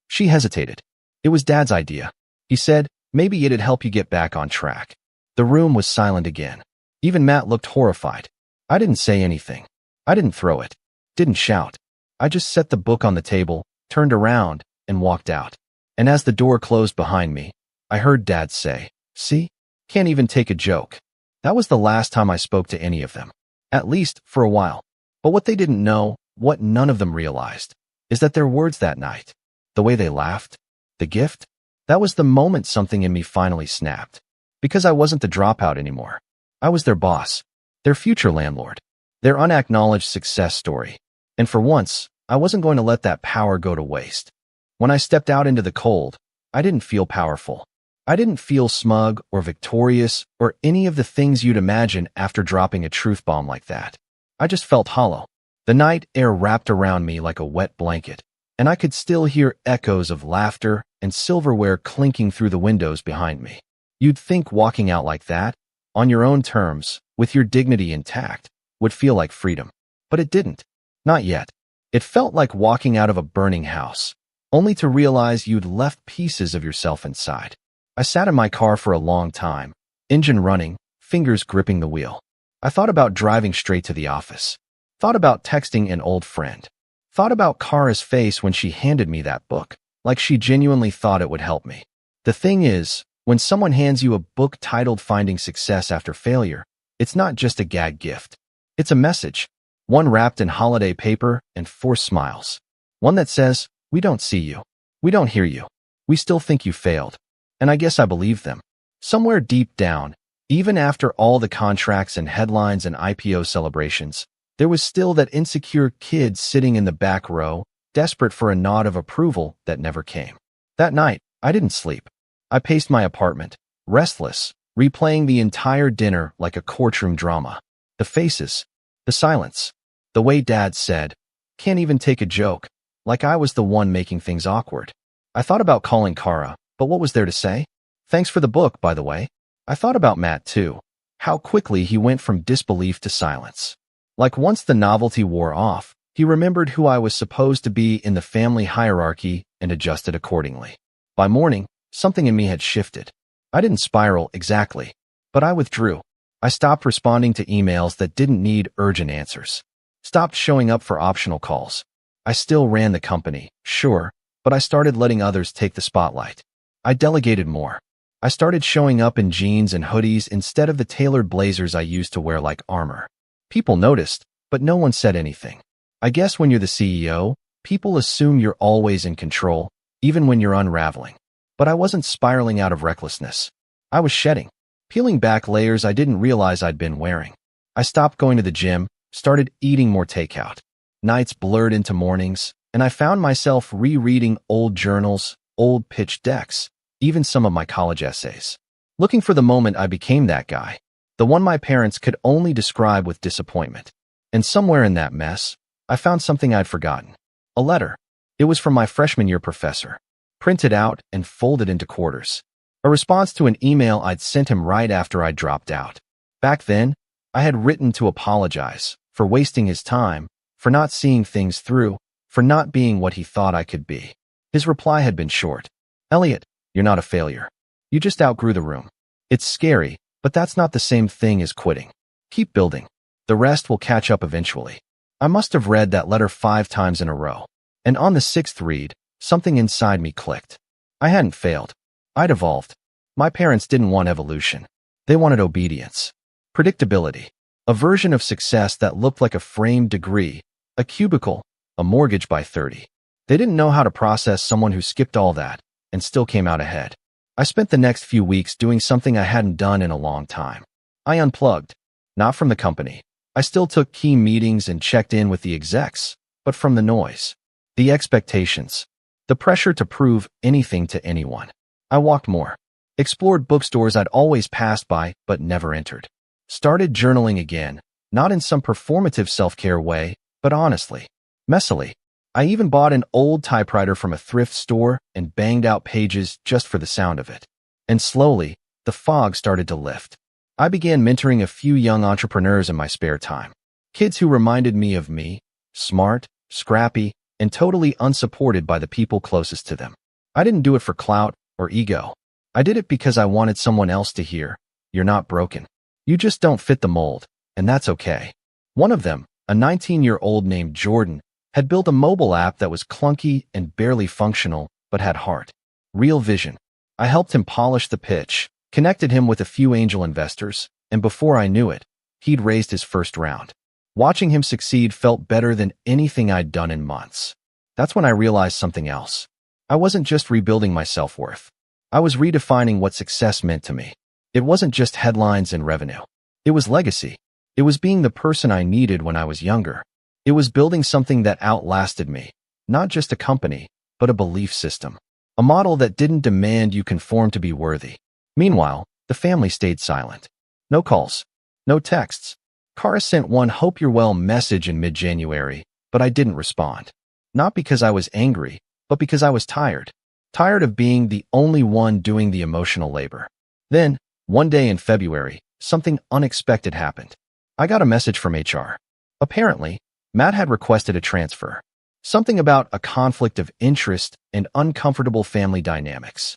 She hesitated. It was Dad's idea. He said, maybe it'd help you get back on track. The room was silent again. Even Matt looked horrified. I didn't say anything. I didn't throw it. Didn't shout. I just set the book on the table, turned around, and walked out. And as the door closed behind me, I heard Dad say, "See? Can't even take a joke." That was the last time I spoke to any of them. At least for a while. But what they didn't know, what none of them realized, is that their words that night, the way they laughed, the gift, that was the moment something in me finally snapped. Because I wasn't the dropout anymore. I was their boss, their future landlord, their unacknowledged success story. And for once, I wasn't going to let that power go to waste. When I stepped out into the cold, I didn't feel powerful. I didn't feel smug or victorious or any of the things you'd imagine after dropping a truth bomb like that. I just felt hollow. The night air wrapped around me like a wet blanket, and I could still hear echoes of laughter and silverware clinking through the windows behind me. You'd think walking out like that, on your own terms, with your dignity intact, would feel like freedom. But it didn't. Not yet. It felt like walking out of a burning house, only to realize you'd left pieces of yourself inside. I sat in my car for a long time, engine running, fingers gripping the wheel. I thought about driving straight to the office. Thought about texting an old friend. Thought about Kara's face when she handed me that book, like she genuinely thought it would help me. The thing is, when someone hands you a book titled Finding Success After Failure, it's not just a gag gift. It's a message, one wrapped in holiday paper and forced smiles. One that says, we don't see you. We don't hear you. We still think you failed. And I guess I believed them. Somewhere deep down, even after all the contracts and headlines and IPO celebrations, there was still that insecure kid sitting in the back row, desperate for a nod of approval that never came. That night, I didn't sleep. I paced my apartment, restless, replaying the entire dinner like a courtroom drama. The faces, the silence, the way Dad said, "Can't even take a joke," like I was the one making things awkward. I thought about calling Kara, but what was there to say? Thanks for the book, by the way. I thought about Matt, too. How quickly he went from disbelief to silence. Like once the novelty wore off, he remembered who I was supposed to be in the family hierarchy and adjusted accordingly. By morning, something in me had shifted. I didn't spiral exactly, but I withdrew. I stopped responding to emails that didn't need urgent answers. Stopped showing up for optional calls. I still ran the company, sure, but I started letting others take the spotlight. I delegated more. I started showing up in jeans and hoodies instead of the tailored blazers I used to wear like armor. People noticed, but no one said anything. I guess when you're the CEO, people assume you're always in control, even when you're unraveling. But I wasn't spiraling out of recklessness. I was shedding, peeling back layers I didn't realize I'd been wearing. I stopped going to the gym, started eating more takeout. Nights blurred into mornings, and I found myself rereading old journals, old pitch decks, even some of my college essays. Looking for the moment I became that guy, the one my parents could only describe with disappointment. And somewhere in that mess, I found something I'd forgotten. A letter. It was from my freshman year professor, printed out and folded into quarters. A response to an email I'd sent him right after I dropped out. Back then, I had written to apologize for wasting his time, for not seeing things through, for not being what he thought I could be. His reply had been short. "Elliot, you're not a failure. You just outgrew the room. It's scary, but that's not the same thing as quitting. Keep building. The rest will catch up eventually." I must have read that letter 5 times in a row. And on the 6th read, something inside me clicked. I hadn't failed. I'd evolved. My parents didn't want evolution. They wanted obedience. Predictability. A version of success that looked like a framed degree, a cubicle, a mortgage by 30. They didn't know how to process someone who skipped all that and still came out ahead. I spent the next few weeks doing something I hadn't done in a long time. I unplugged. Not from the company. I still took key meetings and checked in with the execs, but from the noise. The expectations. The pressure to prove anything to anyone. I walked more. Explored bookstores I'd always passed by but never entered. Started journaling again, not in some performative self-care way, but honestly. Messily. I even bought an old typewriter from a thrift store and banged out pages just for the sound of it. And slowly, the fog started to lift. I began mentoring a few young entrepreneurs in my spare time. Kids who reminded me of me, smart, scrappy, and totally unsupported by the people closest to them. I didn't do it for clout or ego. I did it because I wanted someone else to hear, "You're not broken. You just don't fit the mold, and that's okay." One of them, a 19-year-old named Jordan, had built a mobile app that was clunky and barely functional, but had heart. Real vision. I helped him polish the pitch, connected him with a few angel investors, and before I knew it, he'd raised his first round. Watching him succeed felt better than anything I'd done in months. That's when I realized something else. I wasn't just rebuilding my self-worth. I was redefining what success meant to me. It wasn't just headlines and revenue. It was legacy. It was being the person I needed when I was younger. It was building something that outlasted me, not just a company, but a belief system. A model that didn't demand you conform to be worthy. Meanwhile, the family stayed silent. No calls. No texts. Kara sent one "hope you're well" message in mid-January, but I didn't respond. Not because I was angry, but because I was tired. Tired of being the only one doing the emotional labor. Then, one day in February, something unexpected happened. I got a message from HR. Apparently, Matt had requested a transfer. Something about a conflict of interest and uncomfortable family dynamics.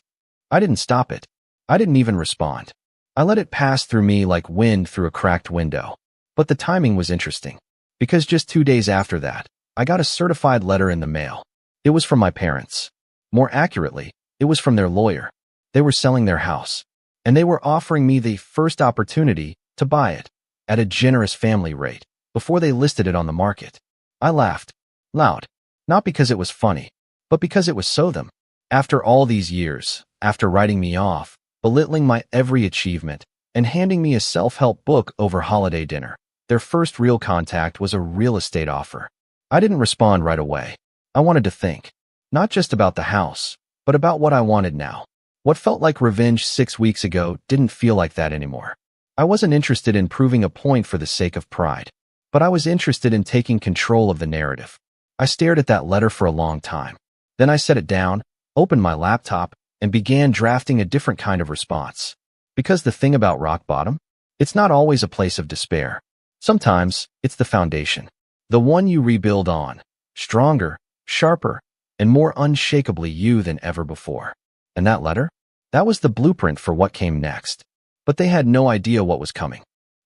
I didn't stop it. I didn't even respond. I let it pass through me like wind through a cracked window. But the timing was interesting, because just 2 days after that, I got a certified letter in the mail. It was from my parents. More accurately, it was from their lawyer. They were selling their house, and they were offering me the first opportunity to buy it at a generous family rate before they listed it on the market. I laughed, loud, not because it was funny, but because it was so them. After all these years, after writing me off, belittling my every achievement, and handing me a self-help book over holiday dinner, their first real contact was a real estate offer. I didn't respond right away. I wanted to think, not just about the house, but about what I wanted now. What felt like revenge 6 weeks ago didn't feel like that anymore. I wasn't interested in proving a point for the sake of pride, but I was interested in taking control of the narrative. I stared at that letter for a long time. Then I set it down, opened my laptop, and began drafting a different kind of response. Because the thing about rock bottom, it's not always a place of despair. Sometimes, it's the foundation. The one you rebuild on. Stronger, sharper, and more unshakably you than ever before. And that letter? That was the blueprint for what came next. But they had no idea what was coming.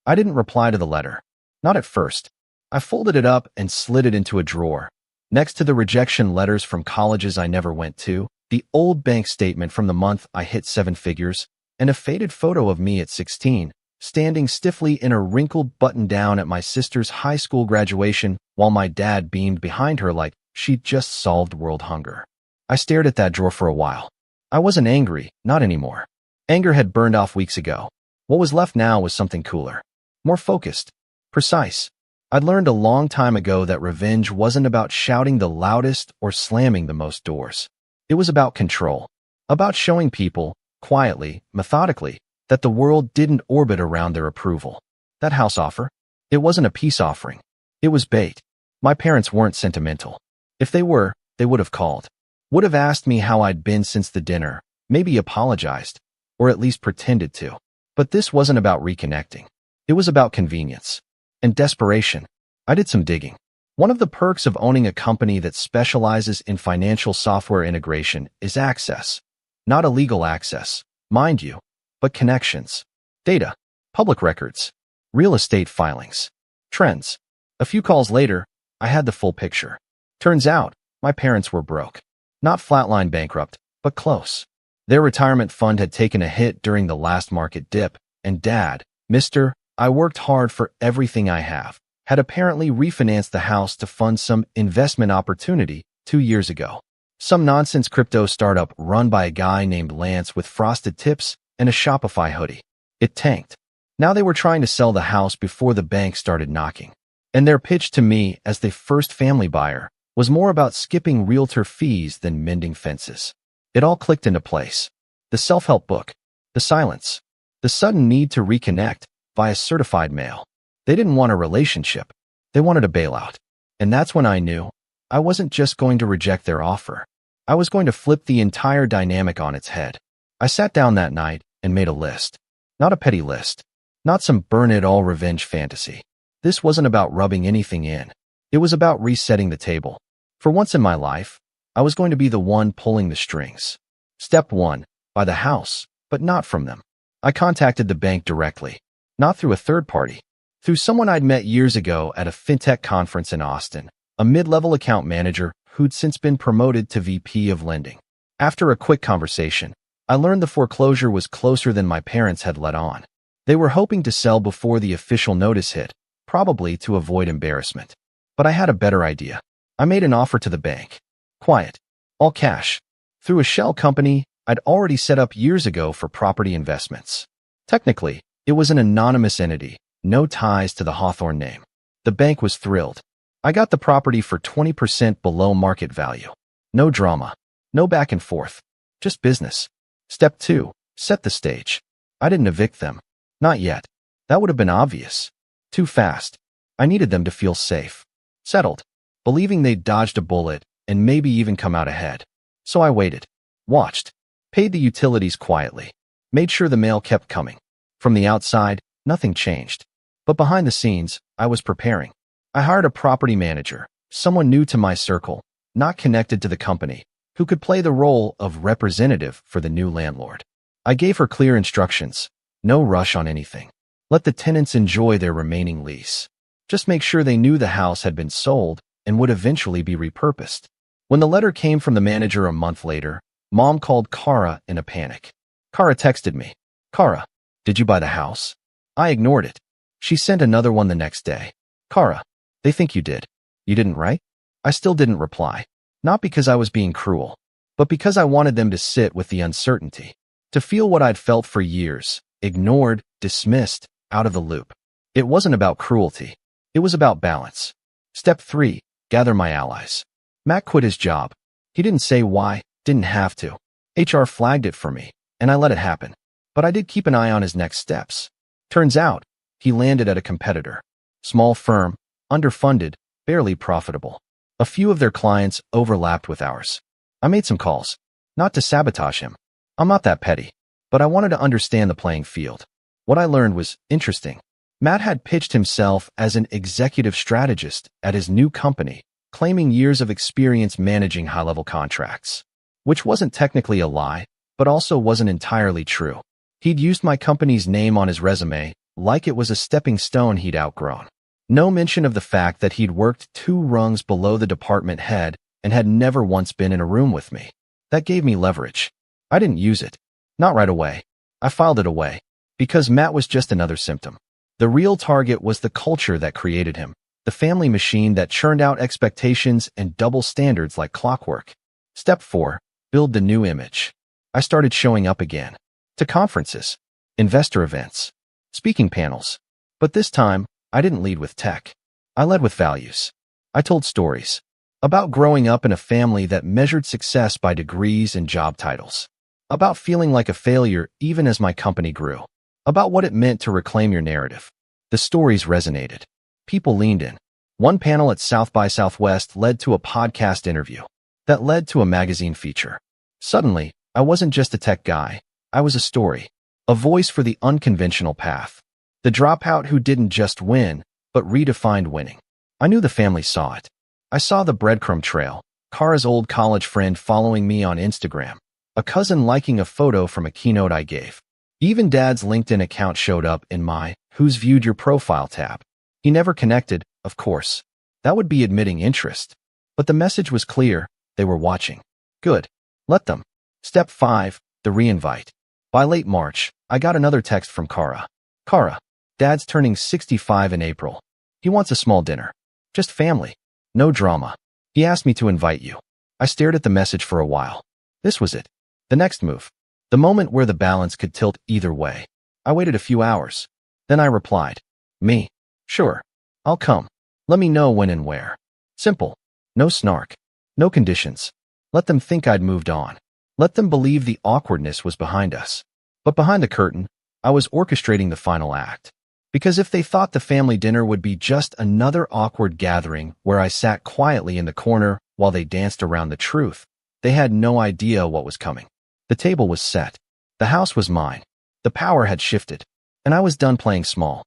I didn't reply to the letter. Not at first. I folded it up and slid it into a drawer. Next to the rejection letters from colleges I never went to, the old bank statement from the month I hit 7 figures, and a faded photo of me at 16, standing stiffly in a wrinkled button-down at my sister's high school graduation while my dad beamed behind her like she'd just solved world hunger. I stared at that drawer for a while. I wasn't angry, not anymore. Anger had burned off weeks ago. What was left now was something cooler. More focused. Precise. I'd learned a long time ago that revenge wasn't about shouting the loudest or slamming the most doors. It was about control. About showing people, quietly, methodically, that the world didn't orbit around their approval. That house offer? It wasn't a peace offering. It was bait. My parents weren't sentimental. If they were, they would have called. Would have asked me how I'd been since the dinner, maybe apologized, or at least pretended to. But this wasn't about reconnecting. It was about convenience. And desperation. I did some digging. One of the perks of owning a company that specializes in financial software integration is access. Not illegal access, mind you, but connections, data, public records, real estate filings, trends. A few calls later, I had the full picture. Turns out, my parents were broke. Not flatline bankrupt, but close. Their retirement fund had taken a hit during the last market dip, and Dad, Mr. I worked hard for everything I have, had apparently refinanced the house to fund some investment opportunity 2 years ago. Some nonsense crypto startup run by a guy named Lance with frosted tips and a Shopify hoodie. It tanked. Now they were trying to sell the house before the bank started knocking. And their pitch to me as the first family buyer was more about skipping realtor fees than mending fences. It all clicked into place. The self-help book, the silence, the sudden need to reconnect via certified mail. They didn't want a relationship. They wanted a bailout. And that's when I knew I wasn't just going to reject their offer. I was going to flip the entire dynamic on its head. I sat down that night and made a list. Not a petty list. Not some burn-it-all revenge fantasy. This wasn't about rubbing anything in. It was about resetting the table. For once in my life, I was going to be the one pulling the strings. Step 1. Buy the house, but not from them. I contacted the bank directly, not through a third party, through someone I'd met years ago at a fintech conference in Austin, a mid-level account manager who'd since been promoted to VP of lending. After a quick conversation, I learned the foreclosure was closer than my parents had let on. They were hoping to sell before the official notice hit, probably to avoid embarrassment. But I had a better idea. I made an offer to the bank. Quiet. All cash. Through a shell company I'd already set up years ago for property investments. Technically, it was an anonymous entity, no ties to the Hawthorne name. The bank was thrilled. I got the property for 20% below market value. No drama. No back and forth. Just business. Step 2. Set the stage. I didn't evict them. Not yet. That would have been obvious. Too fast. I needed them to feel safe. Settled. Believing they'd dodged a bullet and maybe even come out ahead. So I waited. Watched. Paid the utilities quietly. Made sure the mail kept coming. From the outside, nothing changed. But behind the scenes, I was preparing. I hired a property manager, someone new to my circle, not connected to the company, who could play the role of representative for the new landlord. I gave her clear instructions. No rush on anything. Let the tenants enjoy their remaining lease. Just make sure they knew the house had been sold and would eventually be repurposed. When the letter came from the manager a month later, Mom called Kara in a panic. Kara texted me. Kara, did you buy the house? I ignored it. She sent another one the next day. Kara, they think you did. You didn't, right? I still didn't reply. Not because I was being cruel, but because I wanted them to sit with the uncertainty, to feel what I'd felt for years, ignored, dismissed, out of the loop. It wasn't about cruelty. It was about balance. Step 3. Gather my allies. Matt quit his job. He didn't say why, didn't have to. HR flagged it for me, and I let it happen. But I did keep an eye on his next steps. Turns out, he landed at a competitor. Small firm, underfunded, barely profitable. A few of their clients overlapped with ours. I made some calls. Not to sabotage him. I'm not that petty. But I wanted to understand the playing field. What I learned was interesting. Matt had pitched himself as an executive strategist at his new company, claiming years of experience managing high-level contracts. Which wasn't technically a lie, but also wasn't entirely true. He'd used my company's name on his resume like it was a stepping stone he'd outgrown. No mention of the fact that he'd worked 2 rungs below the department head and had never once been in a room with me. That gave me leverage. I didn't use it. Not right away. I filed it away. Because Matt was just another symptom. The real target was the culture that created him, the family machine that churned out expectations and double standards like clockwork. Step 4. Build the new image. I started showing up again. To conferences, investor events, speaking panels. But this time, I didn't lead with tech. I led with values. I told stories about growing up in a family that measured success by degrees and job titles, about feeling like a failure even as my company grew, about what it meant to reclaim your narrative. The stories resonated. People leaned in. One panel at South by Southwest led to a podcast interview that led to a magazine feature. Suddenly, I wasn't just a tech guy. I was a story, a voice for the unconventional path. The dropout who didn't just win, but redefined winning. I knew the family saw it. I saw the breadcrumb trail, Kara's old college friend following me on Instagram, a cousin liking a photo from a keynote I gave. Even Dad's LinkedIn account showed up in my Who's Viewed Your Profile tab. He never connected, of course. That would be admitting interest. But the message was clear. They were watching. Good. Let them. Step 5. The reinvite. By late March, I got another text from Kara. Kara, Dad's turning 65 in April. He wants a small dinner. Just family. No drama. He asked me to invite you. I stared at the message for a while. This was it. The next move. The moment where the balance could tilt either way. I waited a few hours. Then I replied. Me? Sure. I'll come. Let me know when and where. Simple. No snark. No conditions. Let them think I'd moved on. Let them believe the awkwardness was behind us. But behind the curtain, I was orchestrating the final act. Because if they thought the family dinner would be just another awkward gathering where I sat quietly in the corner while they danced around the truth, they had no idea what was coming. The table was set. The house was mine. The power had shifted. And I was done playing small.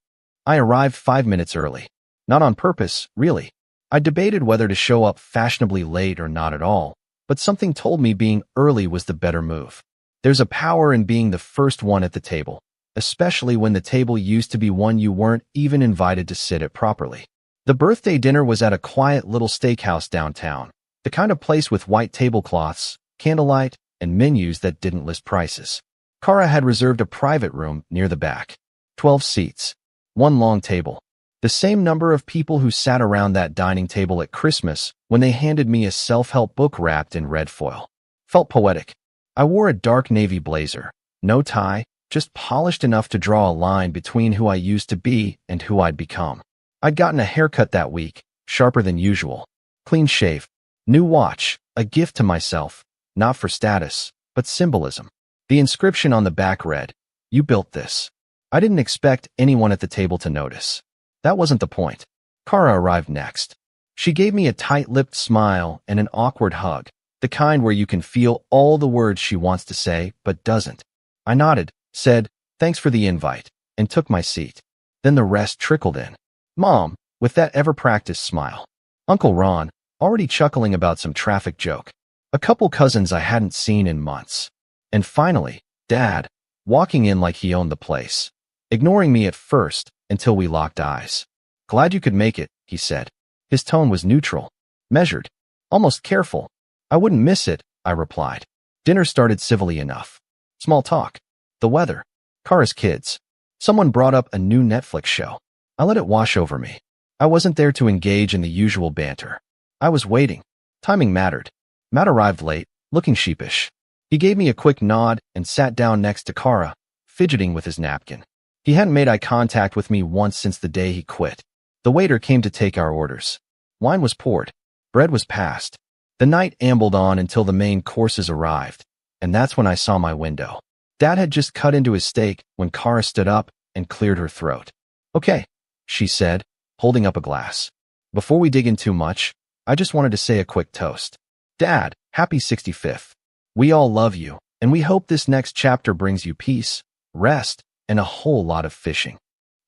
I arrived 5 minutes early. Not on purpose, really. I debated whether to show up fashionably late or not at all, but something told me being early was the better move. There's a power in being the first one at the table, especially when the table used to be one you weren't even invited to sit at properly. The birthday dinner was at a quiet little steakhouse downtown, the kind of place with white tablecloths, candlelight, and menus that didn't list prices. Kara had reserved a private room near the back. 12 seats. One long table. The same number of people who sat around that dining table at Christmas when they handed me a self-help book wrapped in red foil. Felt poetic. I wore a dark navy blazer. No tie, just polished enough to draw a line between who I used to be and who I'd become. I'd gotten a haircut that week, sharper than usual. Clean shave. New watch, a gift to myself, not for status, but symbolism. The inscription on the back read, "You built this." I didn't expect anyone at the table to notice. That wasn't the point. Kara arrived next. She gave me a tight-lipped smile and an awkward hug, the kind where you can feel all the words she wants to say but doesn't. I nodded, said, "Thanks for the invite," and took my seat. Then the rest trickled in. Mom, with that ever-practiced smile. Uncle Ron, already chuckling about some traffic joke. A couple cousins I hadn't seen in months. And finally, Dad, walking in like he owned the place. Ignoring me at first, until we locked eyes. "Glad you could make it," he said. His tone was neutral, measured, almost careful. "I wouldn't miss it," I replied. Dinner started civilly enough. Small talk. The weather. Kara's kids. Someone brought up a new Netflix show. I let it wash over me. I wasn't there to engage in the usual banter. I was waiting. Timing mattered. Matt arrived late, looking sheepish. He gave me a quick nod and sat down next to Kara, fidgeting with his napkin. He hadn't made eye contact with me once since the day he quit. The waiter came to take our orders. Wine was poured. Bread was passed. The night ambled on until the main courses arrived, and that's when I saw my window. Dad had just cut into his steak when Kara stood up and cleared her throat. "Okay," she said, holding up a glass. "Before we dig in too much, I just wanted to say a quick toast. Dad, happy 65th. We all love you, and we hope this next chapter brings you peace, rest, and a whole lot of fishing."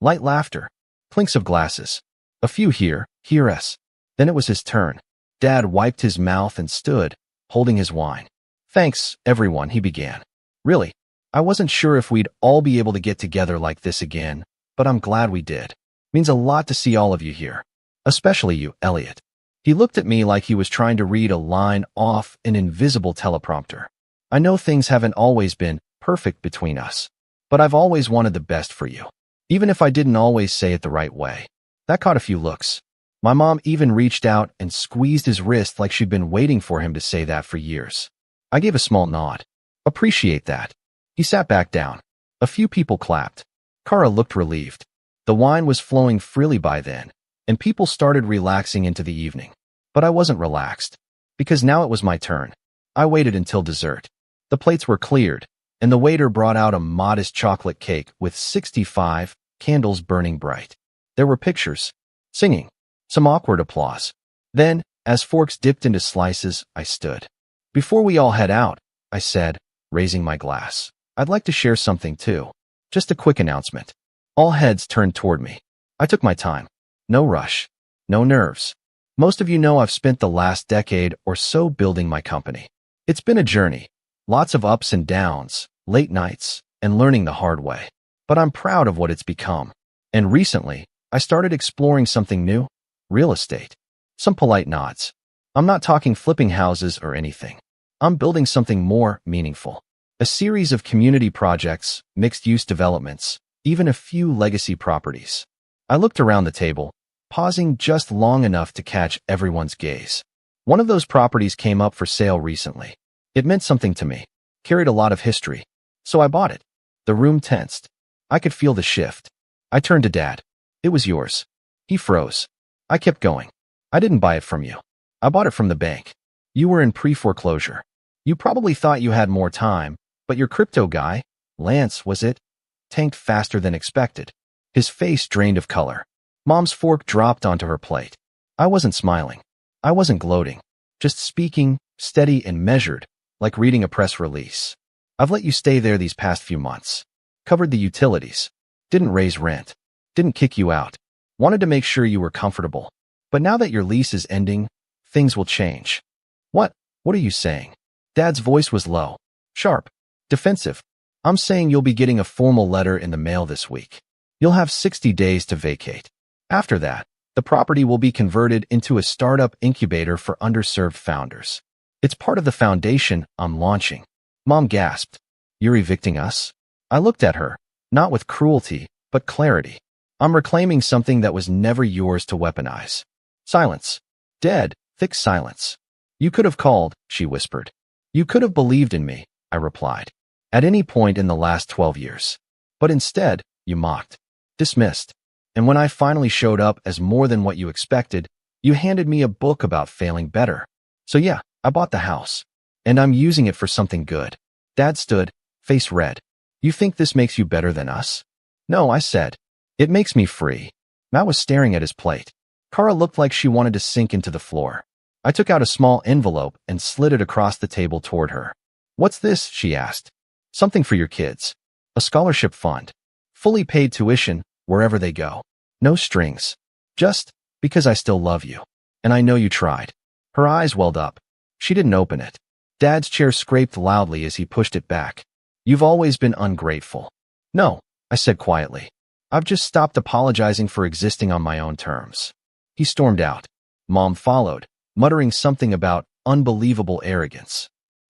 Light laughter. Clinks of glasses. A few here, us. Then it was his turn. Dad wiped his mouth and stood, holding his wine. "Thanks, everyone," he began. "Really, I wasn't sure if we'd all be able to get together like this again, but I'm glad we did. Means a lot to see all of you here. Especially you, Elliot." He looked at me like he was trying to read a line off an invisible teleprompter. "I know things haven't always been perfect between us, but I've always wanted the best for you, even if I didn't always say it the right way." That caught a few looks. My mom even reached out and squeezed his wrist like she'd been waiting for him to say that for years. I gave a small nod. "Appreciate that." He sat back down. A few people clapped. Kara looked relieved. The wine was flowing freely by then, and people started relaxing into the evening. But I wasn't relaxed, because now it was my turn. I waited until dessert. The plates were cleared, and the waiter brought out a modest chocolate cake with 65 candles burning bright. There were pictures, singing, some awkward applause. Then, as forks dipped into slices, I stood. "Before we all head out," I said, raising my glass, "I'd like to share something too. Just a quick announcement." All heads turned toward me. I took my time. No rush. No nerves. Most of you know I've spent the last decade or so building my company. It's been a journey. Lots of ups and downs, late nights, and learning the hard way. But I'm proud of what it's become. And recently, I started exploring something new. Real estate. Some polite nods. I'm not talking flipping houses or anything. I'm building something more meaningful. A series of community projects, mixed-use developments, even a few legacy properties. I looked around the table, pausing just long enough to catch everyone's gaze. One of those properties came up for sale recently. It meant something to me, carried a lot of history, so I bought it. The room tensed. I could feel the shift. I turned to Dad. "It was yours." He froze. I kept going. "I didn't buy it from you. I bought it from the bank. You were in pre-foreclosure. You probably thought you had more time, but your crypto guy, Lance, was it? Tanked faster than expected." His face drained of color. Mom's fork dropped onto her plate. I wasn't smiling. I wasn't gloating. Just speaking, steady and measured, like reading a press release. "I've let you stay there these past few months. Covered the utilities. Didn't raise rent. Didn't kick you out. Wanted to make sure you were comfortable. But now that your lease is ending, things will change. What? What are you saying? Dad's voice was low, sharp, defensive. I'm saying you'll be getting a formal letter in the mail this week. You'll have 60 days to vacate. After that, the property will be converted into a startup incubator for underserved founders. It's part of the foundation I'm launching. Mom gasped. You're evicting us? I looked at her, not with cruelty, but clarity. I'm reclaiming something that was never yours to weaponize. Silence. Dead, thick silence. You could have called, she whispered. You could have believed in me, I replied. At any point in the last 12 years. But instead, you mocked. Dismissed. And when I finally showed up as more than what you expected, you handed me a book about failing better. So yeah, I bought the house. And I'm using it for something good. Dad stood, face red. You think this makes you better than us? No, I said. It makes me free. Matt was staring at his plate. Kara looked like she wanted to sink into the floor. I took out a small envelope and slid it across the table toward her. What's this? She asked. Something for your kids. A scholarship fund. Fully paid tuition, wherever they go. No strings. Just because I still love you. And I know you tried. Her eyes welled up. She didn't open it. Dad's chair scraped loudly as he pushed it back. You've always been ungrateful. No, I said quietly. I've just stopped apologizing for existing on my own terms. He stormed out. Mom followed, muttering something about unbelievable arrogance.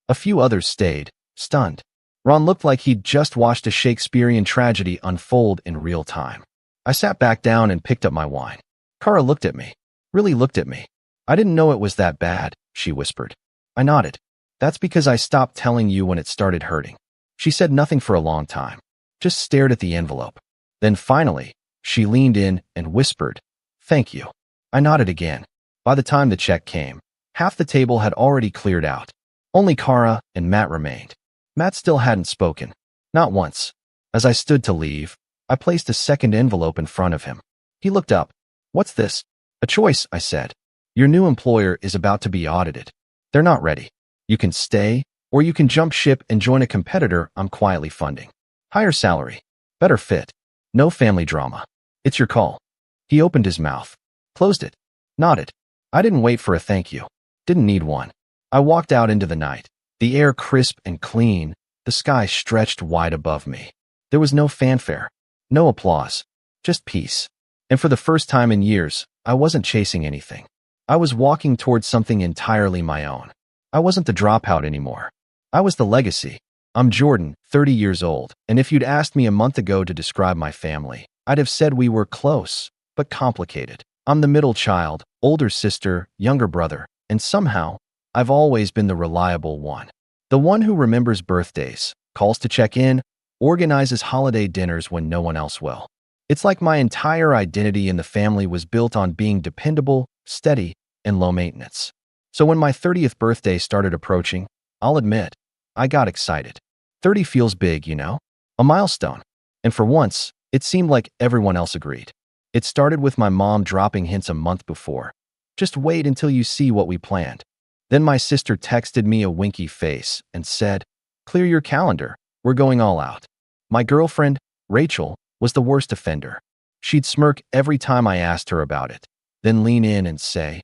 A few others stayed, stunned. Ron looked like he'd just watched a Shakespearean tragedy unfold in real time. I sat back down and picked up my wine. Kara looked at me. Really looked at me. I didn't know it was that bad, she whispered. I nodded. That's because I stopped telling you when it started hurting. She said nothing for a long time. Just stared at the envelope. Then finally, she leaned in and whispered, Thank you. I nodded again. By the time the check came, half the table had already cleared out. Only Kara and Matt remained. Matt still hadn't spoken. Not once. As I stood to leave, I placed a second envelope in front of him. He looked up. What's this? A choice, I said. Your new employer is about to be audited. They're not ready. You can stay, or you can jump ship and join a competitor I'm quietly funding. Higher salary. Better fit. No family drama. It's your call. He opened his mouth. Closed it. Nodded. I didn't wait for a thank you. Didn't need one. I walked out into the night. The air crisp and clean. The sky stretched wide above me. There was no fanfare. No applause. Just peace. And for the first time in years, I wasn't chasing anything. I was walking towards something entirely my own. I wasn't the dropout anymore. I was the legacy. I'm Jordan, 30 years old, and if you'd asked me a month ago to describe my family, I'd have said we were close, but complicated. I'm the middle child, older sister, younger brother, and somehow, I've always been the reliable one. The one who remembers birthdays, calls to check in, organizes holiday dinners when no one else will. It's like my entire identity in the family was built on being dependable, steady, and low maintenance. So when my 30th birthday started approaching, I'll admit, I got excited. 30 feels big, you know? A milestone. And for once, it seemed like everyone else agreed. It started with my mom dropping hints a month before. Just wait until you see what we planned. Then my sister texted me a winky face and said, Clear your calendar, we're going all out. My girlfriend, Rachel, was the worst offender. She'd smirk every time I asked her about it, then lean in and say,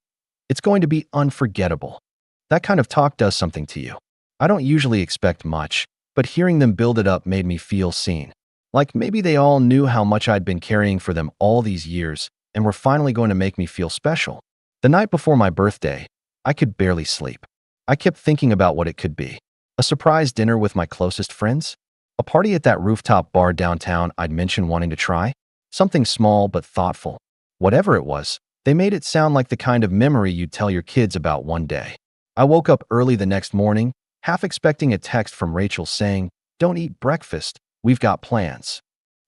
It's going to be unforgettable. That kind of talk does something to you. I don't usually expect much, but hearing them build it up made me feel seen. Like maybe they all knew how much I'd been carrying for them all these years and were finally going to make me feel special. The night before my birthday, I could barely sleep. I kept thinking about what it could be. A surprise dinner with my closest friends? A party at that rooftop bar downtown I'd mentioned wanting to try? Something small but thoughtful. Whatever it was, they made it sound like the kind of memory you'd tell your kids about one day. I woke up early the next morning, half expecting a text from Rachel saying, Don't eat breakfast, we've got plans.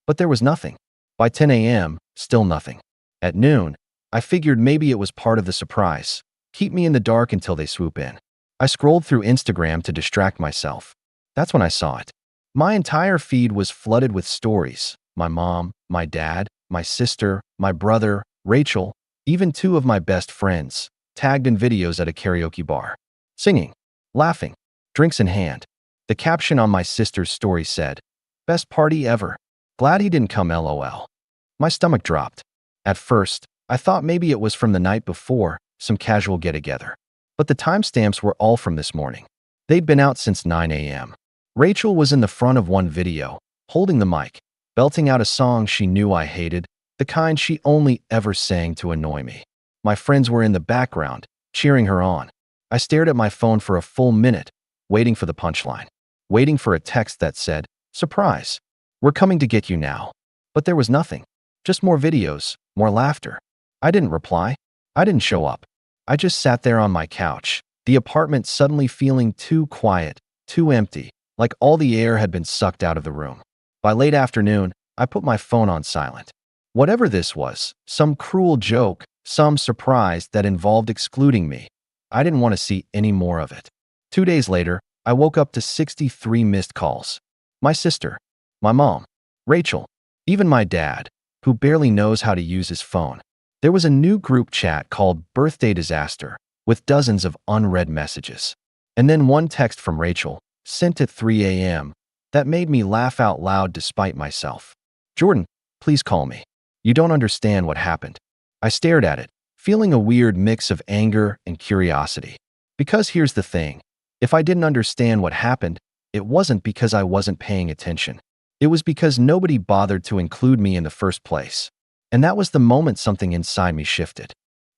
But there was nothing. By 10 a.m., still nothing. At noon, I figured maybe it was part of the surprise. Keep me in the dark until they swoop in. I scrolled through Instagram to distract myself. That's when I saw it. My entire feed was flooded with stories. My mom, my dad, my sister, my brother, Rachel, even two of my best friends, tagged in videos at a karaoke bar. Singing, laughing, drinks in hand. The caption on my sister's story said, Best party ever. Glad he didn't come LOL. My stomach dropped. At first, I thought maybe it was from the night before, some casual get-together. But the timestamps were all from this morning. They'd been out since 9 a.m. Rachel was in the front of one video, holding the mic, belting out a song she knew I hated, the kind she only ever sang to annoy me. My friends were in the background, cheering her on. I stared at my phone for a full minute, waiting for the punchline, waiting for a text that said, "Surprise! We're coming to get you now." But there was nothing. Just more videos, more laughter. I didn't reply. I didn't show up. I just sat there on my couch, the apartment suddenly feeling too quiet, too empty, like all the air had been sucked out of the room. By late afternoon, I put my phone on silent. Whatever this was, some cruel joke, some surprise that involved excluding me, I didn't want to see any more of it. 2 days later, I woke up to 63 missed calls. My sister, my mom, Rachel, even my dad, who barely knows how to use his phone. There was a new group chat called Birthday Disaster, with dozens of unread messages. And then one text from Rachel, sent at 3 a.m., that made me laugh out loud despite myself. "Jordan, please call me. You don't understand what happened." I stared at it, feeling a weird mix of anger and curiosity. Because here's the thing. If I didn't understand what happened, it wasn't because I wasn't paying attention. It was because nobody bothered to include me in the first place. And that was the moment something inside me shifted.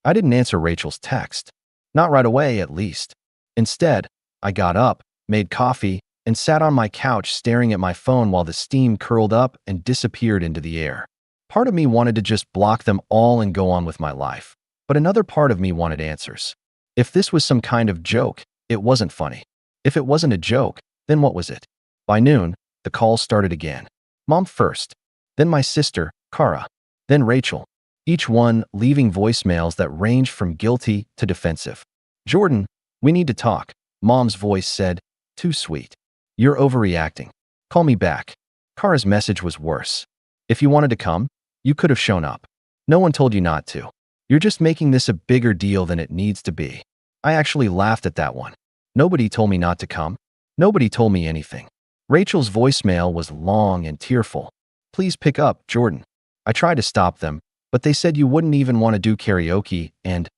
I didn't answer Rachel's text. Not right away, at least. Instead, I got up, made coffee, and sat on my couch staring at my phone while the steam curled up and disappeared into the air. Part of me wanted to just block them all and go on with my life. But another part of me wanted answers. If this was some kind of joke, it wasn't funny. If it wasn't a joke, then what was it? By noon, the calls started again. Mom first, then my sister, Kara, then Rachel, each one leaving voicemails that ranged from guilty to defensive. "Jordan, we need to talk," Mom's voice said, "Too sweet. You're overreacting. Call me back." Kara's message was worse. "If you wanted to come, you could have shown up. No one told you not to. You're just making this a bigger deal than it needs to be." I actually laughed at that one. Nobody told me not to come. Nobody told me anything. Rachel's voicemail was long and tearful. "Please pick up, Jordan." I tried to stop them, but they said you wouldn't even want to do karaoke and,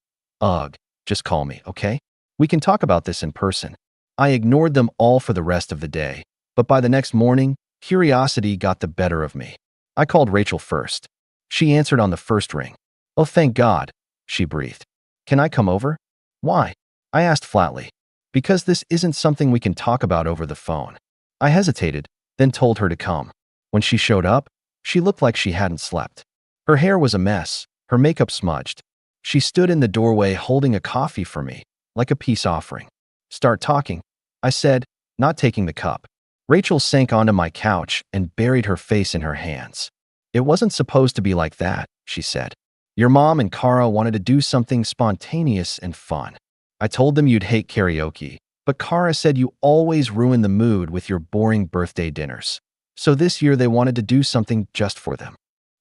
ugh, just call me, okay? We can talk about this in person. I ignored them all for the rest of the day, but by the next morning, curiosity got the better of me. I called Rachel first. She answered on the first ring. "Oh, thank God," she breathed. "Can I come over?" "Why?" I asked flatly. "Because this isn't something we can talk about over the phone." I hesitated, then told her to come. When she showed up, she looked like she hadn't slept. Her hair was a mess, her makeup smudged. She stood in the doorway holding a coffee for me, like a peace offering. "Start talking," I said, not taking the cup. Rachel sank onto my couch and buried her face in her hands. "It wasn't supposed to be like that," she said. "Your mom and Kara wanted to do something spontaneous and fun. I told them you'd hate karaoke, but Kara said you always ruin the mood with your boring birthday dinners. So this year they wanted to do something just for them."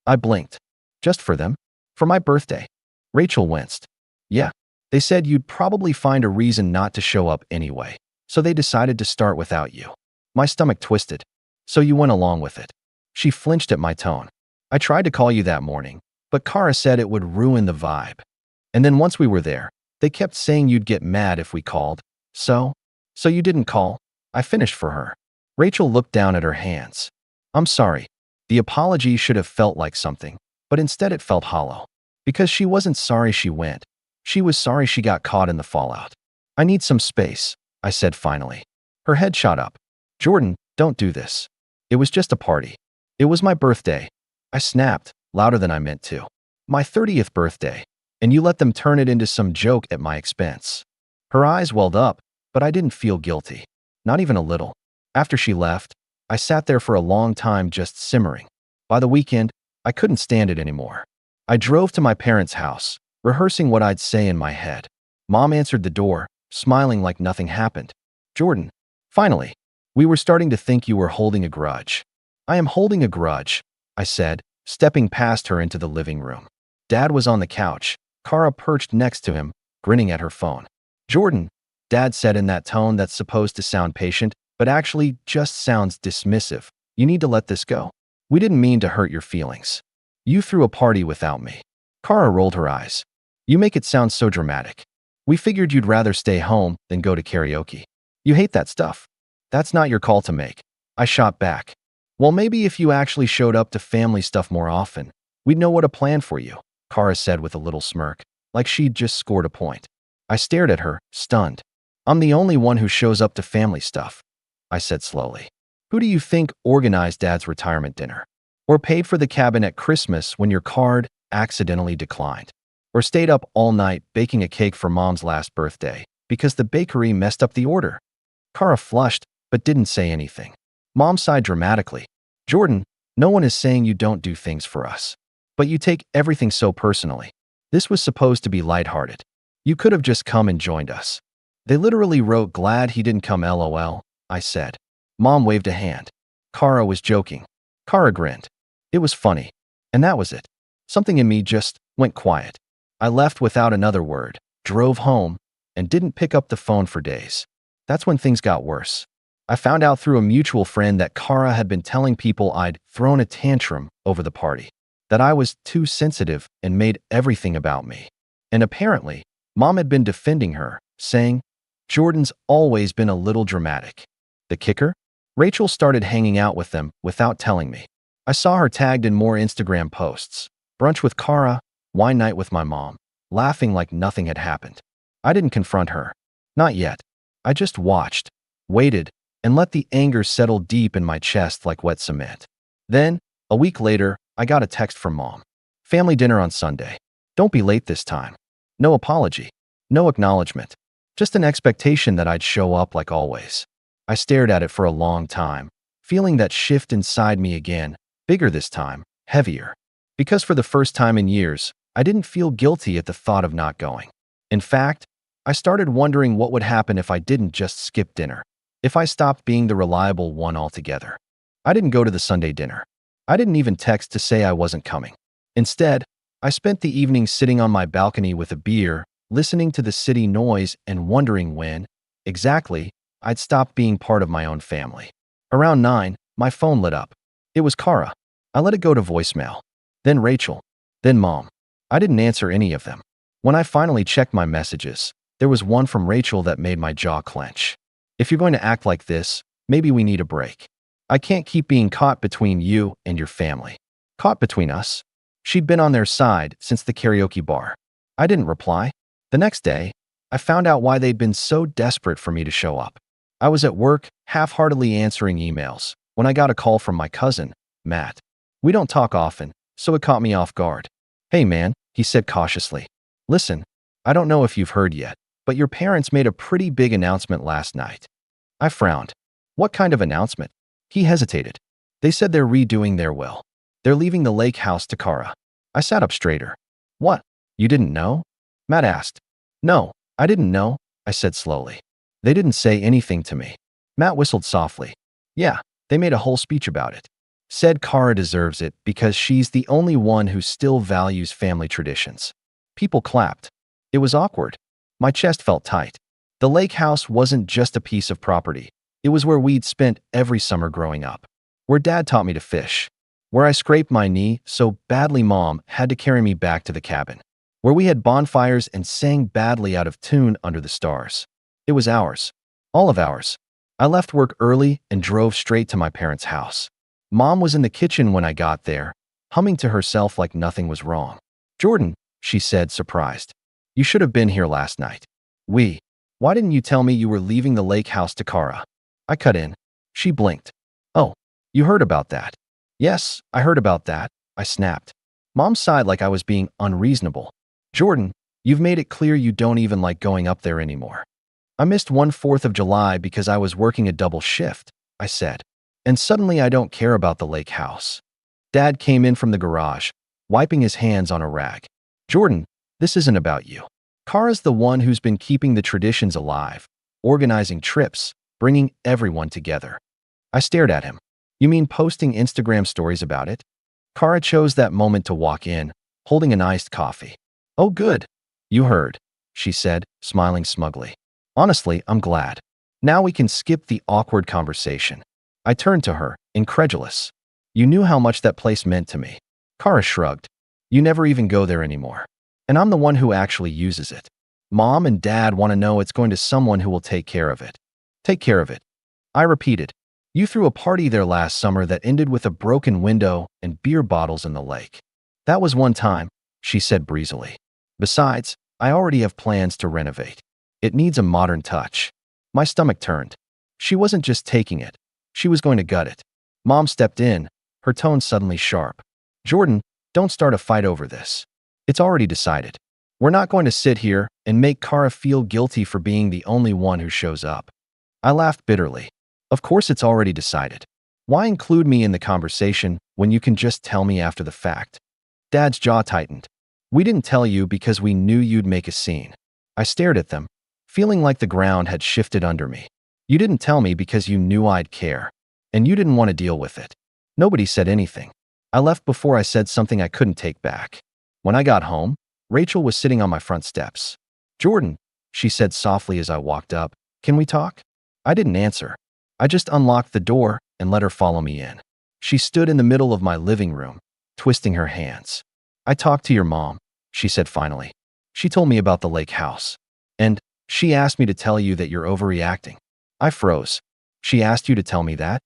I blinked. "Just for them? For my birthday?" Rachel winced. "Yeah. They said you'd probably find a reason not to show up anyway, so they decided to start without you." My stomach twisted. "So you went along with it." She flinched at my tone. "I tried to call you that morning, but Kara said it would ruin the vibe. And then once we were there, they kept saying you'd get mad if we called. So you didn't call?" I finished for her. Rachel looked down at her hands. "I'm sorry." The apology should have felt like something, but instead it felt hollow. Because she wasn't sorry she went. She was sorry she got caught in the fallout. "I need some space," I said finally. Her head shot up. "Jordan, don't do this. It was just a party. It was my birthday." I snapped, louder than I meant to. "My 30th birthday. And you let them turn it into some joke at my expense." Her eyes welled up, but I didn't feel guilty. Not even a little. After she left, I sat there for a long time just simmering. By the weekend, I couldn't stand it anymore. I drove to my parents' house, rehearsing what I'd say in my head. Mom answered the door, smiling like nothing happened. "Jordan, finally. We were starting to think you were holding a grudge." "I am holding a grudge," I said, stepping past her into the living room. Dad was on the couch, Kara perched next to him, grinning at her phone. "Jordan," Dad said in that tone that's supposed to sound patient, but actually just sounds dismissive, "you need to let this go. We didn't mean to hurt your feelings. You threw a party without me." Kara rolled her eyes. You make it sound so dramatic. We figured you'd rather stay home than go to karaoke. You hate that stuff. That's not your call to make. I shot back. Well, maybe if you actually showed up to family stuff more often, we'd know what to plan for you, Kara said with a little smirk, like she'd just scored a point. I stared at her, stunned. I'm the only one who shows up to family stuff, I said slowly. Who do you think organized Dad's retirement dinner? Or paid for the cabin at Christmas when your card accidentally declined? Or stayed up all night baking a cake for Mom's last birthday because the bakery messed up the order? Kara flushed, but didn't say anything. Mom sighed dramatically. Jordan, no one is saying you don't do things for us. But you take everything so personally. This was supposed to be lighthearted. You could have just come and joined us. They literally wrote glad he didn't come LOL, I said. Mom waved a hand. Kara was joking. Kara grinned. It was funny. And that was it. Something in me just went quiet. I left without another word, drove home, and didn't pick up the phone for days. That's when things got worse. I found out through a mutual friend that Kara had been telling people I'd thrown a tantrum over the party, that I was too sensitive and made everything about me. And apparently, Mom had been defending her, saying, Jordan's always been a little dramatic. The kicker? Rachel started hanging out with them without telling me. I saw her tagged in more Instagram posts. Brunch with Kara, wine night with my mom, laughing like nothing had happened. I didn't confront her. Not yet. I just watched, waited, and let the anger settle deep in my chest like wet cement. Then, a week later, I got a text from Mom. Family dinner on Sunday. Don't be late this time. No apology. No acknowledgement. Just an expectation that I'd show up like always. I stared at it for a long time, feeling that shift inside me again, bigger this time, heavier. Because for the first time in years, I didn't feel guilty at the thought of not going. In fact, I started wondering what would happen if I didn't just skip dinner, if I stopped being the reliable one altogether. I didn't go to the Sunday dinner. I didn't even text to say I wasn't coming. Instead, I spent the evening sitting on my balcony with a beer, listening to the city noise and wondering when, exactly, I'd stop being part of my own family. Around 9, my phone lit up. It was Kara. I let it go to voicemail. Then Rachel. Then Mom. I didn't answer any of them. When I finally checked my messages, there was one from Rachel that made my jaw clench. If you're going to act like this, maybe we need a break. I can't keep being caught between you and your family. Caught between us? She'd been on their side since the karaoke bar. I didn't reply. The next day, I found out why they'd been so desperate for me to show up. I was at work, half-heartedly answering emails, when I got a call from my cousin, Matt. We don't talk often, so it caught me off guard. Hey man, he said cautiously. Listen, I don't know if you've heard yet, but your parents made a pretty big announcement last night. I frowned. What kind of announcement? He hesitated. They said they're redoing their will. They're leaving the lake house to Kara. I sat up straighter. What? You didn't know? Matt asked. No, I didn't know, I said slowly. They didn't say anything to me. Matt whistled softly. Yeah, they made a whole speech about it. Said Kara deserves it because she's the only one who still values family traditions. People clapped. It was awkward. My chest felt tight. The lake house wasn't just a piece of property. It was where we'd spent every summer growing up. Where Dad taught me to fish. Where I scraped my knee so badly Mom had to carry me back to the cabin. Where we had bonfires and sang badly out of tune under the stars. It was ours. All of ours. I left work early and drove straight to my parents' house. Mom was in the kitchen when I got there, humming to herself like nothing was wrong. Jordan, she said, surprised. You should have been here last night. Why didn't you tell me you were leaving the lake house to Kara? I cut in. She blinked. Oh, you heard about that? Yes, I heard about that, I snapped. Mom sighed like I was being unreasonable. Jordan, you've made it clear you don't even like going up there anymore. I missed 1/4 of July because I was working a double shift, I said. And suddenly I don't care about the lake house. Dad came in from the garage, wiping his hands on a rag. Jordan, this isn't about you. Kara's the one who's been keeping the traditions alive, organizing trips, bringing everyone together. I stared at him. You mean posting Instagram stories about it? Kara chose that moment to walk in, holding an iced coffee. Oh good. You heard, she said, smiling smugly. Honestly, I'm glad. Now we can skip the awkward conversation. I turned to her, incredulous. You knew how much that place meant to me. Kara shrugged. You never even go there anymore. And I'm the one who actually uses it. Mom and Dad want to know it's going to someone who will take care of it. Take care of it. I repeated. You threw a party there last summer that ended with a broken window and beer bottles in the lake. That was one time, she said breezily. Besides, I already have plans to renovate. It needs a modern touch. My stomach turned. She wasn't just taking it. She was going to gut it. Mom stepped in, her tone suddenly sharp. Jordan, don't start a fight over this. It's already decided. We're not going to sit here and make Kara feel guilty for being the only one who shows up. I laughed bitterly. Of course it's already decided. Why include me in the conversation when you can just tell me after the fact? Dad's jaw tightened. We didn't tell you because we knew you'd make a scene. I stared at them, feeling like the ground had shifted under me. You didn't tell me because you knew I'd care. And you didn't want to deal with it. Nobody said anything. I left before I said something I couldn't take back. When I got home, Rachel was sitting on my front steps. Jordan, she said softly as I walked up, can we talk? I didn't answer. I just unlocked the door and let her follow me in. She stood in the middle of my living room, twisting her hands. I talked to your mom, she said finally. She told me about the lake house. And she asked me to tell you that you're overreacting. I froze. She asked you to tell me that?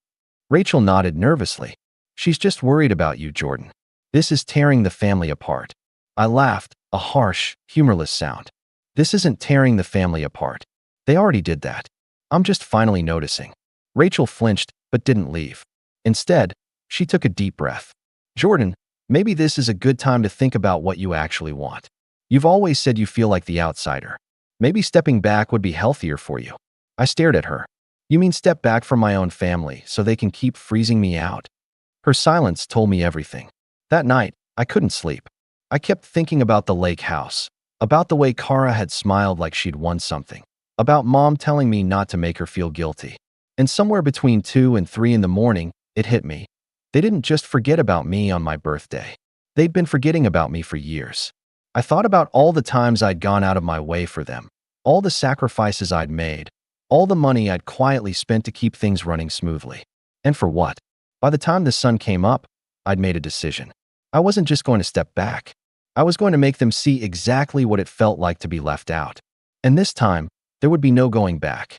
Rachel nodded nervously. She's just worried about you, Jordan. This is tearing the family apart. I laughed, a harsh, humorless sound. This isn't tearing the family apart. They already did that. I'm just finally noticing. Rachel flinched, but didn't leave. Instead, she took a deep breath. Jordan, maybe this is a good time to think about what you actually want. You've always said you feel like the outsider. Maybe stepping back would be healthier for you. I stared at her. You mean step back from my own family so they can keep freezing me out? Her silence told me everything. That night, I couldn't sleep. I kept thinking about the lake house, about the way Kara had smiled like she'd won something, about Mom telling me not to make her feel guilty. And somewhere between 2 and 3 in the morning, it hit me. They didn't just forget about me on my birthday. They'd been forgetting about me for years. I thought about all the times I'd gone out of my way for them, all the sacrifices I'd made, all the money I'd quietly spent to keep things running smoothly. And for what? By the time the sun came up, I'd made a decision. I wasn't just going to step back. I was going to make them see exactly what it felt like to be left out. And this time, there would be no going back.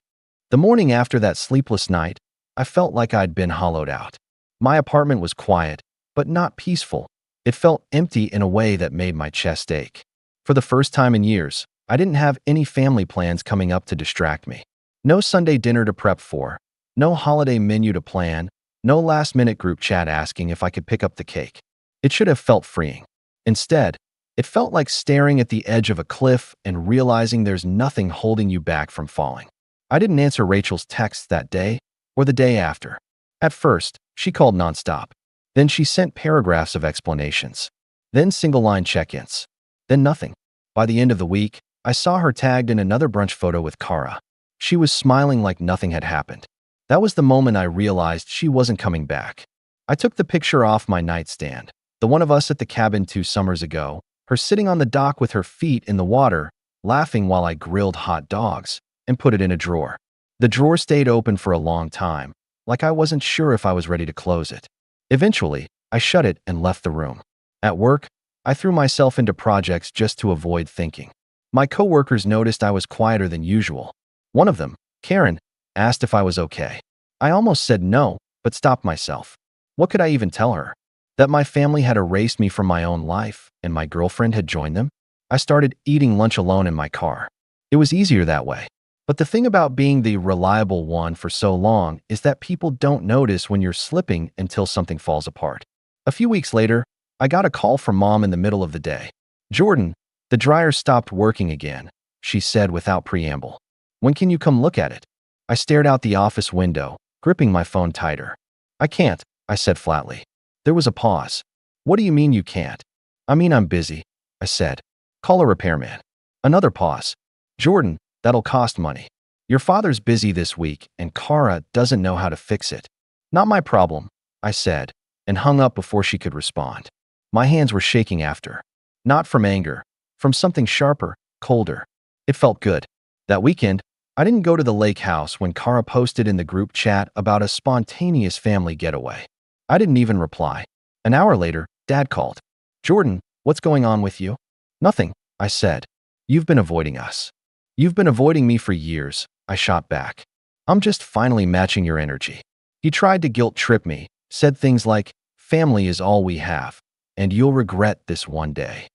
The morning after that sleepless night, I felt like I'd been hollowed out. My apartment was quiet, but not peaceful. It felt empty in a way that made my chest ache. For the first time in years, I didn't have any family plans coming up to distract me. No Sunday dinner to prep for, no holiday menu to plan, no last-minute group chat asking if I could pick up the cake. It should have felt freeing. Instead, it felt like staring at the edge of a cliff and realizing there's nothing holding you back from falling. I didn't answer Rachel's texts that day or the day after. At first, she called nonstop. Then she sent paragraphs of explanations. Then single-line check-ins. Then nothing. By the end of the week, I saw her tagged in another brunch photo with Kara. She was smiling like nothing had happened. That was the moment I realized she wasn't coming back. I took the picture off my nightstand, the one of us at the cabin 2 summers ago, her sitting on the dock with her feet in the water, laughing while I grilled hot dogs, and put it in a drawer. The drawer stayed open for a long time, like I wasn't sure if I was ready to close it. Eventually, I shut it and left the room. At work, I threw myself into projects just to avoid thinking. My coworkers noticed I was quieter than usual. One of them, Karen, asked if I was okay. I almost said no, but stopped myself. What could I even tell her? That my family had erased me from my own life and my girlfriend had joined them? I started eating lunch alone in my car. It was easier that way. But the thing about being the reliable one for so long is that people don't notice when you're slipping until something falls apart. A few weeks later, I got a call from Mom in the middle of the day. Jordan, the dryer stopped working again, she said without preamble. When can you come look at it? I stared out the office window, gripping my phone tighter. I can't, I said flatly. There was a pause. What do you mean you can't? I mean I'm busy, I said. Call a repairman. Another pause. Jordan, that'll cost money. Your father's busy this week and Kara doesn't know how to fix it. Not my problem, I said, and hung up before she could respond. My hands were shaking after. Not from anger, from something sharper, colder. It felt good. That weekend, I didn't go to the lake house when Kara posted in the group chat about a spontaneous family getaway. I didn't even reply. An hour later, Dad called. Jordan, What's going on with you? Nothing, I said. You've been avoiding us. You've been avoiding me for years, I shot back. I'm just finally matching your energy. He tried to guilt trip me, said things like, family is all we have, and you'll regret this one day.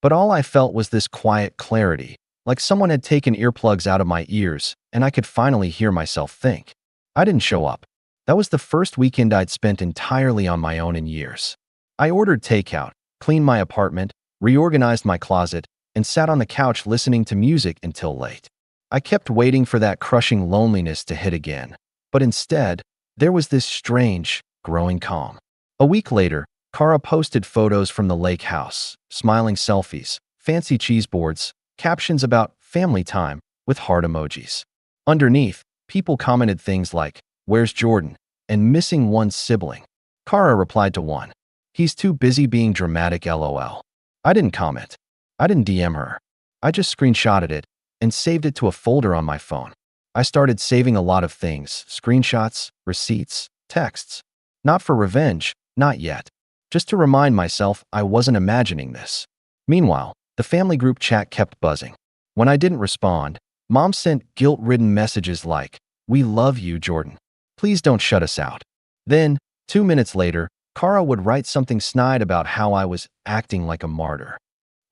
But all I felt was this quiet clarity, like someone had taken earplugs out of my ears, and I could finally hear myself think. I didn't show up. That was the first weekend I'd spent entirely on my own in years. I ordered takeout, cleaned my apartment, reorganized my closet, and sat on the couch listening to music until late. I kept waiting for that crushing loneliness to hit again, but instead, there was this strange, growing calm. A week later, Kara posted photos from the lake house, smiling selfies, fancy cheese boards, captions about family time with heart emojis. Underneath, people commented things like, "Where's Jordan?" and "Missing one sibling." Kara replied to one, "He's too busy being dramatic, lol." I didn't comment. I didn't DM her. I just screenshotted it and saved it to a folder on my phone. I started saving a lot of things, screenshots, receipts, texts. Not for revenge, not yet. Just to remind myself I wasn't imagining this. Meanwhile, the family group chat kept buzzing. When I didn't respond, Mom sent guilt-ridden messages like, "We love you, Jordan. Please don't shut us out." Then, 2 minutes later, Kara would write something snide about how I was acting like a martyr.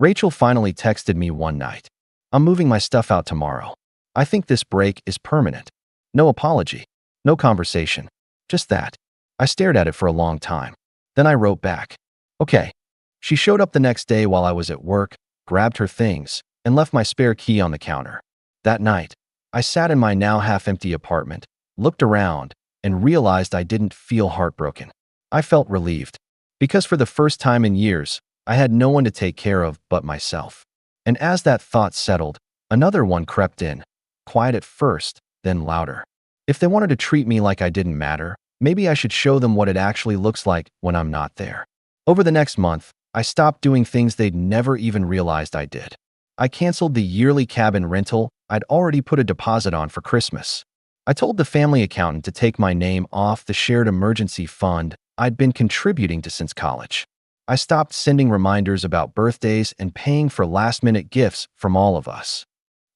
Rachel finally texted me one night. "I'm moving my stuff out tomorrow. I think this break is permanent." No apology. No conversation. Just that. I stared at it for a long time. Then I wrote back, "Okay." She showed up the next day while I was at work, grabbed her things, and left my spare key on the counter. That night, I sat in my now half-empty apartment, looked around, and realized I didn't feel heartbroken. I felt relieved. Because for the first time in years, I had no one to take care of but myself. And as that thought settled, another one crept in, quiet at first, then louder. If they wanted to treat me like I didn't matter, maybe I should show them what it actually looks like when I'm not there. Over the next month, I stopped doing things they'd never even realized I did. I canceled the yearly cabin rental I'd already put a deposit on for Christmas. I told the family accountant to take my name off the shared emergency fund I'd been contributing to since college. I stopped sending reminders about birthdays and paying for last-minute gifts from all of us.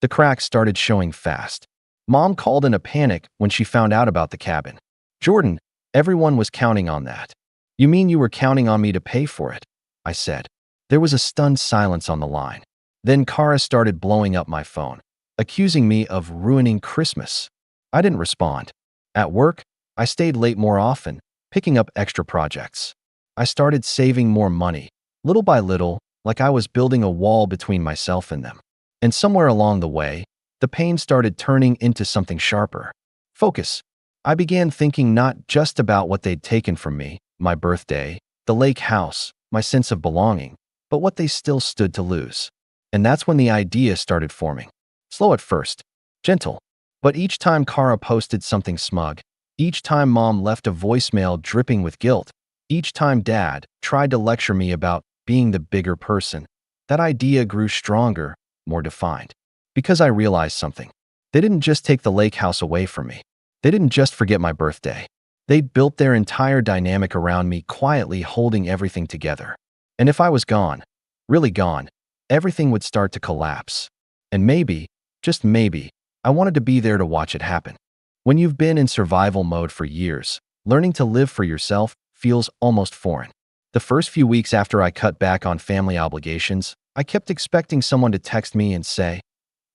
The cracks started showing fast. Mom called in a panic when she found out about the cabin. "Jordan, everyone was counting on that." "You mean you were counting on me to pay for it?" I said. There was a stunned silence on the line. Then Kara started blowing up my phone, accusing me of ruining Christmas. I didn't respond. At work, I stayed late more often, picking up extra projects. I started saving more money, little by little, like I was building a wall between myself and them. And somewhere along the way, the pain started turning into something sharper. Focus. I began thinking not just about what they'd taken from me, my birthday, the lake house, my sense of belonging, but what they still stood to lose. And that's when the idea started forming. Slow at first, gentle. But each time Kara posted something smug, each time Mom left a voicemail dripping with guilt, each time Dad tried to lecture me about being the bigger person, that idea grew stronger, more defined. Because I realized something. They didn't just take the lake house away from me. They didn't just forget my birthday. They built their entire dynamic around me, quietly holding everything together. And if I was gone, really gone, everything would start to collapse. And maybe, just maybe, I wanted to be there to watch it happen. When you've been in survival mode for years, learning to live for yourself feels almost foreign. The first few weeks after I cut back on family obligations, I kept expecting someone to text me and say,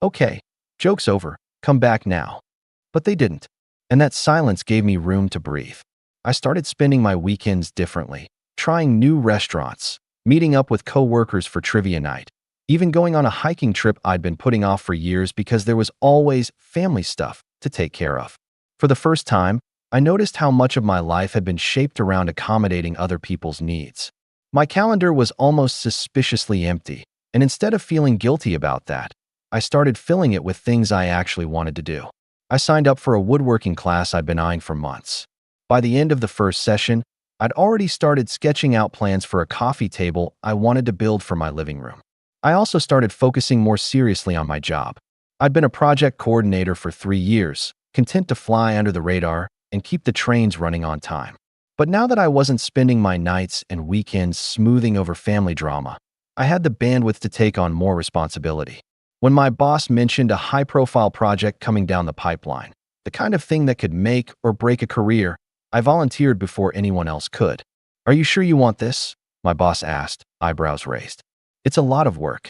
"Okay, joke's over, come back now." But they didn't. And that silence gave me room to breathe. I started spending my weekends differently, trying new restaurants, meeting up with coworkers for trivia night, even going on a hiking trip I'd been putting off for years because there was always family stuff to take care of. For the first time, I noticed how much of my life had been shaped around accommodating other people's needs. My calendar was almost suspiciously empty, and instead of feeling guilty about that, I started filling it with things I actually wanted to do. I signed up for a woodworking class I'd been eyeing for months. By the end of the first session, I'd already started sketching out plans for a coffee table I wanted to build for my living room. I also started focusing more seriously on my job. I'd been a project coordinator for 3 years, content to fly under the radar and keep the trains running on time. But now that I wasn't spending my nights and weekends smoothing over family drama, I had the bandwidth to take on more responsibility. When my boss mentioned a high-profile project coming down the pipeline, the kind of thing that could make or break a career, I volunteered before anyone else could. "Are you sure you want this?" my boss asked, eyebrows raised. "It's a lot of work."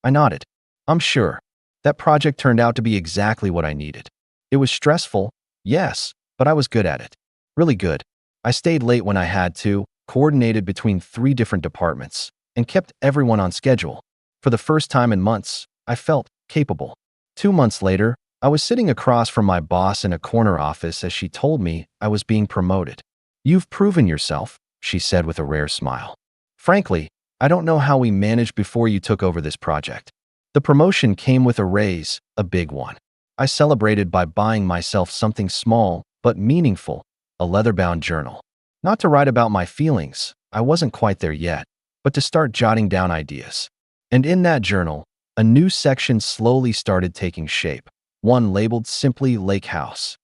I nodded. "I'm sure." That project turned out to be exactly what I needed. It was stressful, yes, but I was good at it. Really good. I stayed late when I had to, coordinated between 3 different departments, and kept everyone on schedule. For the first time in months, I felt capable. 2 months later, I was sitting across from my boss in a corner office as she told me I was being promoted. "You've proven yourself," she said with a rare smile. "Frankly, I don't know how we managed before you took over this project." The promotion came with a raise, a big one. I celebrated by buying myself something small but meaningful, a leather-bound journal. Not to write about my feelings, I wasn't quite there yet, but to start jotting down ideas. And in that journal, a new section slowly started taking shape, one labeled simply Lake House.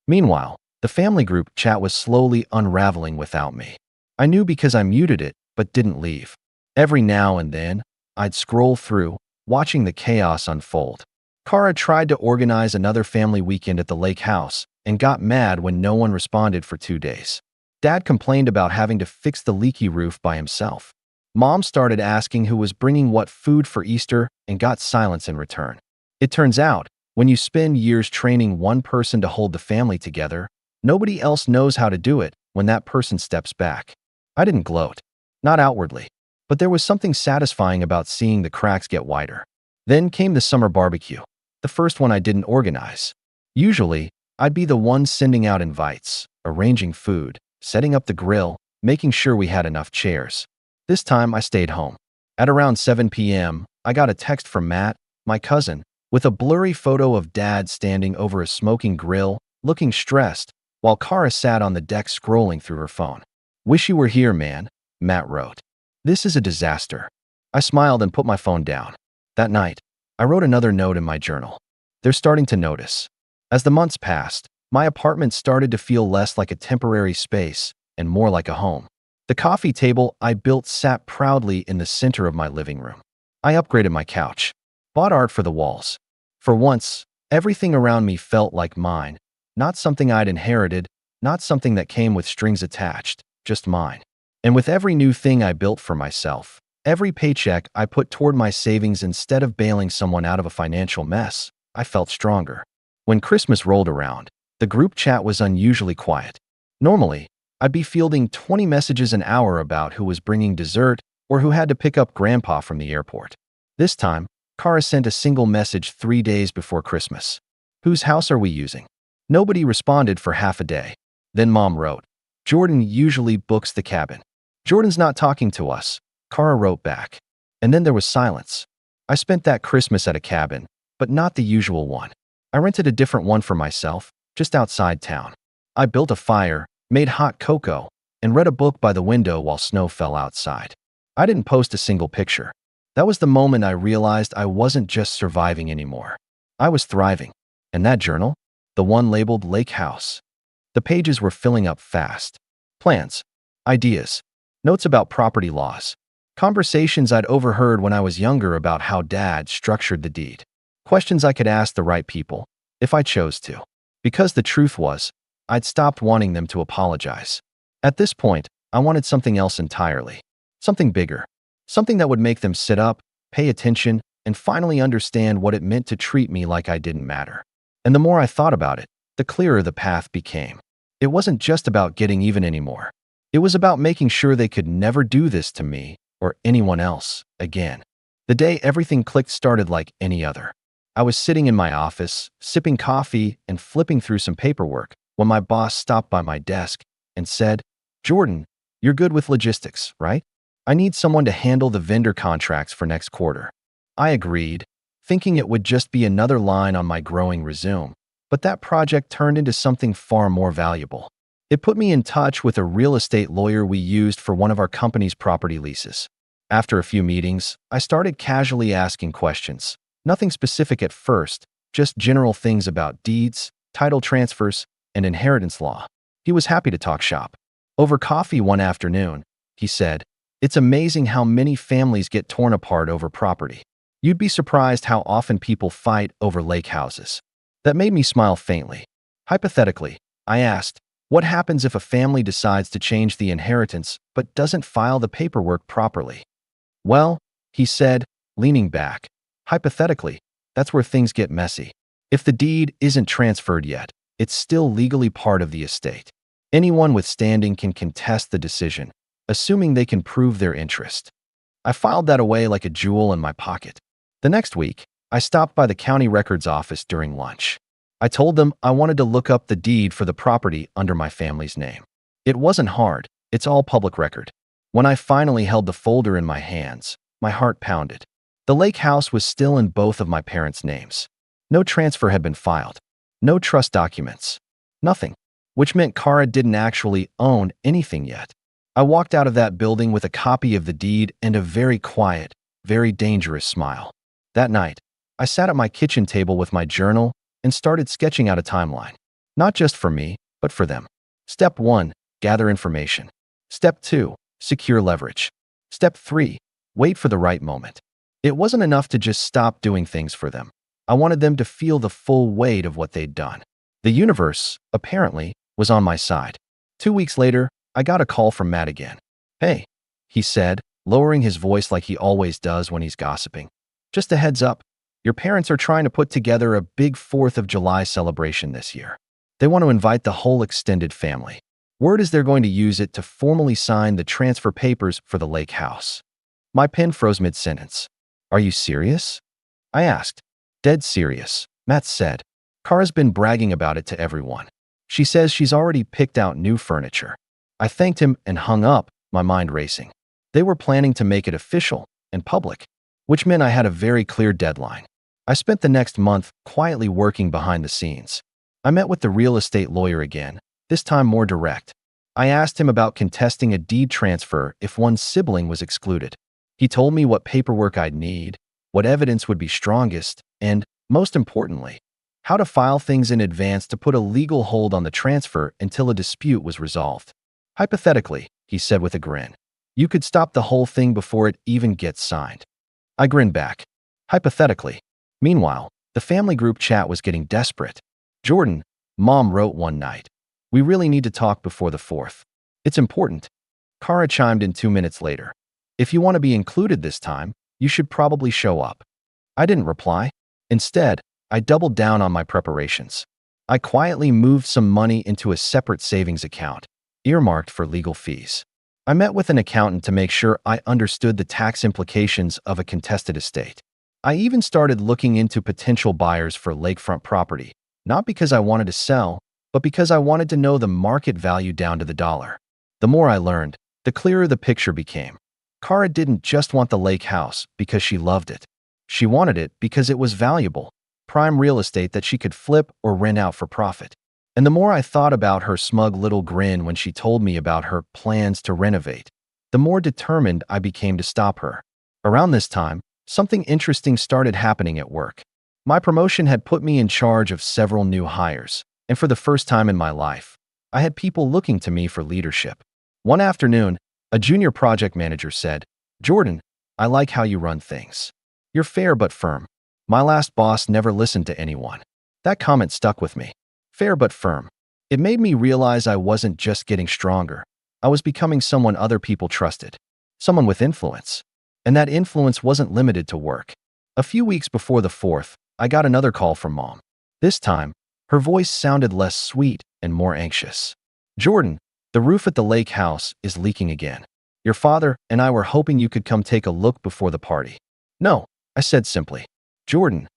Meanwhile, the family group chat was slowly unraveling without me. I knew because I muted it, but didn't leave. Every now and then, I'd scroll through, watching the chaos unfold. Kara tried to organize another family weekend at the lake house and got mad when no one responded for 2 days. Dad complained about having to fix the leaky roof by himself. Mom started asking who was bringing what food for Easter and got silence in return. It turns out, when you spend years training one person to hold the family together, nobody else knows how to do it when that person steps back. I didn't gloat. Not outwardly. But there was something satisfying about seeing the cracks get wider. Then came the summer barbecue, the first one I didn't organize. Usually, I'd be the one sending out invites, arranging food, setting up the grill, making sure we had enough chairs. This time, I stayed home. At around 7 p.m., I got a text from Matt, my cousin, with a blurry photo of Dad standing over a smoking grill, looking stressed, while Kara sat on the deck scrolling through her phone. "Wish you were here, man," Matt wrote. "This is a disaster." I smiled and put my phone down. That night, I wrote another note in my journal. "They're starting to notice." As the months passed, my apartment started to feel less like a temporary space and more like a home. The coffee table I built sat proudly in the center of my living room. I upgraded my couch, bought art for the walls. For once, everything around me felt like mine, not something I'd inherited, not something that came with strings attached, just mine. And with every new thing I built for myself, every paycheck I put toward my savings instead of bailing someone out of a financial mess, I felt stronger. When Christmas rolled around, the group chat was unusually quiet. Normally, I'd be fielding 20 messages an hour about who was bringing dessert or who had to pick up Grandpa from the airport. This time, Kara sent a single message 3 days before Christmas. "Whose house are we using?" Nobody responded for half a day. Then Mom wrote, "Jordan usually books the cabin." "Jordan's not talking to us," Kara wrote back. And then there was silence. I spent that Christmas at a cabin, but not the usual one. I rented a different one for myself, just outside town. I built a fire, made hot cocoa, and read a book by the window while snow fell outside. I didn't post a single picture. That was the moment I realized I wasn't just surviving anymore. I was thriving. And that journal? The one labeled Lake House. The pages were filling up fast. Plans, ideas, notes about property laws, conversations I'd overheard when I was younger about how Dad structured the deed. Questions I could ask the right people, if I chose to. Because the truth was, I'd stopped wanting them to apologize. At this point, I wanted something else entirely. Something bigger. Something that would make them sit up, pay attention, and finally understand what it meant to treat me like I didn't matter. And the more I thought about it, the clearer the path became. It wasn't just about getting even anymore. It was about making sure they could never do this to me or anyone else again. The day everything clicked started like any other. I was sitting in my office, sipping coffee and flipping through some paperwork when my boss stopped by my desk and said, "Jordan, you're good with logistics, right? I need someone to handle the vendor contracts for next quarter." I agreed, thinking it would just be another line on my growing resume. But that project turned into something far more valuable. It put me in touch with a real estate lawyer we used for one of our company's property leases. After a few meetings, I started casually asking questions. Nothing specific at first, just general things about deeds, title transfers, and inheritance law. He was happy to talk shop. Over coffee one afternoon, he said, It's amazing how many families get torn apart over property. You'd be surprised how often people fight over lake houses. That made me smile faintly. Hypothetically, I asked, what happens if a family decides to change the inheritance but doesn't file the paperwork properly? Well, he said, leaning back, hypothetically, that's where things get messy. If the deed isn't transferred yet, it's still legally part of the estate. Anyone with standing can contest the decision, assuming they can prove their interest. I filed that away like a jewel in my pocket. The next week, I stopped by the county records office during lunch. I told them I wanted to look up the deed for the property under my family's name. It wasn't hard, it's all public record. When I finally held the folder in my hands, my heart pounded. The lake house was still in both of my parents' names. No transfer had been filed. No trust documents. Nothing. Which meant Kara didn't actually own anything yet. I walked out of that building with a copy of the deed and a very quiet, very dangerous smile. That night, I sat at my kitchen table with my journal and started sketching out a timeline. Not just for me, but for them. Step 1, gather information. Step 2, secure leverage. Step 3, wait for the right moment. It wasn't enough to just stop doing things for them. I wanted them to feel the full weight of what they'd done. The universe, apparently, was on my side. 2 weeks later, I got a call from Matt again. "Hey," he said, lowering his voice like he always does when he's gossiping. "Just a heads up, your parents are trying to put together a big 4th of July celebration this year. They want to invite the whole extended family. Word is they're going to use it to formally sign the transfer papers for the lake house." My pen froze mid-sentence. "Are you serious?" I asked. "Dead serious," Matt said. "Kara's been bragging about it to everyone. She says she's already picked out new furniture." I thanked him and hung up, my mind racing. They were planning to make it official and public, which meant I had a very clear deadline. I spent the next month quietly working behind the scenes. I met with the real estate lawyer again, this time more direct. I asked him about contesting a deed transfer if one sibling was excluded. He told me what paperwork I'd need, what evidence would be strongest, and, most importantly, how to file things in advance to put a legal hold on the transfer until a dispute was resolved. "Hypothetically," he said with a grin, "you could stop the whole thing before it even gets signed." I grinned back. Hypothetically. Meanwhile, the family group chat was getting desperate. "Jordan," Mom wrote one night, "we really need to talk before the 4th. It's important." Kara chimed in 2 minutes later. "If you want to be included this time, you should probably show up." I didn't reply. Instead, I doubled down on my preparations. I quietly moved some money into a separate savings account, earmarked for legal fees. I met with an accountant to make sure I understood the tax implications of a contested estate. I even started looking into potential buyers for lakefront property, not because I wanted to sell, but because I wanted to know the market value down to the dollar. The more I learned, the clearer the picture became. Kara didn't just want the lake house because she loved it. She wanted it because it was valuable, prime real estate that she could flip or rent out for profit. And the more I thought about her smug little grin when she told me about her plans to renovate, the more determined I became to stop her. Around this time, something interesting started happening at work. My promotion had put me in charge of several new hires, and for the first time in my life, I had people looking to me for leadership. One afternoon, a junior project manager said, "Jordan, I like how you run things. You're fair but firm. My last boss never listened to anyone." That comment stuck with me. Fair but firm. It made me realize I wasn't just getting stronger. I was becoming someone other people trusted. Someone with influence. And that influence wasn't limited to work. A few weeks before the 4th, I got another call from Mom. This time, her voice sounded less sweet and more anxious. "Jordan, the roof at the lake house is leaking again. Your father and I were hoping you could come take a look before the party." "No," I said simply. "Jordan,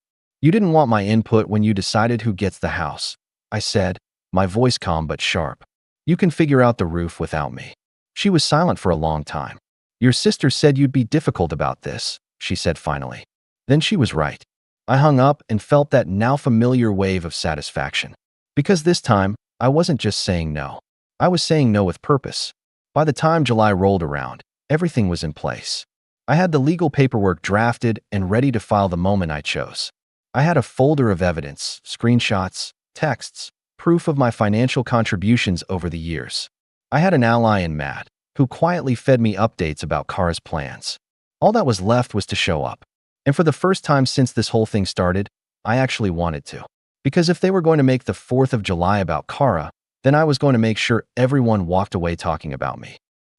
you didn't want my input when you decided who gets the house," I said, my voice calm but sharp. "You can figure out the roof without me." She was silent for a long time. "Your sister said you'd be difficult about this," she said finally. Then she was right. I hung up and felt that now familiar wave of satisfaction. Because this time, I wasn't just saying no. I was saying no with purpose. By the time July rolled around, everything was in place. I had the legal paperwork drafted and ready to file the moment I chose. I had a folder of evidence, screenshots, texts, proof of my financial contributions over the years. I had an ally in Matt, who quietly fed me updates about Kara's plans. All that was left was to show up. And for the first time since this whole thing started, I actually wanted to. Because if they were going to make the 4th of July about Kara, then I was going to make sure everyone walked away talking about me.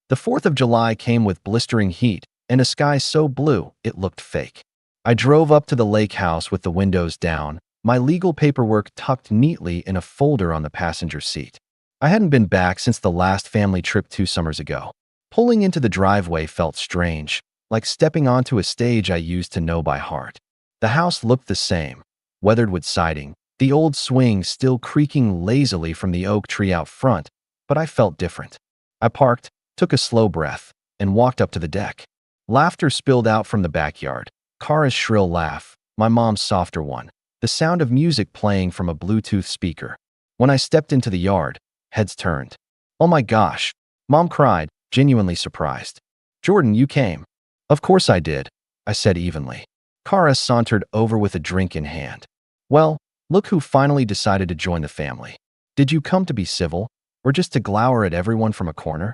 The 4th of July came with blistering heat and a sky so blue it looked fake. I drove up to the lake house with the windows down, my legal paperwork tucked neatly in a folder on the passenger seat. I hadn't been back since the last family trip 2 summers ago. Pulling into the driveway felt strange, like stepping onto a stage I used to know by heart. The house looked the same, weathered wood siding, the old swing still creaking lazily from the oak tree out front, but I felt different. I parked, took a slow breath, and walked up to the deck. Laughter spilled out from the backyard. Kara's shrill laugh, my mom's softer one, the sound of music playing from a Bluetooth speaker. When I stepped into the yard, heads turned. "Oh my gosh," Mom cried, genuinely surprised. "Jordan, you came." "Of course I did," I said evenly. Kara sauntered over with a drink in hand. "Well, look who finally decided to join the family. Did you come to be civil, or just to glower at everyone from a corner?"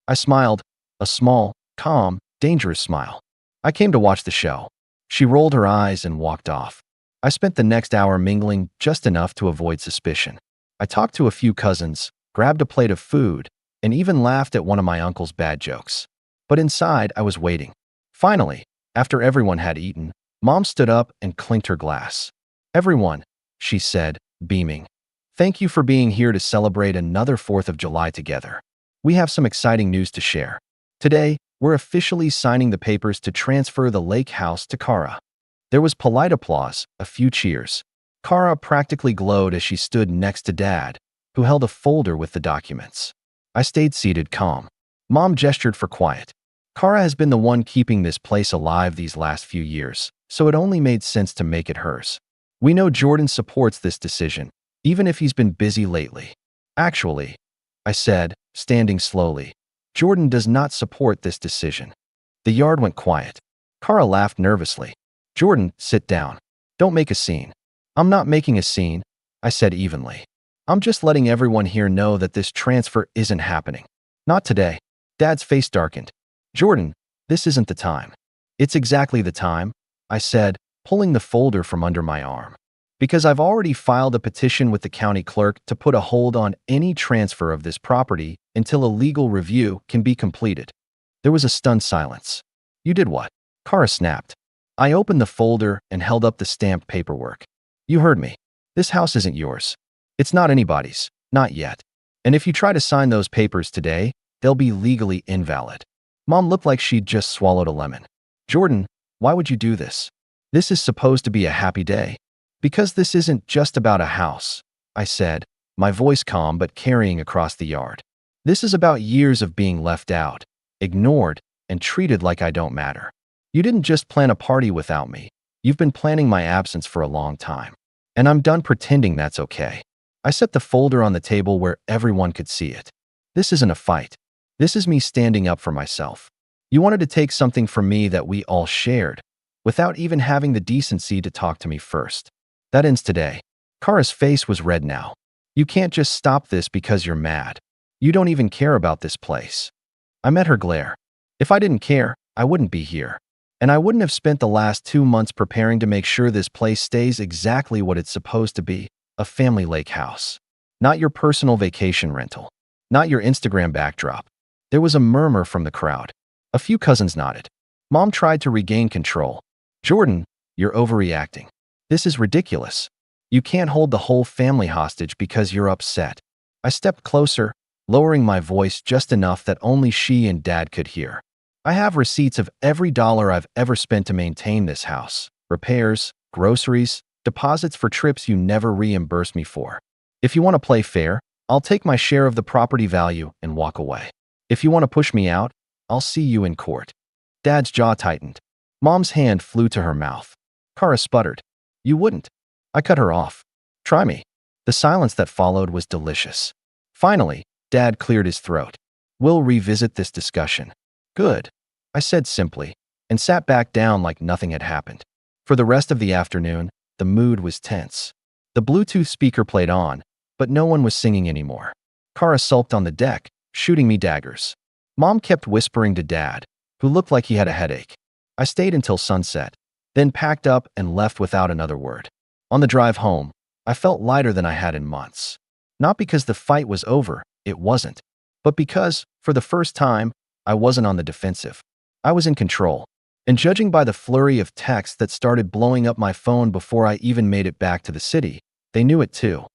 I smiled, a small, calm, dangerous smile. "I came to watch the show." She rolled her eyes and walked off. I spent the next hour mingling just enough to avoid suspicion. I talked to a few cousins, grabbed a plate of food, and even laughed at one of my uncle's bad jokes. But inside, I was waiting. Finally, after everyone had eaten, Mom stood up and clinked her glass. "Everyone," she said, beaming, "thank you for being here to celebrate another 4th of July together. We have some exciting news to share. Today, we're officially signing the papers to transfer the lake house to Kara." There was polite applause, a few cheers. Kara practically glowed as she stood next to Dad, who held a folder with the documents. I stayed seated calm. Mom gestured for quiet. Kara has been the one keeping this place alive these last few years, so it only made sense to make it hers. "We know Jordan supports this decision, even if he's been busy lately." "Actually," I said, standing slowly, "Jordan does not support this decision." The yard went quiet. Kara laughed nervously. "Jordan, sit down. Don't make a scene." "I'm not making a scene," I said evenly. "I'm just letting everyone here know that this transfer isn't happening. Not today." Dad's face darkened. "Jordan, this isn't the time." "It's exactly the time," I said, pulling the folder from under my arm. "Because I've already filed a petition with the county clerk to put a hold on any transfer of this property until a legal review can be completed." There was a stunned silence. "You did what?" Kara snapped. I opened the folder and held up the stamped paperwork. "You heard me. This house isn't yours. It's not anybody's, not yet. And if you try to sign those papers today, they'll be legally invalid." Mom looked like she'd just swallowed a lemon. "Jordan, why would you do this? This is supposed to be a happy day." "Because this isn't just about a house," I said, my voice calm but carrying across the yard. "This is about years of being left out, ignored, and treated like I don't matter. You didn't just plan a party without me. You've been planning my absence for a long time. And I'm done pretending that's okay." I set the folder on the table where everyone could see it. "This isn't a fight. This is me standing up for myself. You wanted to take something from me that we all shared, without even having the decency to talk to me first. That ends today." Kara's face was red now. "You can't just stop this because you're mad. You don't even care about this place." I met her glare. "If I didn't care, I wouldn't be here. And I wouldn't have spent the last 2 months preparing to make sure this place stays exactly what it's supposed to be, a family lake house. Not your personal vacation rental. Not your Instagram backdrop." There was a murmur from the crowd. A few cousins nodded. Mom tried to regain control. "Jordan, you're overreacting. This is ridiculous. You can't hold the whole family hostage because you're upset." I stepped closer, lowering my voice just enough that only she and Dad could hear. "I have receipts of every dollar I've ever spent to maintain this house. Repairs, groceries, deposits for trips you never reimbursed me for. If you want to play fair, I'll take my share of the property value and walk away. If you want to push me out, I'll see you in court." Dad's jaw tightened. Mom's hand flew to her mouth. Kara sputtered. "You wouldn't." I cut her off. "Try me." The silence that followed was delicious. Finally, Dad cleared his throat. "We'll revisit this discussion." "Good," I said simply, and sat back down like nothing had happened. For the rest of the afternoon, the mood was tense. The Bluetooth speaker played on, but no one was singing anymore. Kara sulked on the deck, shooting me daggers. Mom kept whispering to Dad, who looked like he had a headache. I stayed until sunset, then packed up and left without another word. On the drive home, I felt lighter than I had in months. Not because the fight was over, it wasn't, but because, for the first time, I wasn't on the defensive. I was in control. And judging by the flurry of texts that started blowing up my phone before I even made it back to the city, they knew it too.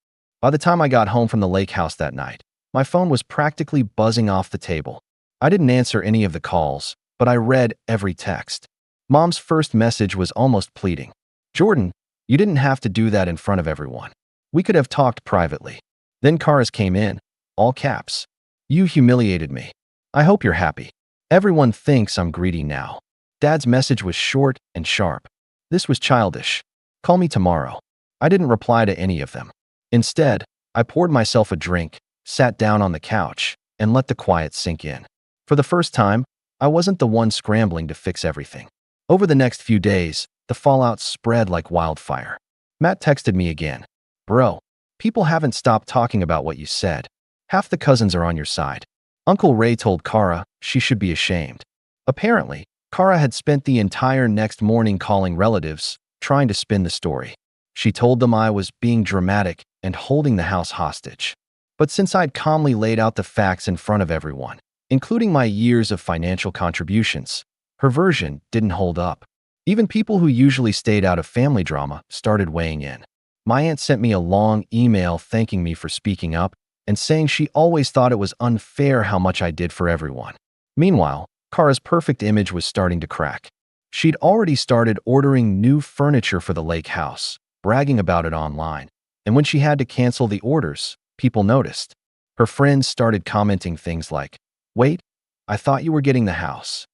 By the time I got home from the lake house that night, my phone was practically buzzing off the table. I didn't answer any of the calls, but I read every text. Mom's first message was almost pleading. "Jordan, you didn't have to do that in front of everyone. We could have talked privately." Then Kara's came in, all caps. "You humiliated me. I hope you're happy. Everyone thinks I'm greedy now." Dad's message was short and sharp. This was childish. "Call me tomorrow." I didn't reply to any of them. Instead, I poured myself a drink, sat down on the couch, and let the quiet sink in. For the first time, I wasn't the one scrambling to fix everything. Over the next few days, the fallout spread like wildfire. Matt texted me again. "Bro, people haven't stopped talking about what you said. Half the cousins are on your side." Uncle Ray told Kara she should be ashamed. Apparently, Kara had spent the entire next morning calling relatives, trying to spin the story. She told them I was being dramatic and holding the house hostage. But since I'd calmly laid out the facts in front of everyone, including my years of financial contributions, her version didn't hold up. Even people who usually stayed out of family drama started weighing in. My aunt sent me a long email thanking me for speaking up and saying she always thought it was unfair how much I did for everyone. Meanwhile, Kara's perfect image was starting to crack. She'd already started ordering new furniture for the lake house, bragging about it online. And when she had to cancel the orders, people noticed. Her friends started commenting things like, "Wait, I thought you were getting the house."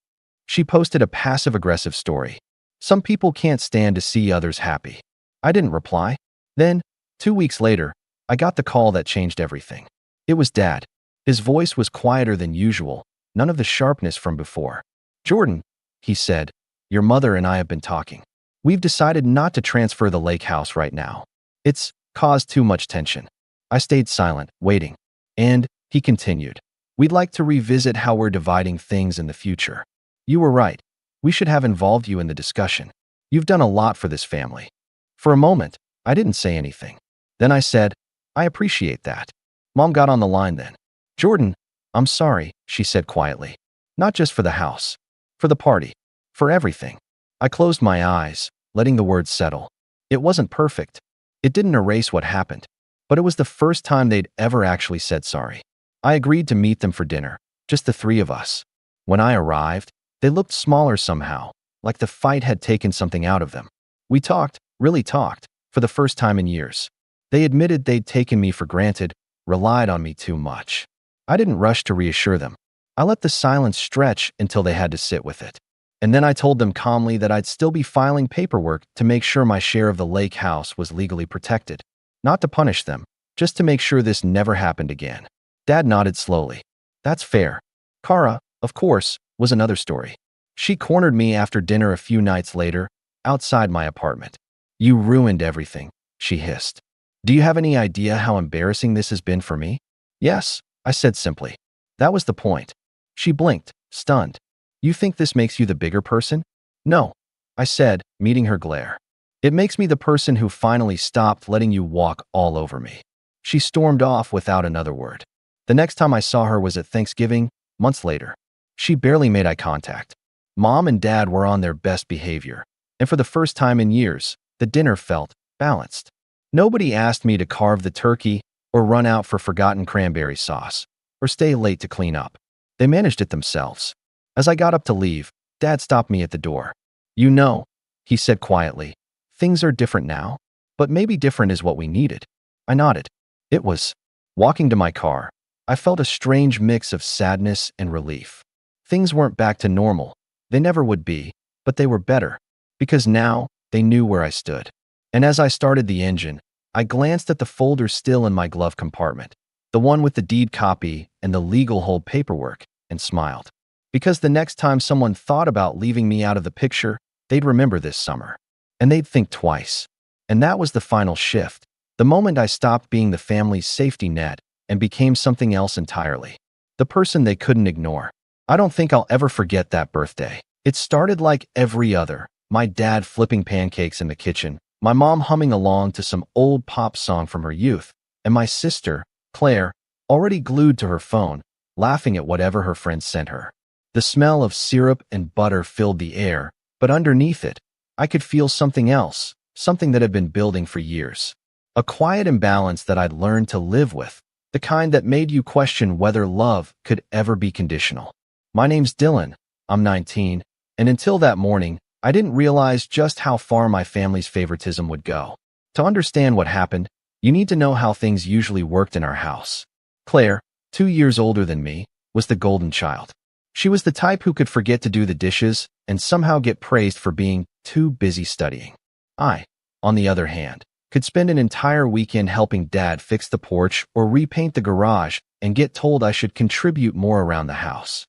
She posted a passive-aggressive story. "Some people can't stand to see others happy." I didn't reply. Then, 2 weeks later, I got the call that changed everything. It was Dad. His voice was quieter than usual, none of the sharpness from before. "Jordan," he said, "your mother and I have been talking. We've decided not to transfer the lake house right now. It's caused too much tension." I stayed silent, waiting. And, he continued, "We'd like to revisit how we're dividing things in the future. You were right. We should have involved you in the discussion. You've done a lot for this family." For a moment, I didn't say anything. Then I said, "I appreciate that." Mom got on the line then. "Jordan, I'm sorry," she said quietly. "Not just for the house. For the party. For everything." I closed my eyes, letting the words settle. It wasn't perfect. It didn't erase what happened. But it was the first time they'd ever actually said sorry. I agreed to meet them for dinner, just the three of us. When I arrived, they looked smaller somehow, like the fight had taken something out of them. We talked, really talked, for the first time in years. They admitted they'd taken me for granted, relied on me too much. I didn't rush to reassure them. I let the silence stretch until they had to sit with it. And then I told them calmly that I'd still be filing paperwork to make sure my share of the lake house was legally protected. Not to punish them, just to make sure this never happened again. Dad nodded slowly. "That's fair." Kara, of course, was another story. She cornered me after dinner a few nights later, outside my apartment. "You ruined everything," she hissed. "Do you have any idea how embarrassing this has been for me?" "Yes," I said simply. "That was the point." She blinked, stunned. "You think this makes you the bigger person?" "No," I said, meeting her glare. "It makes me the person who finally stopped letting you walk all over me." She stormed off without another word. The next time I saw her was at Thanksgiving, months later. She barely made eye contact. Mom and Dad were on their best behavior, and for the first time in years, the dinner felt balanced. Nobody asked me to carve the turkey or run out for forgotten cranberry sauce or stay late to clean up. They managed it themselves. As I got up to leave, Dad stopped me at the door. "You know," he said quietly, "things are different now, but maybe different is what we needed." I nodded. It was. Walking to my car, I felt a strange mix of sadness and relief. Things weren't back to normal. They never would be, but they were better, because now they knew where I stood. And as I started the engine, I glanced at the folder still in my glove compartment, the one with the deed copy and the legal hold paperwork, and smiled. Because the next time someone thought about leaving me out of the picture, they'd remember this summer. And they'd think twice. And that was the final shift, the moment I stopped being the family's safety net and became something else entirely. The person they couldn't ignore. I don't think I'll ever forget that birthday. It started like every other. My dad flipping pancakes in the kitchen, my mom humming along to some old pop song from her youth, and my sister, Claire, already glued to her phone, laughing at whatever her friends sent her. The smell of syrup and butter filled the air, but underneath it, I could feel something else, something that had been building for years. A quiet imbalance that I'd learned to live with, the kind that made you question whether love could ever be conditional. My name's Dylan, I'm 19, and until that morning, I didn't realize just how far my family's favoritism would go. To understand what happened, you need to know how things usually worked in our house. Claire, 2 years older than me, was the golden child. She was the type who could forget to do the dishes and somehow get praised for being too busy studying. I, on the other hand, could spend an entire weekend helping Dad fix the porch or repaint the garage and get told I should contribute more around the house.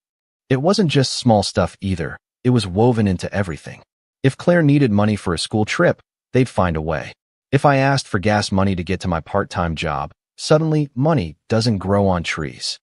It wasn't just small stuff either, it was woven into everything. If Claire needed money for a school trip, they'd find a way. If I asked for gas money to get to my part-time job, suddenly money doesn't grow on trees.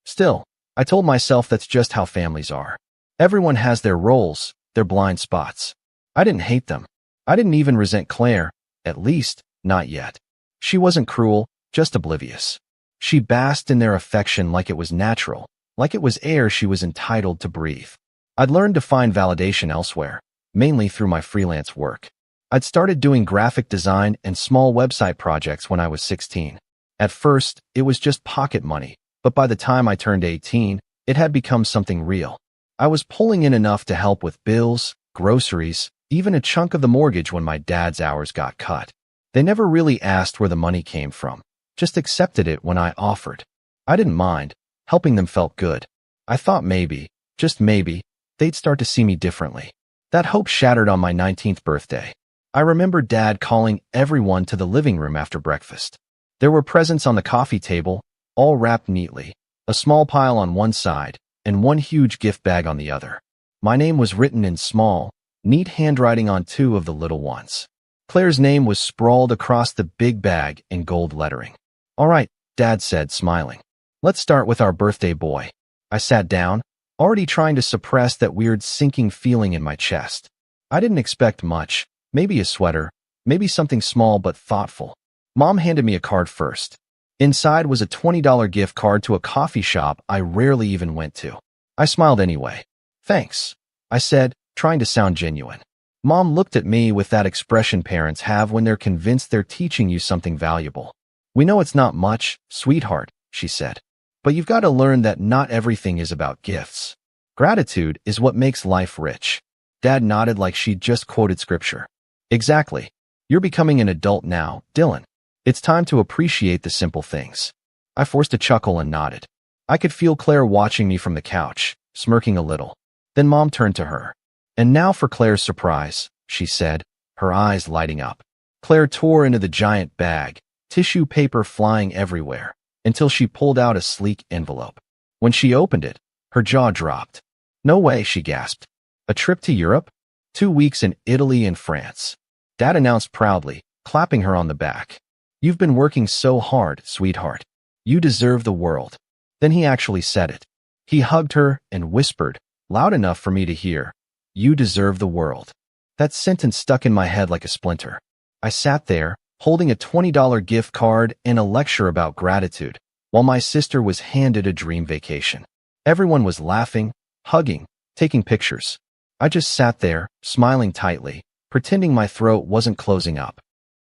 Still, I told myself that's just how families are. Everyone has their roles, their blind spots. I didn't hate them. I didn't even resent Claire, at least, not yet. She wasn't cruel, just oblivious. She basked in their affection like it was natural, like it was air she was entitled to breathe. I'd learned to find validation elsewhere, mainly through my freelance work. I'd started doing graphic design and small website projects when I was 16. At first, it was just pocket money, but by the time I turned 18, it had become something real. I was pulling in enough to help with bills, groceries, even a chunk of the mortgage when my dad's hours got cut. They never really asked where the money came from, just accepted it when I offered. I didn't mind. Helping them felt good. I thought maybe, just maybe, they'd start to see me differently. That hope shattered on my 19th birthday. I remember Dad calling everyone to the living room after breakfast. There were presents on the coffee table, all wrapped neatly, a small pile on one side, and one huge gift bag on the other. My name was written in small, neat handwriting on 2 of the little ones. Claire's name was sprawled across the big bag in gold lettering. "All right," Dad said, smiling. "Let's start with our birthday boy." I sat down, already trying to suppress that weird sinking feeling in my chest. I didn't expect much, maybe a sweater, maybe something small but thoughtful. Mom handed me a card first. Inside was a $20 gift card to a coffee shop I rarely even went to. I smiled anyway. "Thanks," I said, trying to sound genuine. Mom looked at me with that expression parents have when they're convinced they're teaching you something valuable. "We know it's not much, sweetheart," she said. "But you've got to learn that not everything is about gifts. Gratitude is what makes life rich." Dad nodded like she'd just quoted scripture. "Exactly. You're becoming an adult now, Dylan. It's time to appreciate the simple things." I forced a chuckle and nodded. I could feel Claire watching me from the couch, smirking a little. Then Mom turned to her. "And now for Claire's surprise," she said, her eyes lighting up. Claire tore into the giant bag, tissue paper flying everywhere, until she pulled out a sleek envelope. When she opened it, her jaw dropped. "No way," she gasped. "A trip to Europe? 2 weeks in Italy and France." Dad announced proudly, clapping her on the back. "You've been working so hard, sweetheart. You deserve the world." Then he actually said it. He hugged her and whispered, loud enough for me to hear, "You deserve the world." That sentence stuck in my head like a splinter. I sat there, holding a $20 gift card and a lecture about gratitude, while my sister was handed a dream vacation. Everyone was laughing, hugging, taking pictures. I just sat there, smiling tightly, pretending my throat wasn't closing up.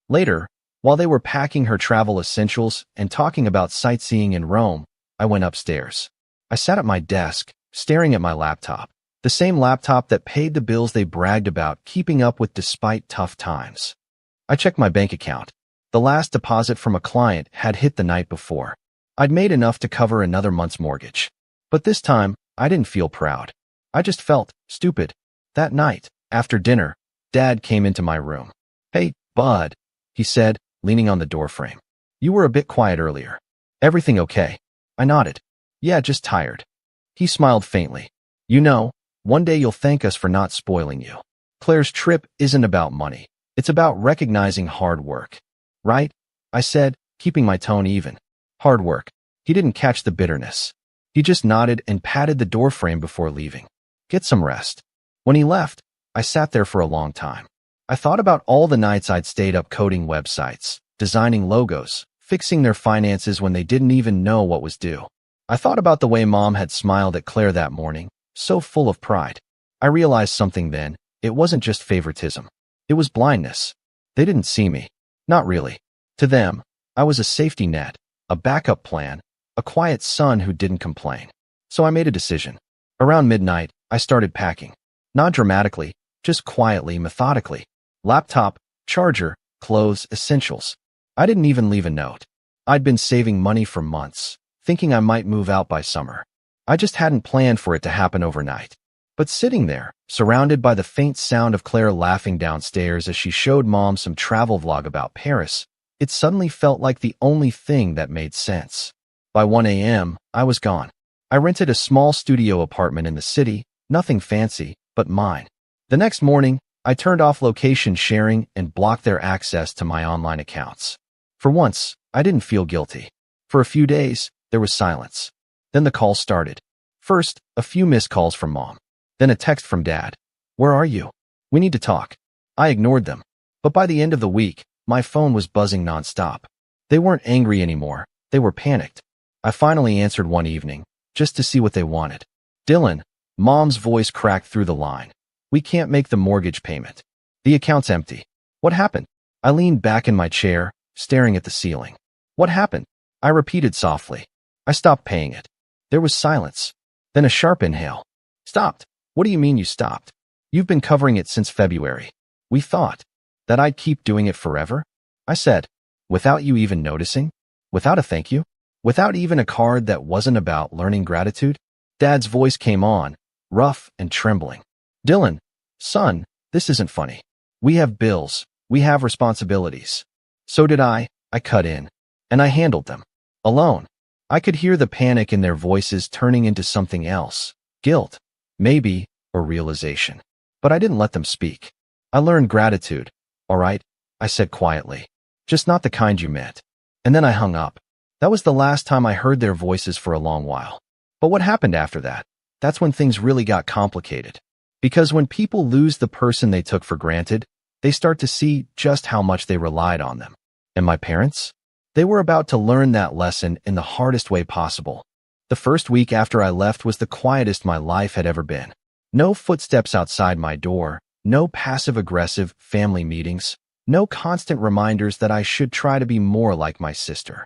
Later, while they were packing her travel essentials and talking about sightseeing in Rome, I went upstairs. I sat at my desk, staring at my laptop, the same laptop that paid the bills they bragged about keeping up with despite tough times. I checked my bank account. The last deposit from a client had hit the night before. I'd made enough to cover another month's mortgage. But this time, I didn't feel proud. I just felt stupid. That night, after dinner, Dad came into my room. "Hey, bud," he said, leaning on the doorframe. "You were a bit quiet earlier. Everything okay?" I nodded. "Yeah, just tired." He smiled faintly. "You know, one day you'll thank us for not spoiling you. Claire's trip isn't about money. It's about recognizing hard work." "Right?" I said, keeping my tone even. "Hard work." He didn't catch the bitterness. He just nodded and patted the doorframe before leaving. Get some rest. When he left, I sat there for a long time. I thought about all the nights I'd stayed up coding websites, designing logos, fixing their finances when they didn't even know what was due. I thought about the way Mom had smiled at Claire that morning, so full of pride. I realized something then. It wasn't just favoritism. It was blindness. They didn't see me. Not really. To them, I was a safety net, a backup plan, a quiet son who didn't complain. So I made a decision. Around midnight, I started packing. Not dramatically, just quietly, methodically. Laptop, charger, clothes, essentials. I didn't even leave a note. I'd been saving money for months, thinking I might move out by summer. I just hadn't planned for it to happen overnight. But sitting there, surrounded by the faint sound of Claire laughing downstairs as she showed Mom some travel vlog about Paris, it suddenly felt like the only thing that made sense. By 1 a.m., I was gone. I rented a small studio apartment in the city, nothing fancy, but mine. The next morning, I turned off location sharing and blocked their access to my online accounts. For once, I didn't feel guilty. For a few days, there was silence. Then the calls started. First, a few missed calls from Mom. Then a text from Dad. Where are you? We need to talk. I ignored them. But by the end of the week, my phone was buzzing nonstop. They weren't angry anymore. They were panicked. I finally answered one evening, just to see what they wanted. Dylan, Mom's voice cracked through the line. We can't make the mortgage payment. The account's empty. What happened? I leaned back in my chair, staring at the ceiling. What happened? I repeated softly. I stopped paying it. There was silence. Then a sharp inhale. Stopped. What do you mean you stopped? You've been covering it since February. We thought that I'd keep doing it forever? I said, without you even noticing? Without a thank you? Without even a card that wasn't about learning gratitude? Dad's voice came on, rough and trembling. Dylan, son, this isn't funny. We have bills. We have responsibilities. So did I cut in. And I handled them. Alone. I could hear the panic in their voices turning into something else. Guilt. Maybe, or realization. But I didn't let them speak. I learned gratitude. All right, I said quietly. Just not the kind you meant. And then I hung up. That was the last time I heard their voices for a long while. But what happened after that? That's when things really got complicated. Because when people lose the person they took for granted, they start to see just how much they relied on them. And my parents? They were about to learn that lesson in the hardest way possible. The first week after I left was the quietest my life had ever been. No footsteps outside my door, no passive-aggressive family meetings, no constant reminders that I should try to be more like my sister.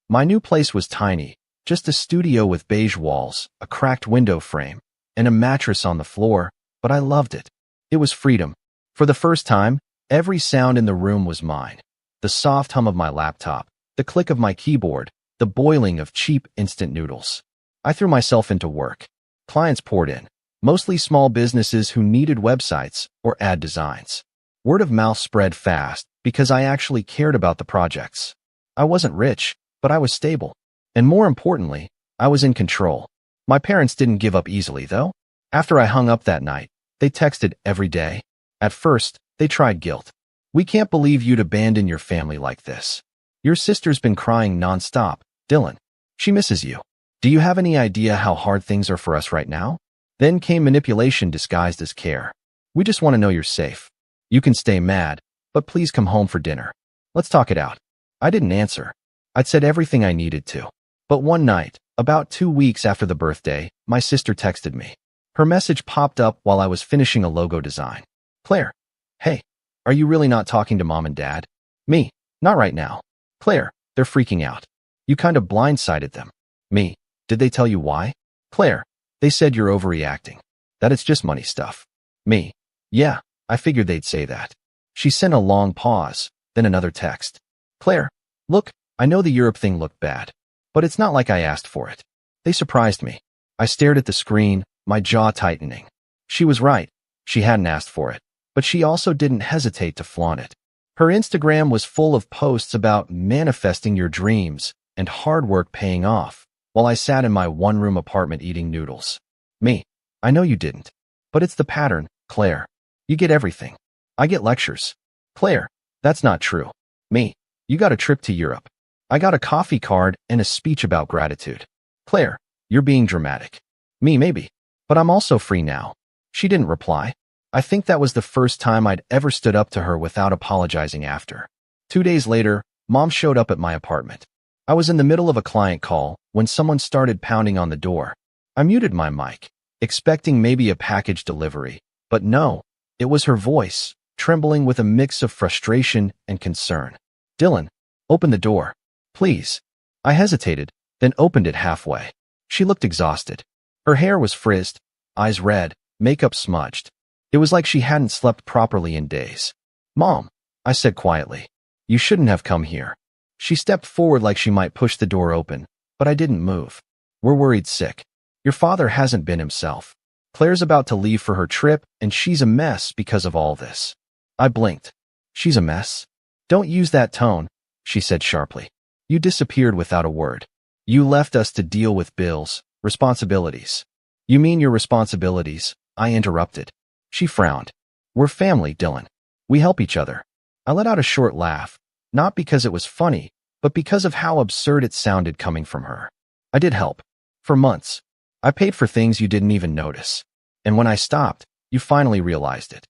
My new place was tiny, just a studio with beige walls, a cracked window frame, and a mattress on the floor, but I loved it. It was freedom. For the first time, every sound in the room was mine. The soft hum of my laptop, the click of my keyboard, the boiling of cheap instant noodles. I threw myself into work. Clients poured in, mostly small businesses who needed websites or ad designs. Word of mouth spread fast because I actually cared about the projects. I wasn't rich, but I was stable. And more importantly, I was in control. My parents didn't give up easily, though. After I hung up that night, they texted every day. At first, they tried guilt. We can't believe you'd abandon your family like this. Your sister's been crying nonstop, Dylan. She misses you. Do you have any idea how hard things are for us right now? Then came manipulation disguised as care. We just want to know you're safe. You can stay mad, but please come home for dinner. Let's talk it out. I didn't answer. I'd said everything I needed to. But one night, about 2 weeks after the birthday, my sister texted me. Her message popped up while I was finishing a logo design. Claire, hey, are you really not talking to Mom and Dad? Me, not right now. Claire, they're freaking out. You kind of blindsided them. Me, did they tell you why? Claire, they said you're overreacting. That it's just money stuff. Me, yeah, I figured they'd say that. She sent a long pause, then another text. Claire, look, I know the Europe thing looked bad, but it's not like I asked for it. They surprised me. I stared at the screen, my jaw tightening. She was right. She hadn't asked for it, but she also didn't hesitate to flaunt it. Her Instagram was full of posts about manifesting your dreams and hard work paying off, while I sat in my one-room apartment eating noodles. Me, I know you didn't, but it's the pattern, Claire. You get everything. I get lectures. Claire, that's not true. Me, you got a trip to Europe. I got a coffee card and a speech about gratitude. Claire, You're being dramatic. Me, maybe. But I'm also free now. She didn't reply. I think that was the first time I'd ever stood up to her without apologizing after. 2 days later, Mom showed up at my apartment. I was in the middle of a client call when someone started pounding on the door. I muted my mic, expecting maybe a package delivery. But no, it was her voice, trembling with a mix of frustration and concern. Dylan, open the door. Please. I hesitated, then opened it halfway. She looked exhausted. Her hair was frizzed, eyes red, makeup smudged. It was like she hadn't slept properly in days. Mom, I said quietly, you shouldn't have come here. She stepped forward like she might push the door open, but I didn't move. We're worried sick. Your father hasn't been himself. Claire's about to leave for her trip, and she's a mess because of all this. I blinked. She's a mess? Don't use that tone, she said sharply. You disappeared without a word. You left us to deal with bills, responsibilities. You mean your responsibilities? I interrupted. She frowned. We're family, Dylan. We help each other. I let out a short laugh, not because it was funny, but because of how absurd it sounded coming from her. I did help. For months. I paid for things you didn't even notice. And when I stopped, you finally realized it.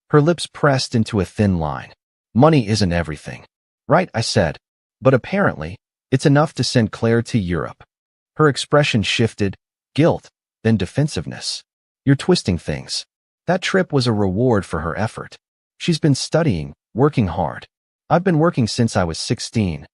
Her lips pressed into a thin line. Money isn't everything. Right, I said. But apparently, it's enough to send Claire to Europe. Her expression shifted, guilt, then defensiveness. You're twisting things. That trip was a reward for her effort. She's been studying, working hard. I've been working since I was 16.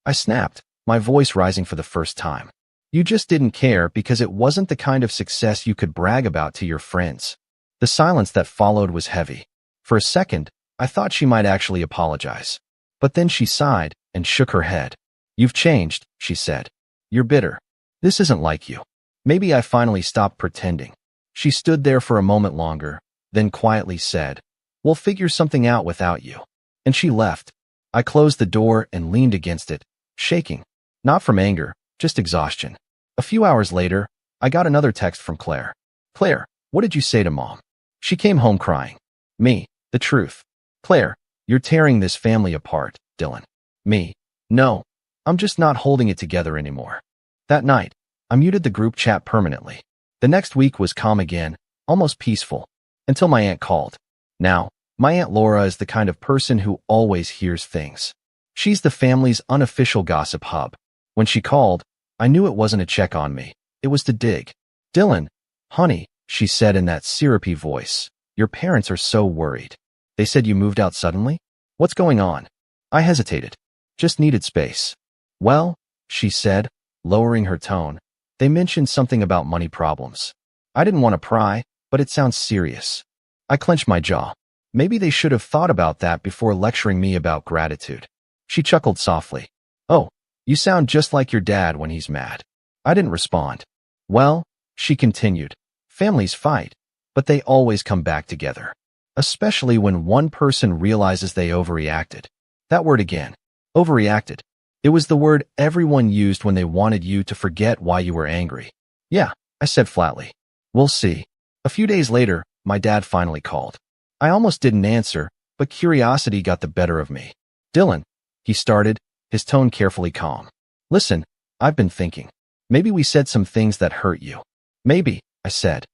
I snapped, my voice rising for the first time. You just didn't care because it wasn't the kind of success you could brag about to your friends. The silence that followed was heavy. For a second, I thought she might actually apologize. But then she sighed and shook her head. You've changed, she said. You're bitter. This isn't like you. Maybe I finally stopped pretending. She stood there for a moment longer, then quietly said, We'll figure something out without you. And she left. I closed the door and leaned against it, shaking. Not from anger, just exhaustion. A few hours later, I got another text from Claire. Claire, what did you say to Mom? She came home crying. Me, the truth. Claire, you're tearing this family apart, Dylan. Me, no, I'm just not holding it together anymore. That night, I muted the group chat permanently. The next week was calm again, almost peaceful, until my aunt called. Now, my Aunt Laura is the kind of person who always hears things. She's the family's unofficial gossip hub. When she called, I knew it wasn't a check on me. It was to dig. Dylan, honey, she said in that syrupy voice, your parents are so worried. They said you moved out suddenly? What's going on? I hesitated. Just needed space. Well, she said, lowering her tone, they mentioned something about money problems. I didn't want to pry, but it sounds serious. I clenched my jaw. Maybe they should have thought about that before lecturing me about gratitude. She chuckled softly. Oh, you sound just like your dad when he's mad. I didn't respond. Well, she continued, families fight, but they always come back together. Especially when one person realizes they overreacted. That word again. Overreacted. It was the word everyone used when they wanted you to forget why you were angry. Yeah, I said flatly. We'll see. A few days later, my dad finally called. I almost didn't answer, but curiosity got the better of me. Dylan, he started, his tone carefully calm. Listen, I've been thinking. Maybe we said some things that hurt you. Maybe, I said.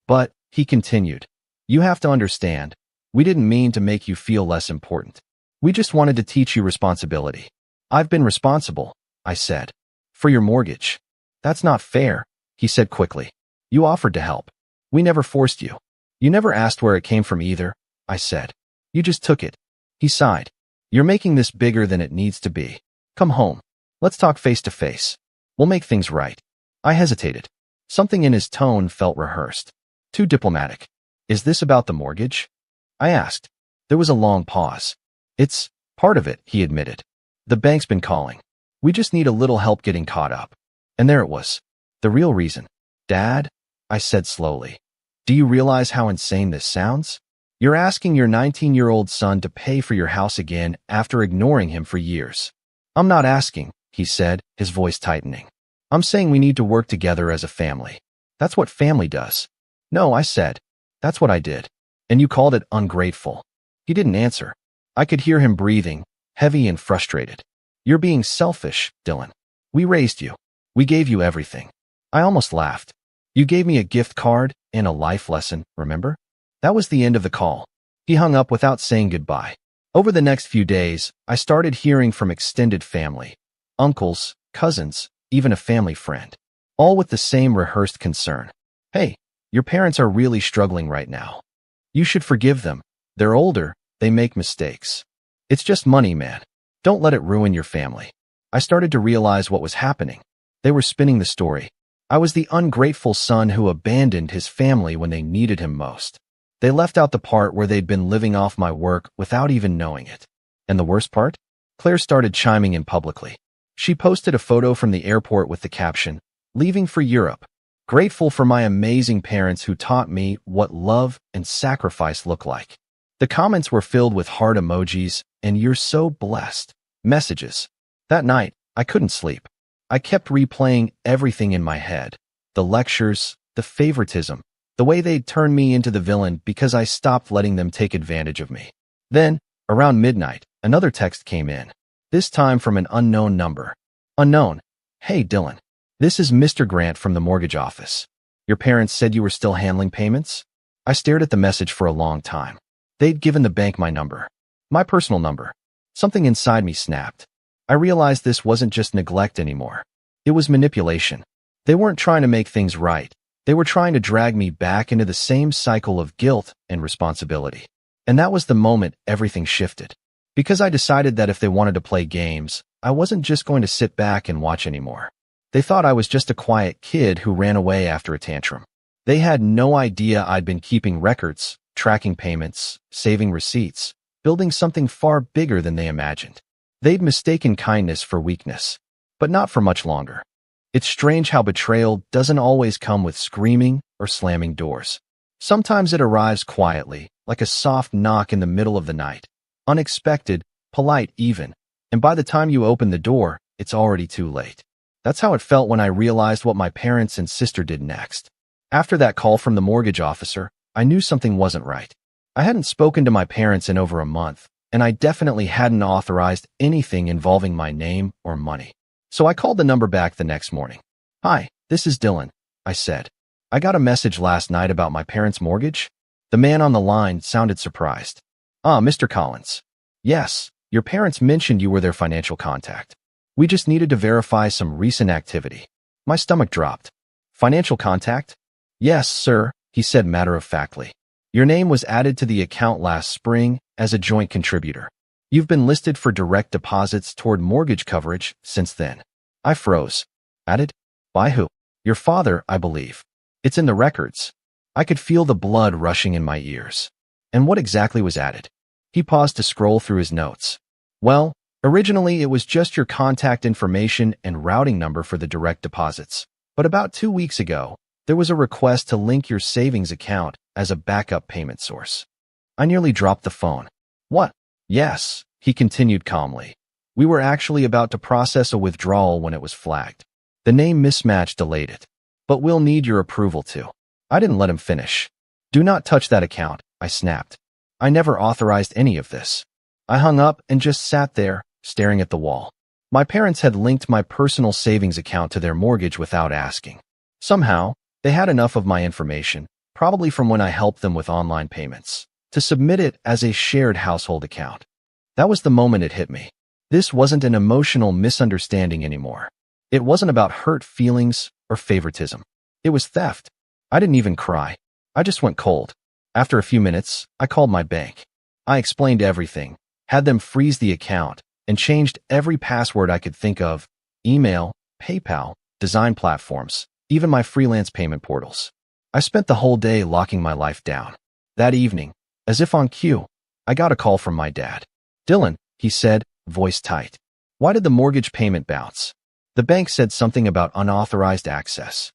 But, he continued, you have to understand, we didn't mean to make you feel less important. We just wanted to teach you responsibility. I've been responsible, I said. For your mortgage. That's not fair, he said quickly. You offered to help. We never forced you. You never asked where it came from either, I said. You just took it. He sighed. You're making this bigger than it needs to be. Come home. Let's talk face to face. We'll make things right. I hesitated. Something in his tone felt rehearsed. Too diplomatic. Is this about the mortgage? I asked. There was a long pause. It's part of it, he admitted. The bank's been calling. We just need a little help getting caught up. And there it was. The real reason. Dad, I said slowly. Do you realize how insane this sounds? You're asking your 19-year-old son to pay for your house again after ignoring him for years. I'm not asking, he said, his voice tightening. I'm saying we need to work together as a family. That's what family does. No, I said. That's what I did. And you called it ungrateful. He didn't answer. I could hear him breathing, heavy and frustrated. You're being selfish, Dylan. We raised you. We gave you everything. I almost laughed. You gave me a gift card and a life lesson, remember? That was the end of the call. He hung up without saying goodbye. Over the next few days, I started hearing from extended family, uncles, cousins, even a family friend, all with the same rehearsed concern. Hey, your parents are really struggling right now. You should forgive them. They're older, they make mistakes. It's just money, man. Don't let it ruin your family. I started to realize what was happening. They were spinning the story. I was the ungrateful son who abandoned his family when they needed him most. They left out the part where they'd been living off my work without even knowing it. And the worst part? Claire started chiming in publicly. She posted a photo from the airport with the caption, "Leaving for Europe. Grateful for my amazing parents who taught me what love and sacrifice look like." The comments were filled with heart emojis and "you're so blessed" messages. That night, I couldn't sleep. I kept replaying everything in my head. The lectures, the favoritism, the way they'd turned me into the villain because I stopped letting them take advantage of me. Then, around midnight, another text came in, this time from an unknown number. Unknown. "Hey, Dylan. This is Mr. Grant from the mortgage office. Your parents said you were still handling payments?" I stared at the message for a long time. They'd given the bank my number. My personal number. Something inside me snapped. I realized this wasn't just neglect anymore. It was manipulation. They weren't trying to make things right. They were trying to drag me back into the same cycle of guilt and responsibility. And that was the moment everything shifted. Because I decided that if they wanted to play games, I wasn't just going to sit back and watch anymore. They thought I was just a quiet kid who ran away after a tantrum. They had no idea I'd been keeping records, tracking payments, saving receipts, building something far bigger than they imagined. They'd mistaken kindness for weakness, but not for much longer. It's strange how betrayal doesn't always come with screaming or slamming doors. Sometimes it arrives quietly, like a soft knock in the middle of the night. Unexpected, polite even, and by the time you open the door, it's already too late. That's how it felt when I realized what my parents and sister did next. After that call from the mortgage officer, I knew something wasn't right. I hadn't spoken to my parents in over a month, and I definitely hadn't authorized anything involving my name or money. So I called the number back the next morning. "Hi, this is Dylan," I said. "I got a message last night about my parents' mortgage." The man on the line sounded surprised. "Ah, Mr. Collins. Yes, your parents mentioned you were their financial contact. We just needed to verify some recent activity." My stomach dropped. "Financial contact?" "Yes, sir," he said matter-of-factly. "Your name was added to the account last spring as a joint contributor. You've been listed for direct deposits toward mortgage coverage since then." I froze. "Added? By who?" "Your father, I believe. It's in the records." I could feel the blood rushing in my ears. "And what exactly was added?" He paused to scroll through his notes. "Well, originally it was just your contact information and routing number for the direct deposits. But about 2 weeks ago, there was a request to link your savings account as a backup payment source." I nearly dropped the phone. "What?" "Yes," he continued calmly. "We were actually about to process a withdrawal when it was flagged. The name mismatch delayed it. But we'll need your approval too." I didn't let him finish. "Do not touch that account," I snapped. "I never authorized any of this." I hung up and just sat there, staring at the wall. My parents had linked my personal savings account to their mortgage without asking. Somehow, they had enough of my information, probably from when I helped them with online payments, to submit it as a shared household account. That was the moment it hit me. This wasn't an emotional misunderstanding anymore. It wasn't about hurt feelings or favoritism. It was theft. I didn't even cry. I just went cold. After a few minutes, I called my bank. I explained everything, had them freeze the account, and changed every password I could think of: email, PayPal, design platforms, even my freelance payment portals. I spent the whole day locking my life down. That evening, as if on cue, I got a call from my dad. "Dylan," he said, voice tight. "Why did the mortgage payment bounce?" "The bank said something about unauthorized access."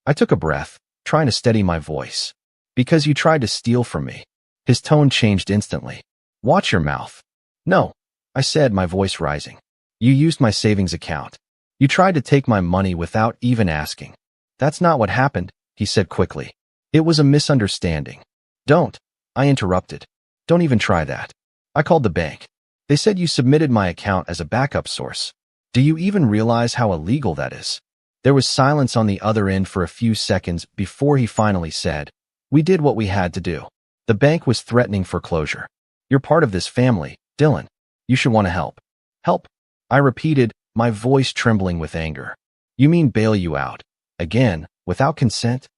I took a breath, trying to steady my voice. "Because you tried to steal from me." His tone changed instantly. "Watch your mouth." "No," I said, my voice rising. "You used my savings account. You tried to take my money without even asking." "That's not what happened," he said quickly. "It was a misunderstanding." "Don't," I interrupted. "Don't even try that." I called the bank. They said you submitted my account as a backup source. Do you even realize how illegal that is? There was silence on the other end for a few seconds before he finally said, "We did what we had to do. The bank was threatening foreclosure. You're part of this family, Dylan. You should want to help." "Help?" I repeated, my voice trembling with anger. "You mean bail you out? Again, without consent?"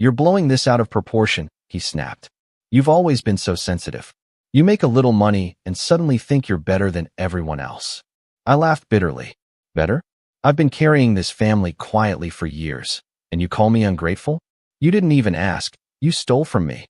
"You're blowing this out of proportion," he snapped. "You've always been so sensitive. You make a little money and suddenly think you're better than everyone else." I laughed bitterly. "Better? I've been carrying this family quietly for years, and you call me ungrateful? You didn't even ask. You stole from me."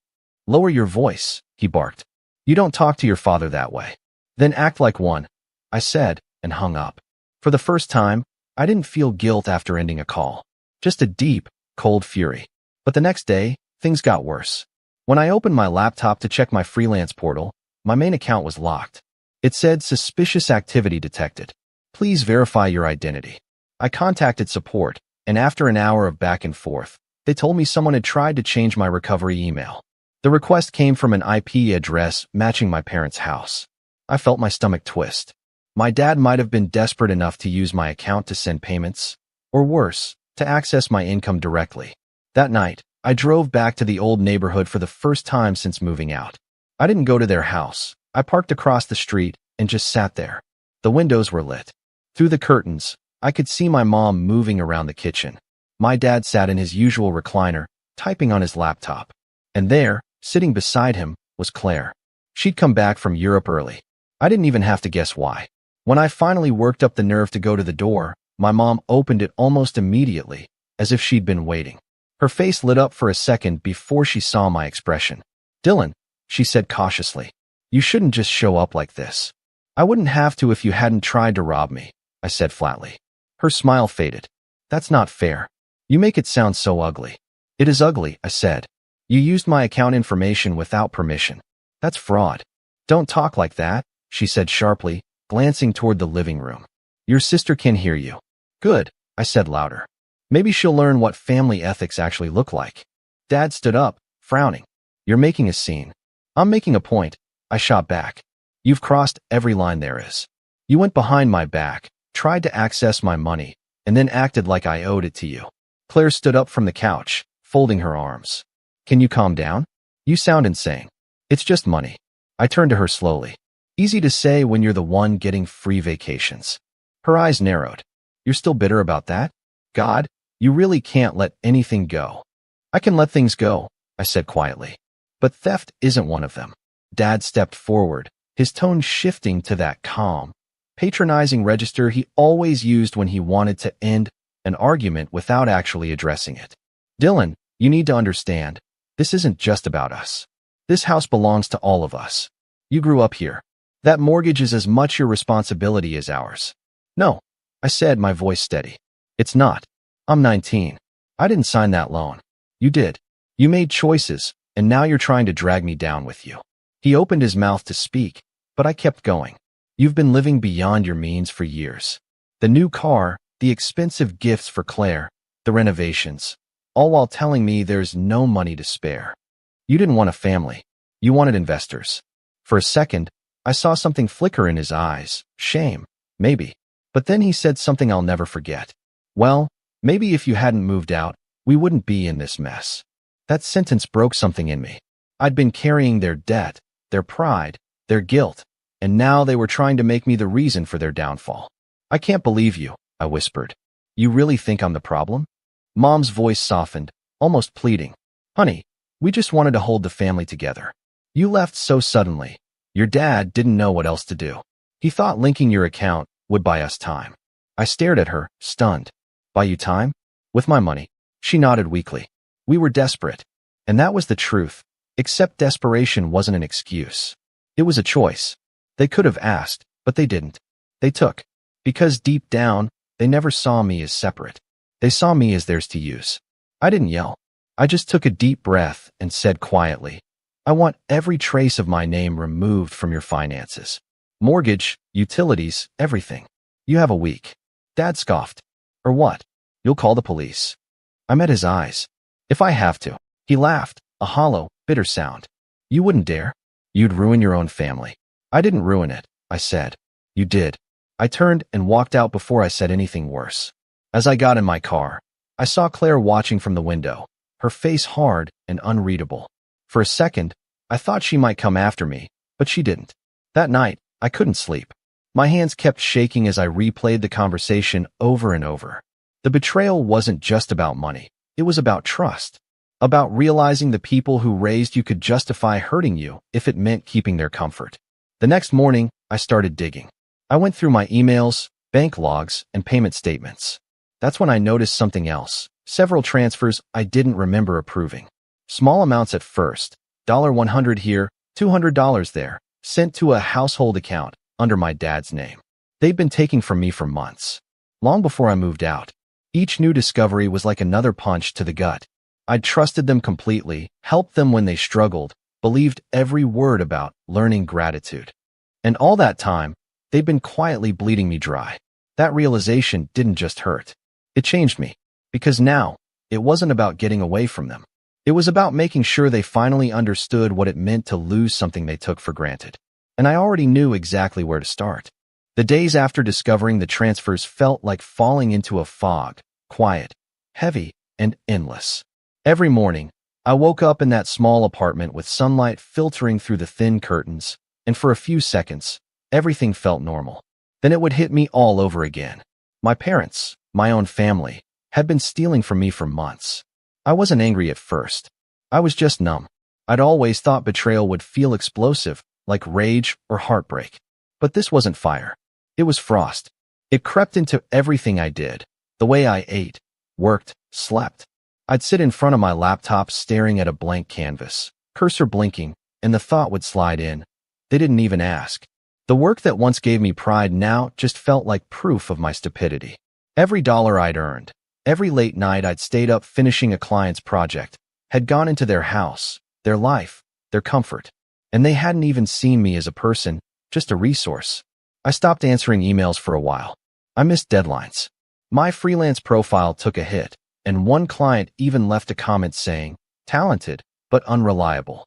"Lower your voice," he barked. "You don't talk to your father that way." "Then act like one," I said, and hung up. For the first time, I didn't feel guilt after ending a call. Just a deep, cold fury. But the next day, things got worse. When I opened my laptop to check my freelance portal, my main account was locked. It said suspicious activity detected. Please verify your identity. I contacted support, and after an hour of back and forth, they told me someone had tried to change my recovery email. The request came from an IP address matching my parents' house. I felt my stomach twist. My dad might have been desperate enough to use my account to send payments, or worse, to access my income directly. That night, I drove back to the old neighborhood for the first time since moving out. I didn't go to their house. I parked across the street and just sat there. The windows were lit. Through the curtains, I could see my mom moving around the kitchen. My dad sat in his usual recliner, typing on his laptop. And there, sitting beside him, was Claire. She'd come back from Europe early. I didn't even have to guess why. When I finally worked up the nerve to go to the door, my mom opened it almost immediately, as if she'd been waiting. Her face lit up for a second before she saw my expression. "Dylan," she said cautiously, "you shouldn't just show up like this." "I wouldn't have to if you hadn't tried to rob me," I said flatly. Her smile faded. "That's not fair. You make it sound so ugly." "It is ugly," I said. "You used my account information without permission. That's fraud." "Don't talk like that," she said sharply, glancing toward the living room. "Your sister can hear you." "Good," I said louder. "Maybe she'll learn what family ethics actually look like." Dad stood up, frowning. "You're making a scene." "I'm making a point," I shot back. "You've crossed every line there is. You went behind my back, tried to access my money, and then acted like I owed it to you." Claire stood up from the couch, folding her arms. "Can you calm down? You sound insane." "It's just money." I turned to her slowly. "Easy to say when you're the one getting free vacations." Her eyes narrowed. "You're still bitter about that? God, you really can't let anything go." "I can let things go," I said quietly. "But theft isn't one of them." Dad stepped forward, his tone shifting to that calm, patronizing register he always used when he wanted to end an argument without actually addressing it. "Dylan, you need to understand, this isn't just about us. This house belongs to all of us. You grew up here. That mortgage is as much your responsibility as ours." "No," I said, my voice steady. "It's not. I'm 19. I didn't sign that loan. You did. You made choices, and now you're trying to drag me down with you." He opened his mouth to speak, but I kept going. "You've been living beyond your means for years. The new car, the expensive gifts for Claire, the renovations, all while telling me there's no money to spare. You didn't want a family. You wanted investors." For a second, I saw something flicker in his eyes. Shame, maybe. But then he said something I'll never forget. "Well, maybe if you hadn't moved out, we wouldn't be in this mess." That sentence broke something in me. I'd been carrying their debt, their pride, their guilt, and now they were trying to make me the reason for their downfall. "I can't believe you," I whispered. "You really think I'm the problem?" Mom's voice softened, almost pleading. "Honey, we just wanted to hold the family together. You left so suddenly. Your dad didn't know what else to do. He thought linking your account would buy us time." I stared at her, stunned. "Buy you time? With my money?" She nodded weakly. "We were desperate. And that was the truth. Except desperation wasn't an excuse. It was a choice. They could have asked, but they didn't. They took. Because deep down, they never saw me as separate. They saw me as theirs to use." I didn't yell. I just took a deep breath and said quietly, "I want every trace of my name removed from your finances. Mortgage, utilities, everything. You have a week." Dad scoffed. "Or what? You'll call the police." I met his eyes. "If I have to." He laughed, a hollow, bitter sound. "You wouldn't dare. You'd ruin your own family." "I didn't ruin it," I said. "You did." I turned and walked out before I said anything worse. As I got in my car, I saw Claire watching from the window, her face hard and unreadable. For a second, I thought she might come after me, but she didn't. That night, I couldn't sleep. My hands kept shaking as I replayed the conversation over and over. The betrayal wasn't just about money. It was about trust. About realizing the people who raised you could justify hurting you if it meant keeping their comfort. The next morning, I started digging. I went through my emails, bank logs, and payment statements. That's when I noticed something else. Several transfers I didn't remember approving. Small amounts at first, $100 here, $200 there, sent to a household account under my dad's name. They'd been taking from me for months, long before I moved out. Each new discovery was like another punch to the gut. I'd trusted them completely, helped them when they struggled, believed every word about learning gratitude. And all that time, they'd been quietly bleeding me dry. That realization didn't just hurt. It changed me. Because now, it wasn't about getting away from them. It was about making sure they finally understood what it meant to lose something they took for granted. And I already knew exactly where to start. The days after discovering the transfers felt like falling into a fog, quiet, heavy, and endless. Every morning, I woke up in that small apartment with sunlight filtering through the thin curtains, and for a few seconds, everything felt normal. Then it would hit me all over again. My parents, my own family, had been stealing from me for months. I wasn't angry at first. I was just numb. I'd always thought betrayal would feel explosive, like rage or heartbreak. But this wasn't fire. It was frost. It crept into everything I did, the way I ate, worked, slept. I'd sit in front of my laptop staring at a blank canvas, cursor blinking, and the thought would slide in. They didn't even ask. The work that once gave me pride now just felt like proof of my stupidity. Every dollar I'd earned, every late night I'd stayed up finishing a client's project, had gone into their house, their life, their comfort. And they hadn't even seen me as a person, just a resource. I stopped answering emails for a while. I missed deadlines. My freelance profile took a hit, and one client even left a comment saying, "Talented, but unreliable."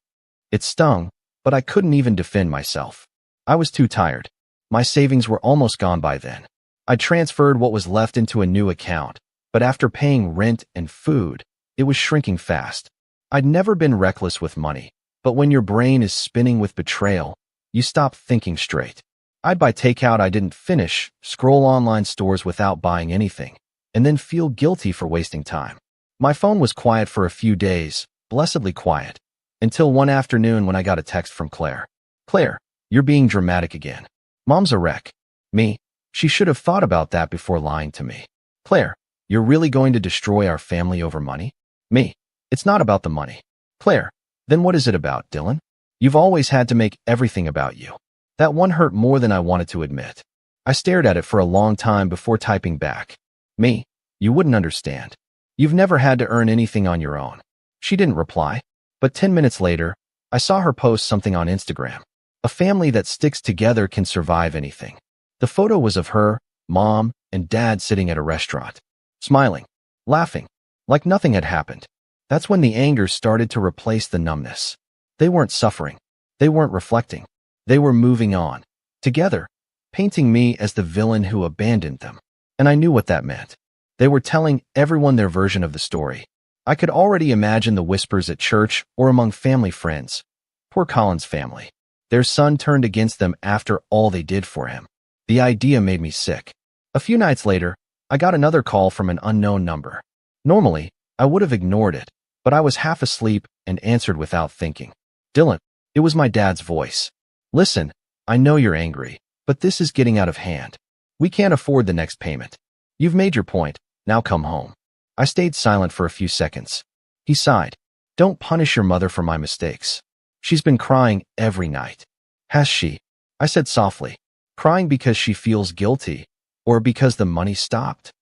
It stung, but I couldn't even defend myself. I was too tired. My savings were almost gone by then. I transferred what was left into a new account, but after paying rent and food, it was shrinking fast. I'd never been reckless with money, but when your brain is spinning with betrayal, you stop thinking straight. I'd buy takeout I didn't finish, scroll online stores without buying anything, and then feel guilty for wasting time. My phone was quiet for a few days, blessedly quiet, until one afternoon when I got a text from Claire. "Claire, you're being dramatic again. Mom's a wreck." Me, she should have thought about that before lying to me. "Claire, you're really going to destroy our family over money?" Me, it's not about the money. "Claire, then what is it about, Dylan? You've always had to make everything about you." That one hurt more than I wanted to admit. I stared at it for a long time before typing back. "Me, you wouldn't understand. You've never had to earn anything on your own." She didn't reply, but 10 minutes later, I saw her post something on Instagram. A family that sticks together can survive anything. The photo was of her, mom, and dad sitting at a restaurant, smiling, laughing, like nothing had happened. That's when the anger started to replace the numbness. They weren't suffering. They weren't reflecting. They were moving on, together, painting me as the villain who abandoned them. And I knew what that meant. They were telling everyone their version of the story. I could already imagine the whispers at church or among family friends. Poor Colin's family. Their son turned against them after all they did for him. The idea made me sick. A few nights later, I got another call from an unknown number. Normally, I would have ignored it, but I was half asleep and answered without thinking. "Dylan." It was my dad's voice. "Listen, I know you're angry, but this is getting out of hand. We can't afford the next payment. You've made your point, now come home." I stayed silent for a few seconds. He sighed. "Don't punish your mother for my mistakes. She's been crying every night." "Has she?" I said softly. "Crying because she feels guilty, or because the money stopped?"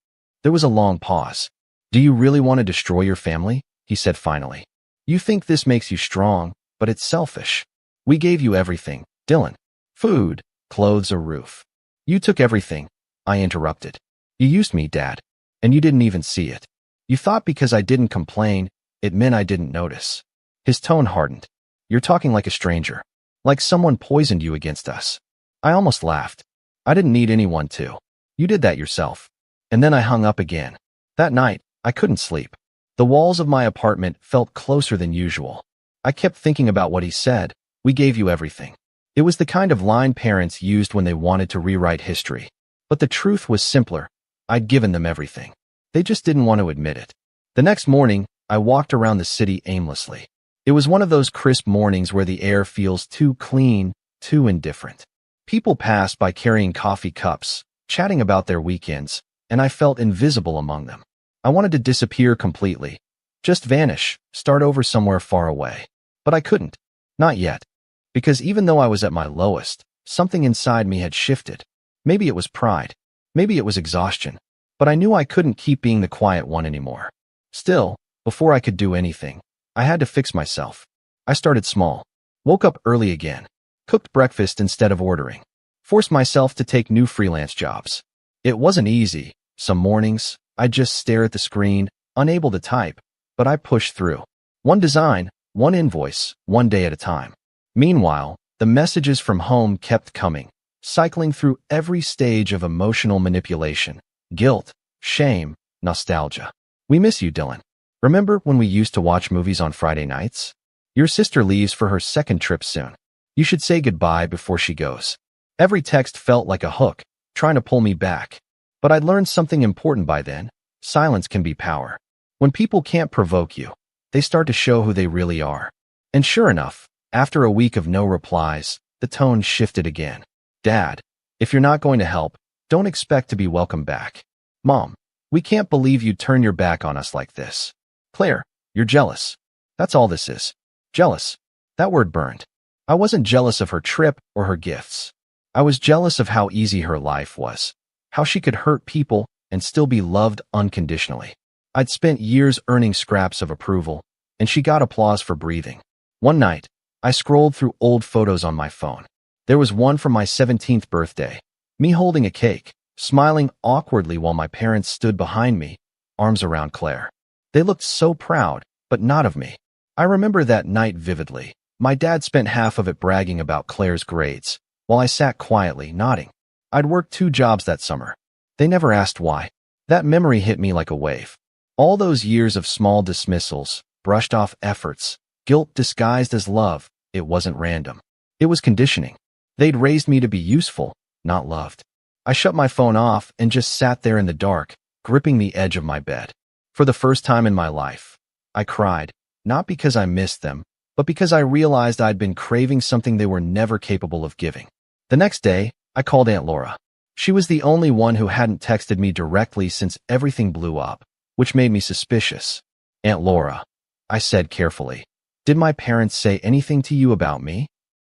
There was a long pause. "Do you really want to destroy your family?" he said finally. "You think this makes you strong, but it's selfish. We gave you everything, Dylan. Food, clothes, a roof. You took everything." I interrupted. "You used me, Dad, and you didn't even see it. You thought because I didn't complain, it meant I didn't notice." His tone hardened. "You're talking like a stranger, like someone poisoned you against us." I almost laughed. "I didn't need anyone to. You did that yourself." And then I hung up again. That night, I couldn't sleep. The walls of my apartment felt closer than usual. I kept thinking about what he said. We gave you everything. It was the kind of line parents used when they wanted to rewrite history. But the truth was simpler. I'd given them everything. They just didn't want to admit it. The next morning, I walked around the city aimlessly. It was one of those crisp mornings where the air feels too clean, too indifferent. People passed by carrying coffee cups, chatting about their weekends, and I felt invisible among them. I wanted to disappear completely. Just vanish, start over somewhere far away. But I couldn't. Not yet. Because even though I was at my lowest, something inside me had shifted. Maybe it was pride. Maybe it was exhaustion. But I knew I couldn't keep being the quiet one anymore. Still, before I could do anything, I had to fix myself. I started small. Woke up early again. Cooked breakfast instead of ordering. Forced myself to take new freelance jobs. It wasn't easy. Some mornings, I'd just stare at the screen, unable to type, but I pushed through. One design, one invoice, one day at a time. Meanwhile, the messages from home kept coming, cycling through every stage of emotional manipulation, guilt, shame, nostalgia. We miss you, Dylan. Remember when we used to watch movies on Friday nights? Your sister leaves for her second trip soon. You should say goodbye before she goes. Every text felt like a hook, trying to pull me back. But I'd learned something important by then. Silence can be power. When people can't provoke you, they start to show who they really are. And sure enough, after a week of no replies, the tone shifted again. Dad, if you're not going to help, don't expect to be welcome back. Mom, we can't believe you'd turn your back on us like this. Claire, you're jealous. That's all this is. Jealous. That word burned. I wasn't jealous of her trip or her gifts. I was jealous of how easy her life was, how she could hurt people and still be loved unconditionally. I'd spent years earning scraps of approval, and she got applause for breathing. One night, I scrolled through old photos on my phone. There was one from my 17th birthday, me holding a cake, smiling awkwardly while my parents stood behind me, arms around Claire. They looked so proud, but not of me. I remember that night vividly. My dad spent half of it bragging about Claire's grades, while I sat quietly, nodding. I'd worked 2 jobs that summer. They never asked why. That memory hit me like a wave. All those years of small dismissals, brushed off efforts, guilt disguised as love, it wasn't random. It was conditioning. They'd raised me to be useful, not loved. I shut my phone off and just sat there in the dark, gripping the edge of my bed. For the first time in my life, I cried, not because I missed them, but because I realized I'd been craving something they were never capable of giving. The next day, I called Aunt Laura. She was the only one who hadn't texted me directly since everything blew up, which made me suspicious. Aunt Laura, I said carefully, did my parents say anything to you about me?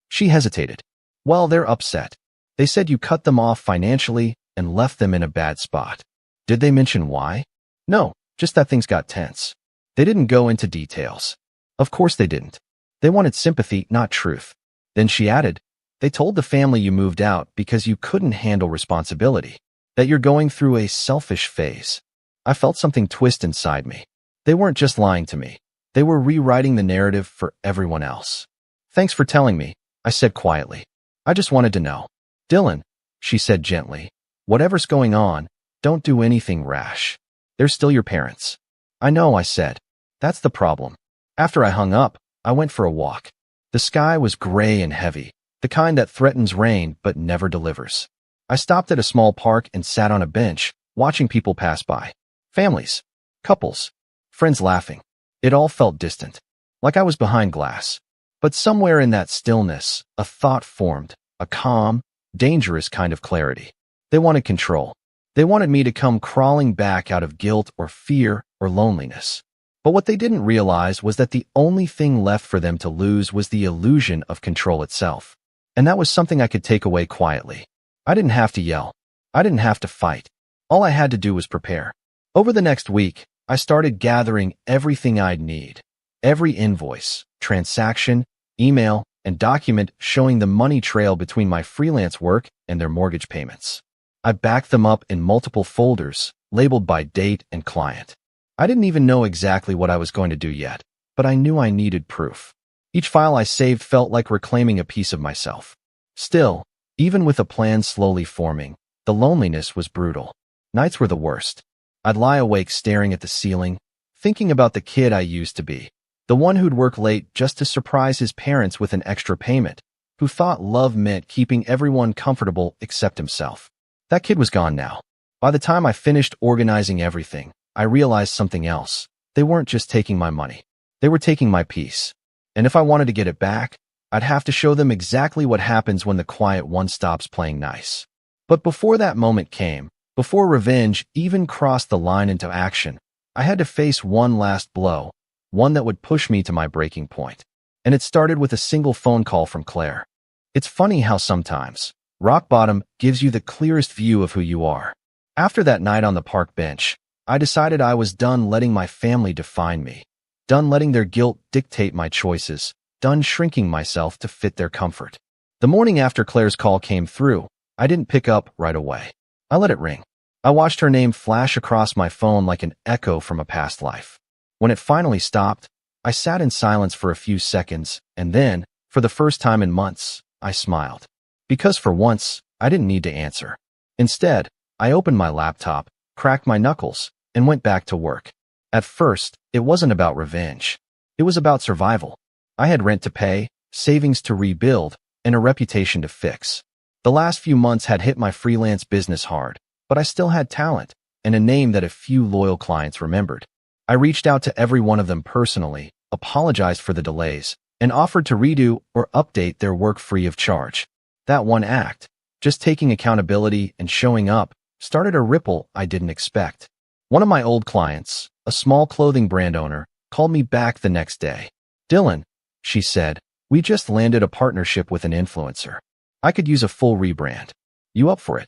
She hesitated. Well, they're upset. They said you cut them off financially and left them in a bad spot. Did they mention why? No, just that things got tense. They didn't go into details. Of course they didn't. They wanted sympathy, not truth. Then she added, they told the family you moved out because you couldn't handle responsibility, that you're going through a selfish phase. I felt something twist inside me. They weren't just lying to me. They were rewriting the narrative for everyone else. Thanks for telling me, I said quietly. I just wanted to know. Dylan, she said gently, whatever's going on, don't do anything rash. They're still your parents. I know, I said. That's the problem. After I hung up, I went for a walk. The sky was gray and heavy, the kind that threatens rain but never delivers. I stopped at a small park and sat on a bench, watching people pass by. Families, couples, friends laughing. It all felt distant, like I was behind glass. But somewhere in that stillness, a thought formed, a calm, dangerous kind of clarity. They wanted control. They wanted me to come crawling back out of guilt or fear or loneliness. But what they didn't realize was that the only thing left for them to lose was the illusion of control itself. And that was something I could take away quietly. I didn't have to yell. I didn't have to fight. All I had to do was prepare. Over the next week, I started gathering everything I'd need. Every invoice, transaction, email, and document showing the money trail between my freelance work and their mortgage payments. I backed them up in multiple folders, labeled by date and client. I didn't even know exactly what I was going to do yet, but I knew I needed proof. Each file I saved felt like reclaiming a piece of myself. Still, even with a plan slowly forming, the loneliness was brutal. Nights were the worst. I'd lie awake staring at the ceiling, thinking about the kid I used to be, the one who'd work late just to surprise his parents with an extra payment, who thought love meant keeping everyone comfortable except himself. That kid was gone now. By the time I finished organizing everything, I realized something else. They weren't just taking my money. They were taking my peace. And if I wanted to get it back, I'd have to show them exactly what happens when the quiet one stops playing nice. But before that moment came, before revenge even crossed the line into action, I had to face one last blow, one that would push me to my breaking point. And it started with a single phone call from Claire. It's funny how sometimes rock bottom gives you the clearest view of who you are. After that night on the park bench, I decided I was done letting my family define me, done letting their guilt dictate my choices, done shrinking myself to fit their comfort. The morning after Claire's call came through, I didn't pick up right away. I let it ring. I watched her name flash across my phone like an echo from a past life. When it finally stopped, I sat in silence for a few seconds, and then, for the first time in months, I smiled. Because for once, I didn't need to answer. Instead, I opened my laptop, cracked my knuckles, and went back to work. At first, it wasn't about revenge. It was about survival. I had rent to pay, savings to rebuild, and a reputation to fix. The last few months had hit my freelance business hard, but I still had talent and a name that a few loyal clients remembered. I reached out to every one of them personally, apologized for the delays, and offered to redo or update their work free of charge. That one act, just taking accountability and showing up, started a ripple I didn't expect. One of my old clients, a small clothing brand owner, called me back the next day. "Dylan," she said, "we just landed a partnership with an influencer. I could use a full rebrand. You up for it?"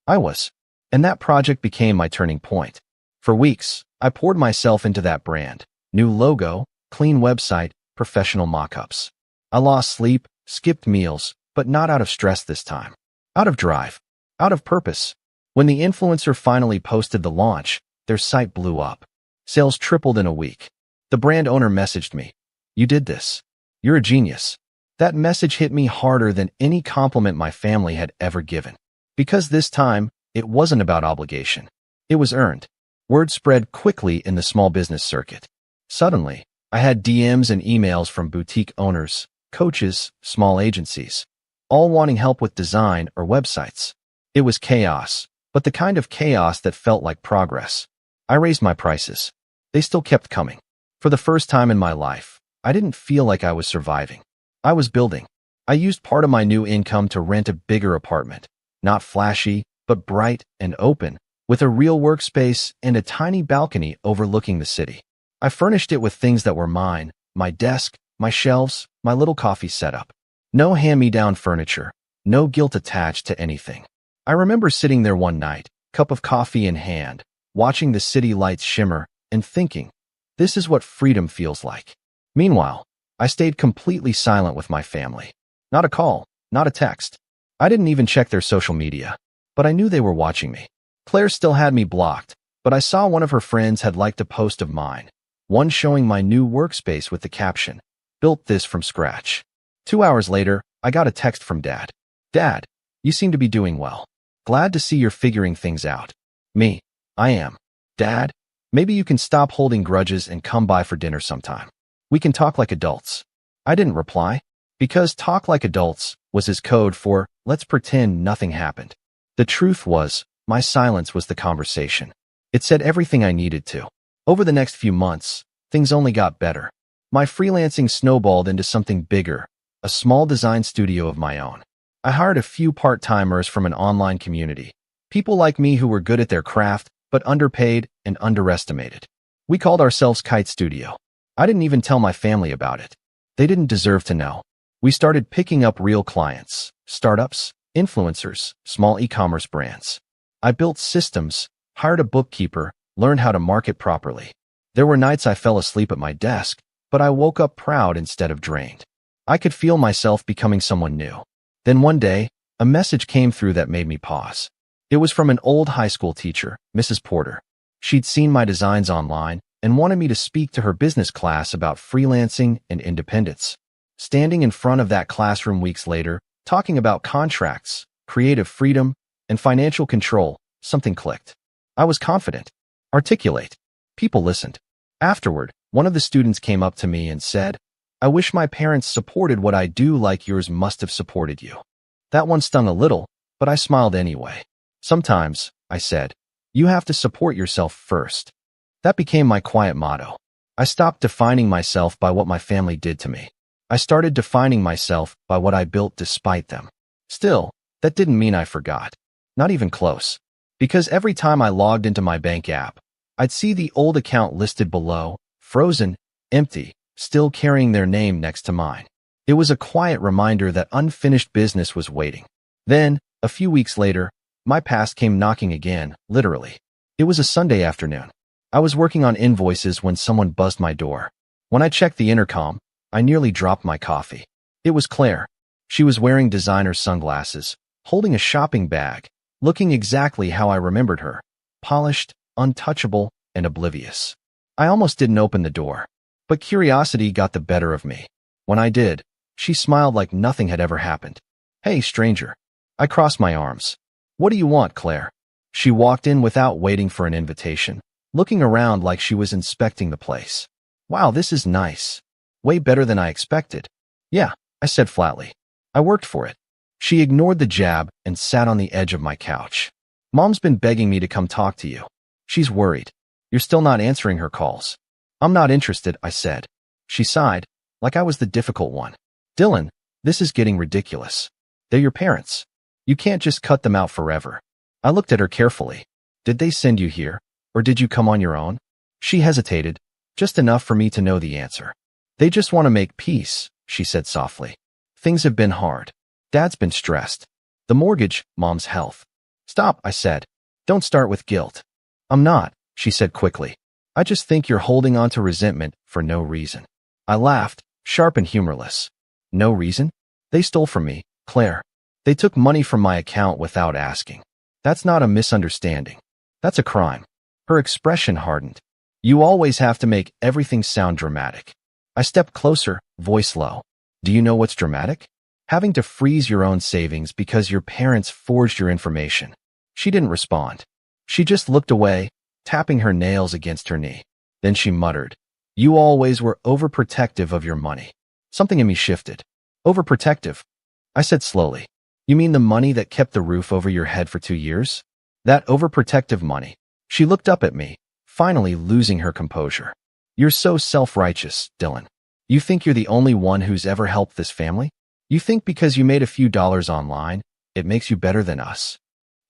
I was. And that project became my turning point. For weeks, I poured myself into that brand. New logo, clean website, professional mock-ups. I lost sleep, skipped meals, but not out of stress this time. Out of drive. Out of purpose. When the influencer finally posted the launch, their site blew up. Sales tripled in a week. The brand owner messaged me, "You did this. You're a genius." That message hit me harder than any compliment my family had ever given. Because this time, it wasn't about obligation. It was earned. Word spread quickly in the small business circuit. Suddenly, I had DMs and emails from boutique owners, coaches, small agencies, all wanting help with design or websites. It was chaos, but the kind of chaos that felt like progress. I raised my prices. They still kept coming. For the first time in my life, I didn't feel like I was surviving. I was building. I used part of my new income to rent a bigger apartment, not flashy, but bright and open, with a real workspace and a tiny balcony overlooking the city. I furnished it with things that were mine, my desk, my shelves, my little coffee setup. No hand-me-down furniture, no guilt attached to anything. I remember sitting there one night, cup of coffee in hand, watching the city lights shimmer, and thinking, this is what freedom feels like. Meanwhile, I stayed completely silent with my family. Not a call, not a text. I didn't even check their social media, but I knew they were watching me. Claire still had me blocked, but I saw one of her friends had liked a post of mine, one showing my new workspace with the caption, "Built this from scratch." 2 hours later, I got a text from Dad. "Dad, you seem to be doing well. Glad to see you're figuring things out." Me, "I am. Dad, maybe you can stop holding grudges and come by for dinner sometime. We can talk like adults." I didn't reply, because talk like adults was his code for let's pretend nothing happened. The truth was, my silence was the conversation. It said everything I needed to. Over the next few months, things only got better. My freelancing snowballed into something bigger, a small design studio of my own. I hired a few part-timers from an online community, people like me who were good at their craft, but underpaid and underestimated. We called ourselves Kite Studio. I didn't even tell my family about it. They didn't deserve to know. We started picking up real clients, startups, influencers, small e-commerce brands. I built systems, hired a bookkeeper, learned how to market properly. There were nights I fell asleep at my desk, but I woke up proud instead of drained. I could feel myself becoming someone new. Then one day, a message came through that made me pause. It was from an old high school teacher, Mrs. Porter. She'd seen my designs online and wanted me to speak to her business class about freelancing and independence. Standing in front of that classroom weeks later, talking about contracts, creative freedom, and financial control, something clicked. I was confident. Articulate. People listened. Afterward, one of the students came up to me and said, "I wish my parents supported what I do like yours must have supported you." That one stung a little, but I smiled anyway. "Sometimes," I said, "you have to support yourself first." That became my quiet motto. I stopped defining myself by what my family did to me. I started defining myself by what I built despite them. Still, that didn't mean I forgot. Not even close. Because every time I logged into my bank app, I'd see the old account listed below, frozen, empty, still carrying their name next to mine. It was a quiet reminder that unfinished business was waiting. Then, a few weeks later, my past came knocking again, literally. It was a Sunday afternoon. I was working on invoices when someone buzzed my door. When I checked the intercom, I nearly dropped my coffee. It was Claire. She was wearing designer sunglasses, holding a shopping bag, looking exactly how I remembered her, polished, untouchable, and oblivious. I almost didn't open the door, but curiosity got the better of me. When I did, she smiled like nothing had ever happened. "Hey, stranger." I crossed my arms. "What do you want, Claire?" She walked in without waiting for an invitation, looking around like she was inspecting the place. "Wow, this is nice. Way better than I expected." "Yeah," I said flatly. "I worked for it." She ignored the jab and sat on the edge of my couch. "Mom's been begging me to come talk to you. She's worried. You're still not answering her calls." "I'm not interested," I said. She sighed, like I was the difficult one. "Dylan, this is getting ridiculous. They're your parents. You can't just cut them out forever." I looked at her carefully. "Did they send you here, or did you come on your own?" She hesitated, just enough for me to know the answer. "They just want to make peace," she said softly. "Things have been hard. Dad's been stressed. The mortgage, Mom's health." "Stop," I said. "Don't start with guilt." "I'm not," she said quickly. "I just think you're holding on to resentment for no reason." I laughed, sharp and humorless. "No reason? They stole from me, Claire. They took money from my account without asking. That's not a misunderstanding. That's a crime." Her expression hardened. "You always have to make everything sound dramatic." I stepped closer, voice low. "Do you know what's dramatic? Having to freeze your own savings because your parents forged your information." She didn't respond. She just looked away, tapping her nails against her knee. Then she muttered, "You always were overprotective of your money." Something in me shifted. "Overprotective?" I said slowly. "You mean the money that kept the roof over your head for 2 years? That overprotective money?" She looked up at me, finally losing her composure. "You're so self-righteous, Dylan. You think you're the only one who's ever helped this family? You think because you made a few dollars online, it makes you better than us?"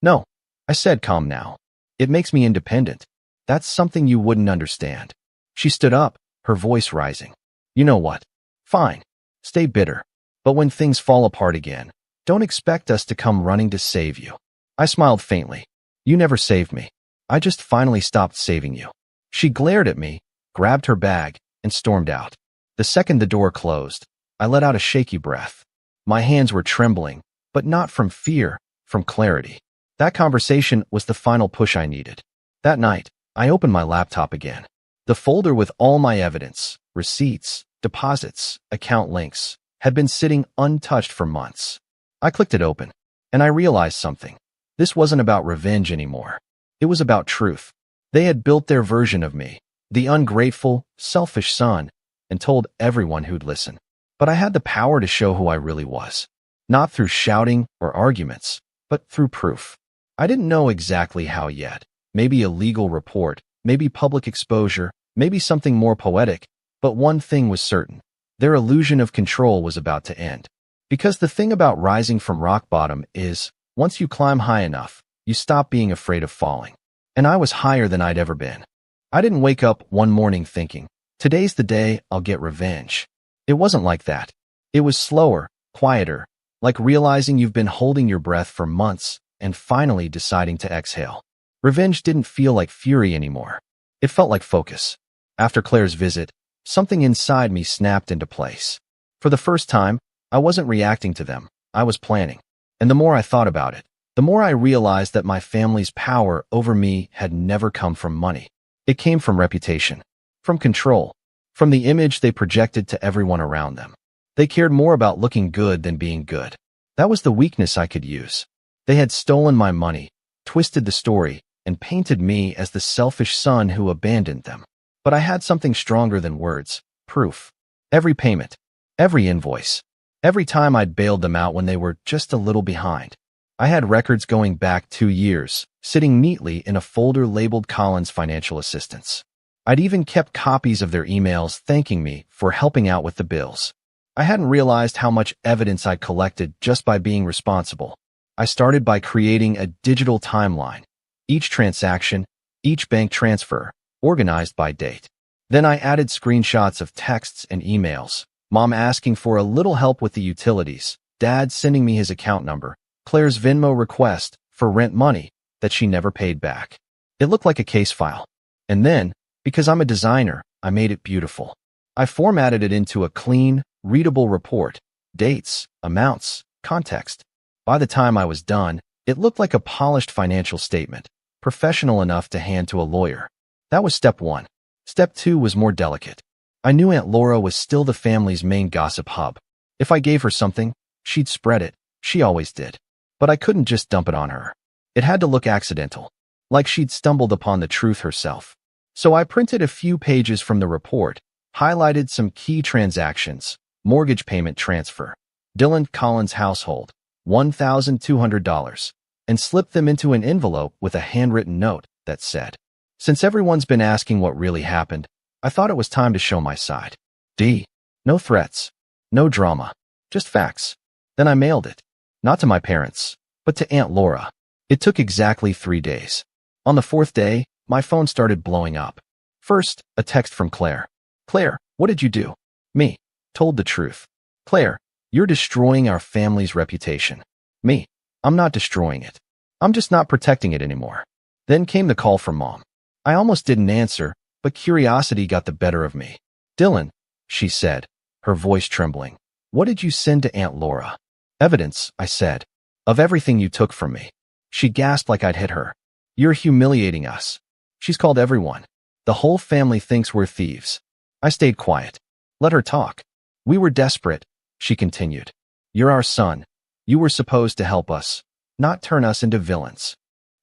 "No," I said, calm now. "It makes me independent. That's something you wouldn't understand." She stood up, her voice rising. "You know what? Fine. Stay bitter. But when things fall apart again, don't expect us to come running to save you." I smiled faintly. "You never saved me. I just finally stopped saving you." She glared at me, grabbed her bag, and stormed out. The second the door closed, I let out a shaky breath. My hands were trembling, but not from fear, from clarity. That conversation was the final push I needed. That night, I opened my laptop again. The folder with all my evidence, receipts, deposits, account links, had been sitting untouched for months. I clicked it open, and I realized something. This wasn't about revenge anymore. It was about truth. They had built their version of me, the ungrateful, selfish son, and told everyone who'd listen. But I had the power to show who I really was. Not through shouting or arguments, but through proof. I didn't know exactly how yet. Maybe a legal report, maybe public exposure, maybe something more poetic. But one thing was certain. Their illusion of control was about to end. Because the thing about rising from rock bottom is, once you climb high enough, you stop being afraid of falling. And I was higher than I'd ever been. I didn't wake up one morning thinking, today's the day I'll get revenge. It wasn't like that. It was slower, quieter, like realizing you've been holding your breath for months and finally deciding to exhale. Revenge didn't feel like fury anymore. It felt like focus. After Claire's visit, something inside me snapped into place. For the first time, I wasn't reacting to them. I was planning. And the more I thought about it, the more I realized that my family's power over me had never come from money. It came from reputation, from control, from the image they projected to everyone around them. They cared more about looking good than being good. That was the weakness I could use. They had stolen my money, twisted the story, and painted me as the selfish son who abandoned them. But I had something stronger than words: proof. Every payment, every invoice, every time I'd bailed them out when they were just a little behind. I had records going back 2 years, sitting neatly in a folder labeled Colin's Financial Assistance. I'd even kept copies of their emails thanking me for helping out with the bills. I hadn't realized how much evidence I'd collected just by being responsible. I started by creating a digital timeline, each transaction, each bank transfer, organized by date. Then I added screenshots of texts and emails, Mom asking for a little help with the utilities, Dad sending me his account number, Claire's Venmo request for rent money that she never paid back. It looked like a case file. And then, because I'm a designer, I made it beautiful. I formatted it into a clean, readable report: dates, amounts, context. By the time I was done, it looked like a polished financial statement, professional enough to hand to a lawyer. That was step 1. Step 2 was more delicate. I knew Aunt Laura was still the family's main gossip hub. If I gave her something, she'd spread it. She always did. But I couldn't just dump it on her. It had to look accidental, like she'd stumbled upon the truth herself. So I printed a few pages from the report, highlighted some key transactions: mortgage payment transfer, Dylan Collins household, $1,200, and slipped them into an envelope with a handwritten note that said, "Since everyone's been asking what really happened, I thought it was time to show my side. D. No threats, no drama, just facts." Then I mailed it. Not to my parents, but to Aunt Laura. It took exactly 3 days. On the 4th day, my phone started blowing up. First, a text from Claire. "Claire, what did you do?" Me. Told the truth. "Claire, you're destroying our family's reputation." Me. "I'm not destroying it. I'm just not protecting it anymore." Then came the call from Mom. I almost didn't answer, but curiosity got the better of me. "Dylan," she said, her voice trembling, "what did you send to Aunt Laura?" "Evidence," I said, "of everything you took from me." She gasped like I'd hit her. "You're humiliating us." She's called everyone. "The whole family thinks we're thieves." I stayed quiet. Let her talk. "We were desperate," she continued. "You're our son. You were supposed to help us, not turn us into villains.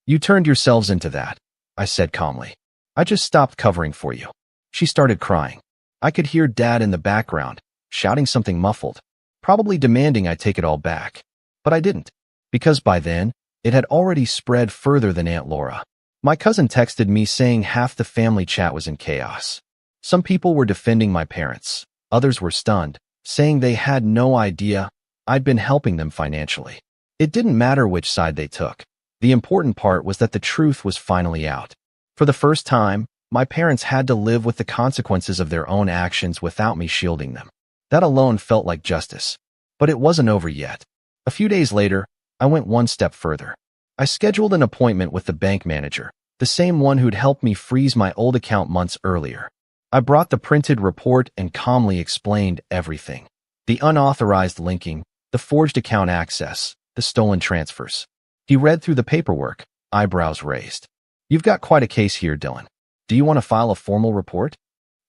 You turned yourselves into that," I said calmly. "I just stopped covering for you." She started crying. I could hear Dad in the background, shouting something muffled, probably demanding I take it all back. But I didn't, because by then, it had already spread further than Aunt Laura. My cousin texted me saying half the family chat was in chaos. Some people were defending my parents. Others were stunned, saying they had no idea I'd been helping them financially. It didn't matter which side they took. The important part was that the truth was finally out. For the first time, my parents had to live with the consequences of their own actions without me shielding them. That alone felt like justice. But it wasn't over yet. A few days later, I went one step further. I scheduled an appointment with the bank manager, the same one who'd helped me freeze my old account months earlier. I brought the printed report and calmly explained everything: the unauthorized linking, the forged account access, the stolen transfers. He read through the paperwork, eyebrows raised. "You've got quite a case here, Dylan. Do you want to file a formal report?"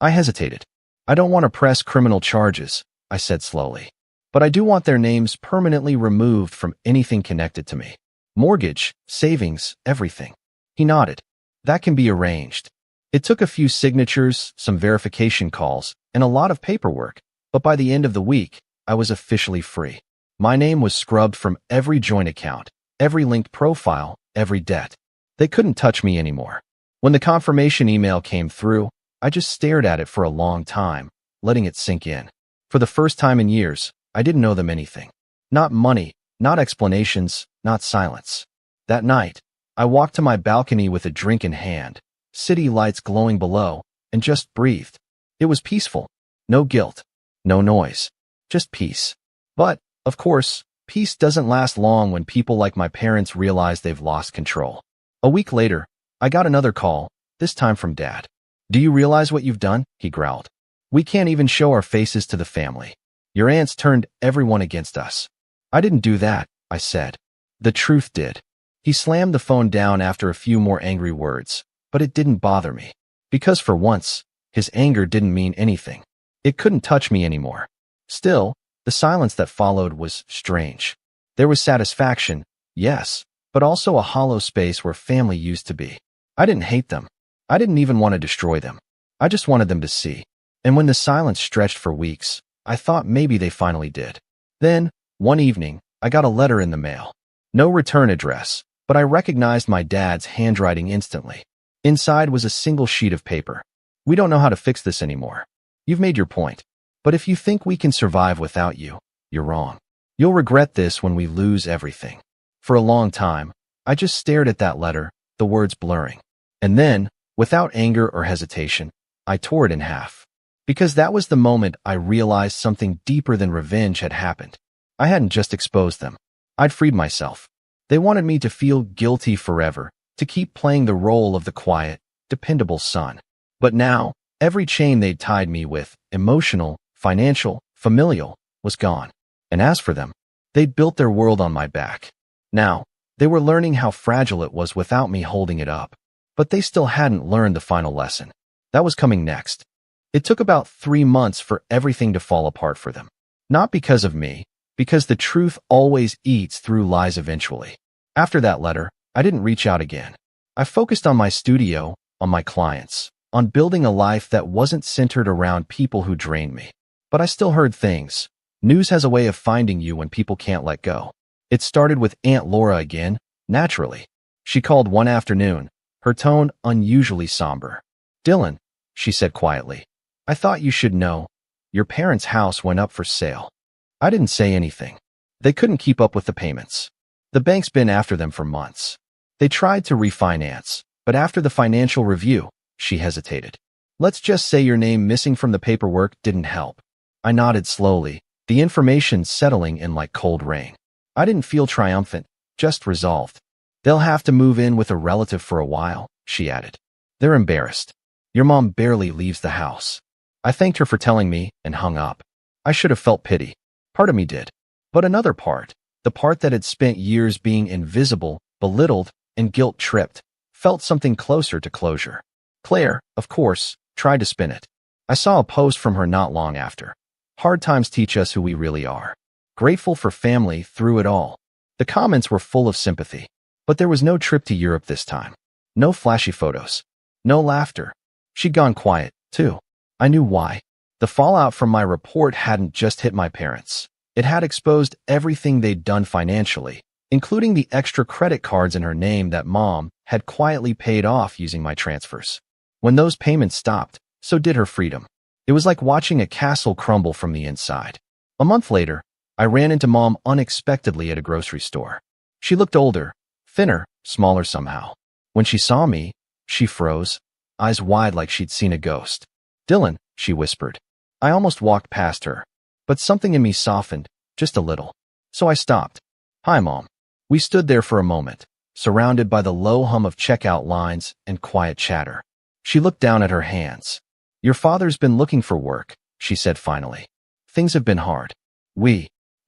I hesitated. "I don't want to press criminal charges," I said slowly. "But I do want their names permanently removed from anything connected to me. Mortgage, savings, everything." He nodded. "That can be arranged." It took a few signatures, some verification calls, and a lot of paperwork, but by the end of the week, I was officially free. My name was scrubbed from every joint account, every linked profile, every debt. They couldn't touch me anymore. When the confirmation email came through, I just stared at it for a long time, letting it sink in. For the first time in years, I didn't owe them anything. Not money, not explanations, not silence. That night, I walked to my balcony with a drink in hand, city lights glowing below, and just breathed. It was peaceful. No guilt. No noise. Just peace. But, of course, peace doesn't last long when people like my parents realize they've lost control. A week later, I got another call, this time from Dad. "Do you realize what you've done?" he growled. "We can't even show our faces to the family. Your aunts turned everyone against us." "I didn't do that," I said. "The truth did." He slammed the phone down after a few more angry words, but it didn't bother me. Because for once, his anger didn't mean anything. It couldn't touch me anymore. Still, the silence that followed was strange. There was satisfaction, yes, but also a hollow space where family used to be. I didn't hate them. I didn't even want to destroy them. I just wanted them to see. And when the silence stretched for weeks, I thought maybe they finally did. Then, one evening, I got a letter in the mail. No return address, but I recognized my dad's handwriting instantly. Inside was a single sheet of paper. "We don't know how to fix this anymore. You've made your point. But if you think we can survive without you, you're wrong. You'll regret this when we lose everything." For a long time, I just stared at that letter, the words blurring. And then, without anger or hesitation, I tore it in half. Because that was the moment I realized something deeper than revenge had happened. I hadn't just exposed them. I'd freed myself. They wanted me to feel guilty forever, to keep playing the role of the quiet, dependable son. But now, every chain they'd tied me with, emotional, financial, familial, was gone. And as for them, they'd built their world on my back. Now, they were learning how fragile it was without me holding it up. But they still hadn't learned the final lesson. That was coming next. It took about 3 months for everything to fall apart for them. Not because of me, because the truth always eats through lies eventually. After that letter, I didn't reach out again. I focused on my studio, on my clients, on building a life that wasn't centered around people who drained me. But I still heard things. News has a way of finding you when people can't let go. It started with Aunt Laura again, naturally. She called one afternoon, her tone unusually somber. "Dylan," she said quietly, "I thought you should know. Your parents' house went up for sale." I didn't say anything. They couldn't keep up with the payments. The bank's been after them for months. They tried to refinance, but after the financial review, she hesitated. "Let's just say your name missing from the paperwork didn't help." I nodded slowly, the information settling in like cold rain. I didn't feel triumphant, just resolved. "They'll have to move in with a relative for a while," she added. "They're embarrassed. Your mom barely leaves the house." I thanked her for telling me and hung up. I should have felt pity. Part of me did. But another part, the part that had spent years being invisible, belittled, and guilt-tripped, felt something closer to closure. Claire, of course, tried to spin it. I saw a post from her not long after. "Hard times teach us who we really are. Grateful for family through it all." The comments were full of sympathy. But there was no trip to Europe this time. No flashy photos. No laughter. She'd gone quiet, too. I knew why. The fallout from my report hadn't just hit my parents. It had exposed everything they'd done financially, including the extra credit cards in her name that Mom had quietly paid off using my transfers. When those payments stopped, so did her freedom. It was like watching a castle crumble from the inside. A month later, I ran into Mom unexpectedly at a grocery store. She looked older, thinner, smaller somehow. When she saw me, she froze, eyes wide like she'd seen a ghost. "Dylan," she whispered. I almost walked past her, but something in me softened, just a little. So I stopped. "Hi, Mom." We stood there for a moment, surrounded by the low hum of checkout lines and quiet chatter. She looked down at her hands. "Your father's been looking for work," she said finally. "Things have been hard."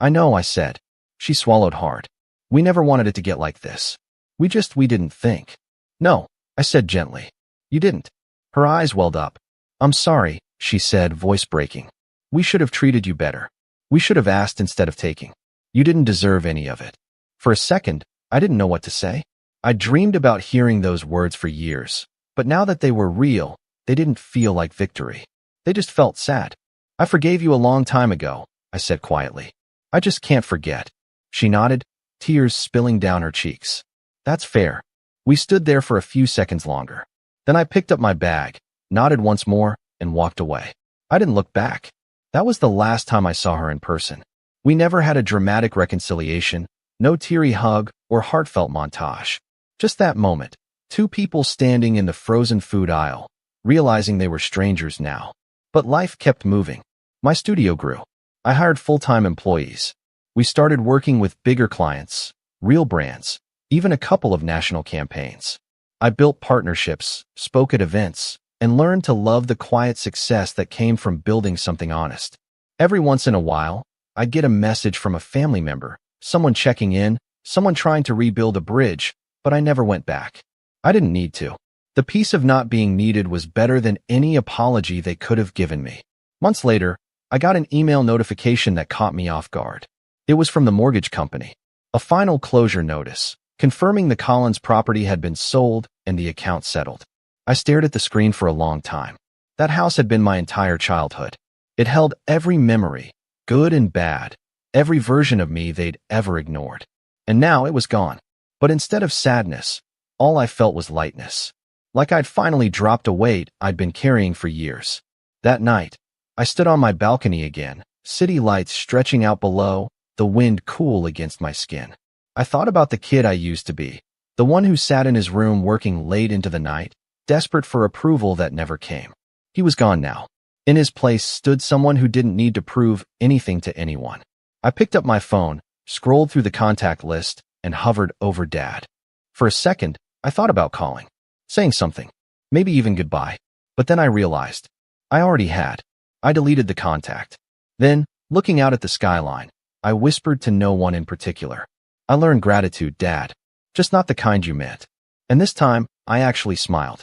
I know," I said. She swallowed hard. "We never wanted it to get like this. We didn't think." "No," I said gently. "You didn't." Her eyes welled up. "I'm sorry," she said, voice breaking. "We should have treated you better. We should have asked instead of taking. You didn't deserve any of it." For a second, I didn't know what to say. I dreamed about hearing those words for years, but now that they were real, they didn't feel like victory. They just felt sad. "I forgave you a long time ago," I said quietly. "I just can't forget." She nodded, tears spilling down her cheeks. "That's fair." We stood there for a few seconds longer. Then I picked up my bag, nodded once more, and walked away. I didn't look back. That was the last time I saw her in person. We never had a dramatic reconciliation, no teary hug or heartfelt montage. Just that moment, two people standing in the frozen food aisle, realizing they were strangers now. But life kept moving. My studio grew. I hired full-time employees. We started working with bigger clients, real brands, even a couple of national campaigns. I built partnerships, spoke at events, and learned to love the quiet success that came from building something honest. Every once in a while, I'd get a message from a family member, someone checking in, someone trying to rebuild a bridge, but I never went back. I didn't need to. The peace of not being needed was better than any apology they could have given me. Months later, I got an email notification that caught me off guard. It was from the mortgage company. A final closure notice, confirming the Collins property had been sold and the account settled. I stared at the screen for a long time. That house had been my entire childhood. It held every memory, good and bad, every version of me they'd ever ignored. And now it was gone. But instead of sadness, all I felt was lightness. Like I'd finally dropped a weight I'd been carrying for years. That night, I stood on my balcony again, city lights stretching out below, the wind cool against my skin. I thought about the kid I used to be, the one who sat in his room working late into the night, desperate for approval that never came. He was gone now. In his place stood someone who didn't need to prove anything to anyone. I picked up my phone, scrolled through the contact list, and hovered over Dad. For a second, I thought about calling, saying something, maybe even goodbye. But then I realized, I already had. I deleted the contact. Then, looking out at the skyline, I whispered to no one in particular. I learned gratitude, Dad. Just not the kind you meant. And this time, I actually smiled.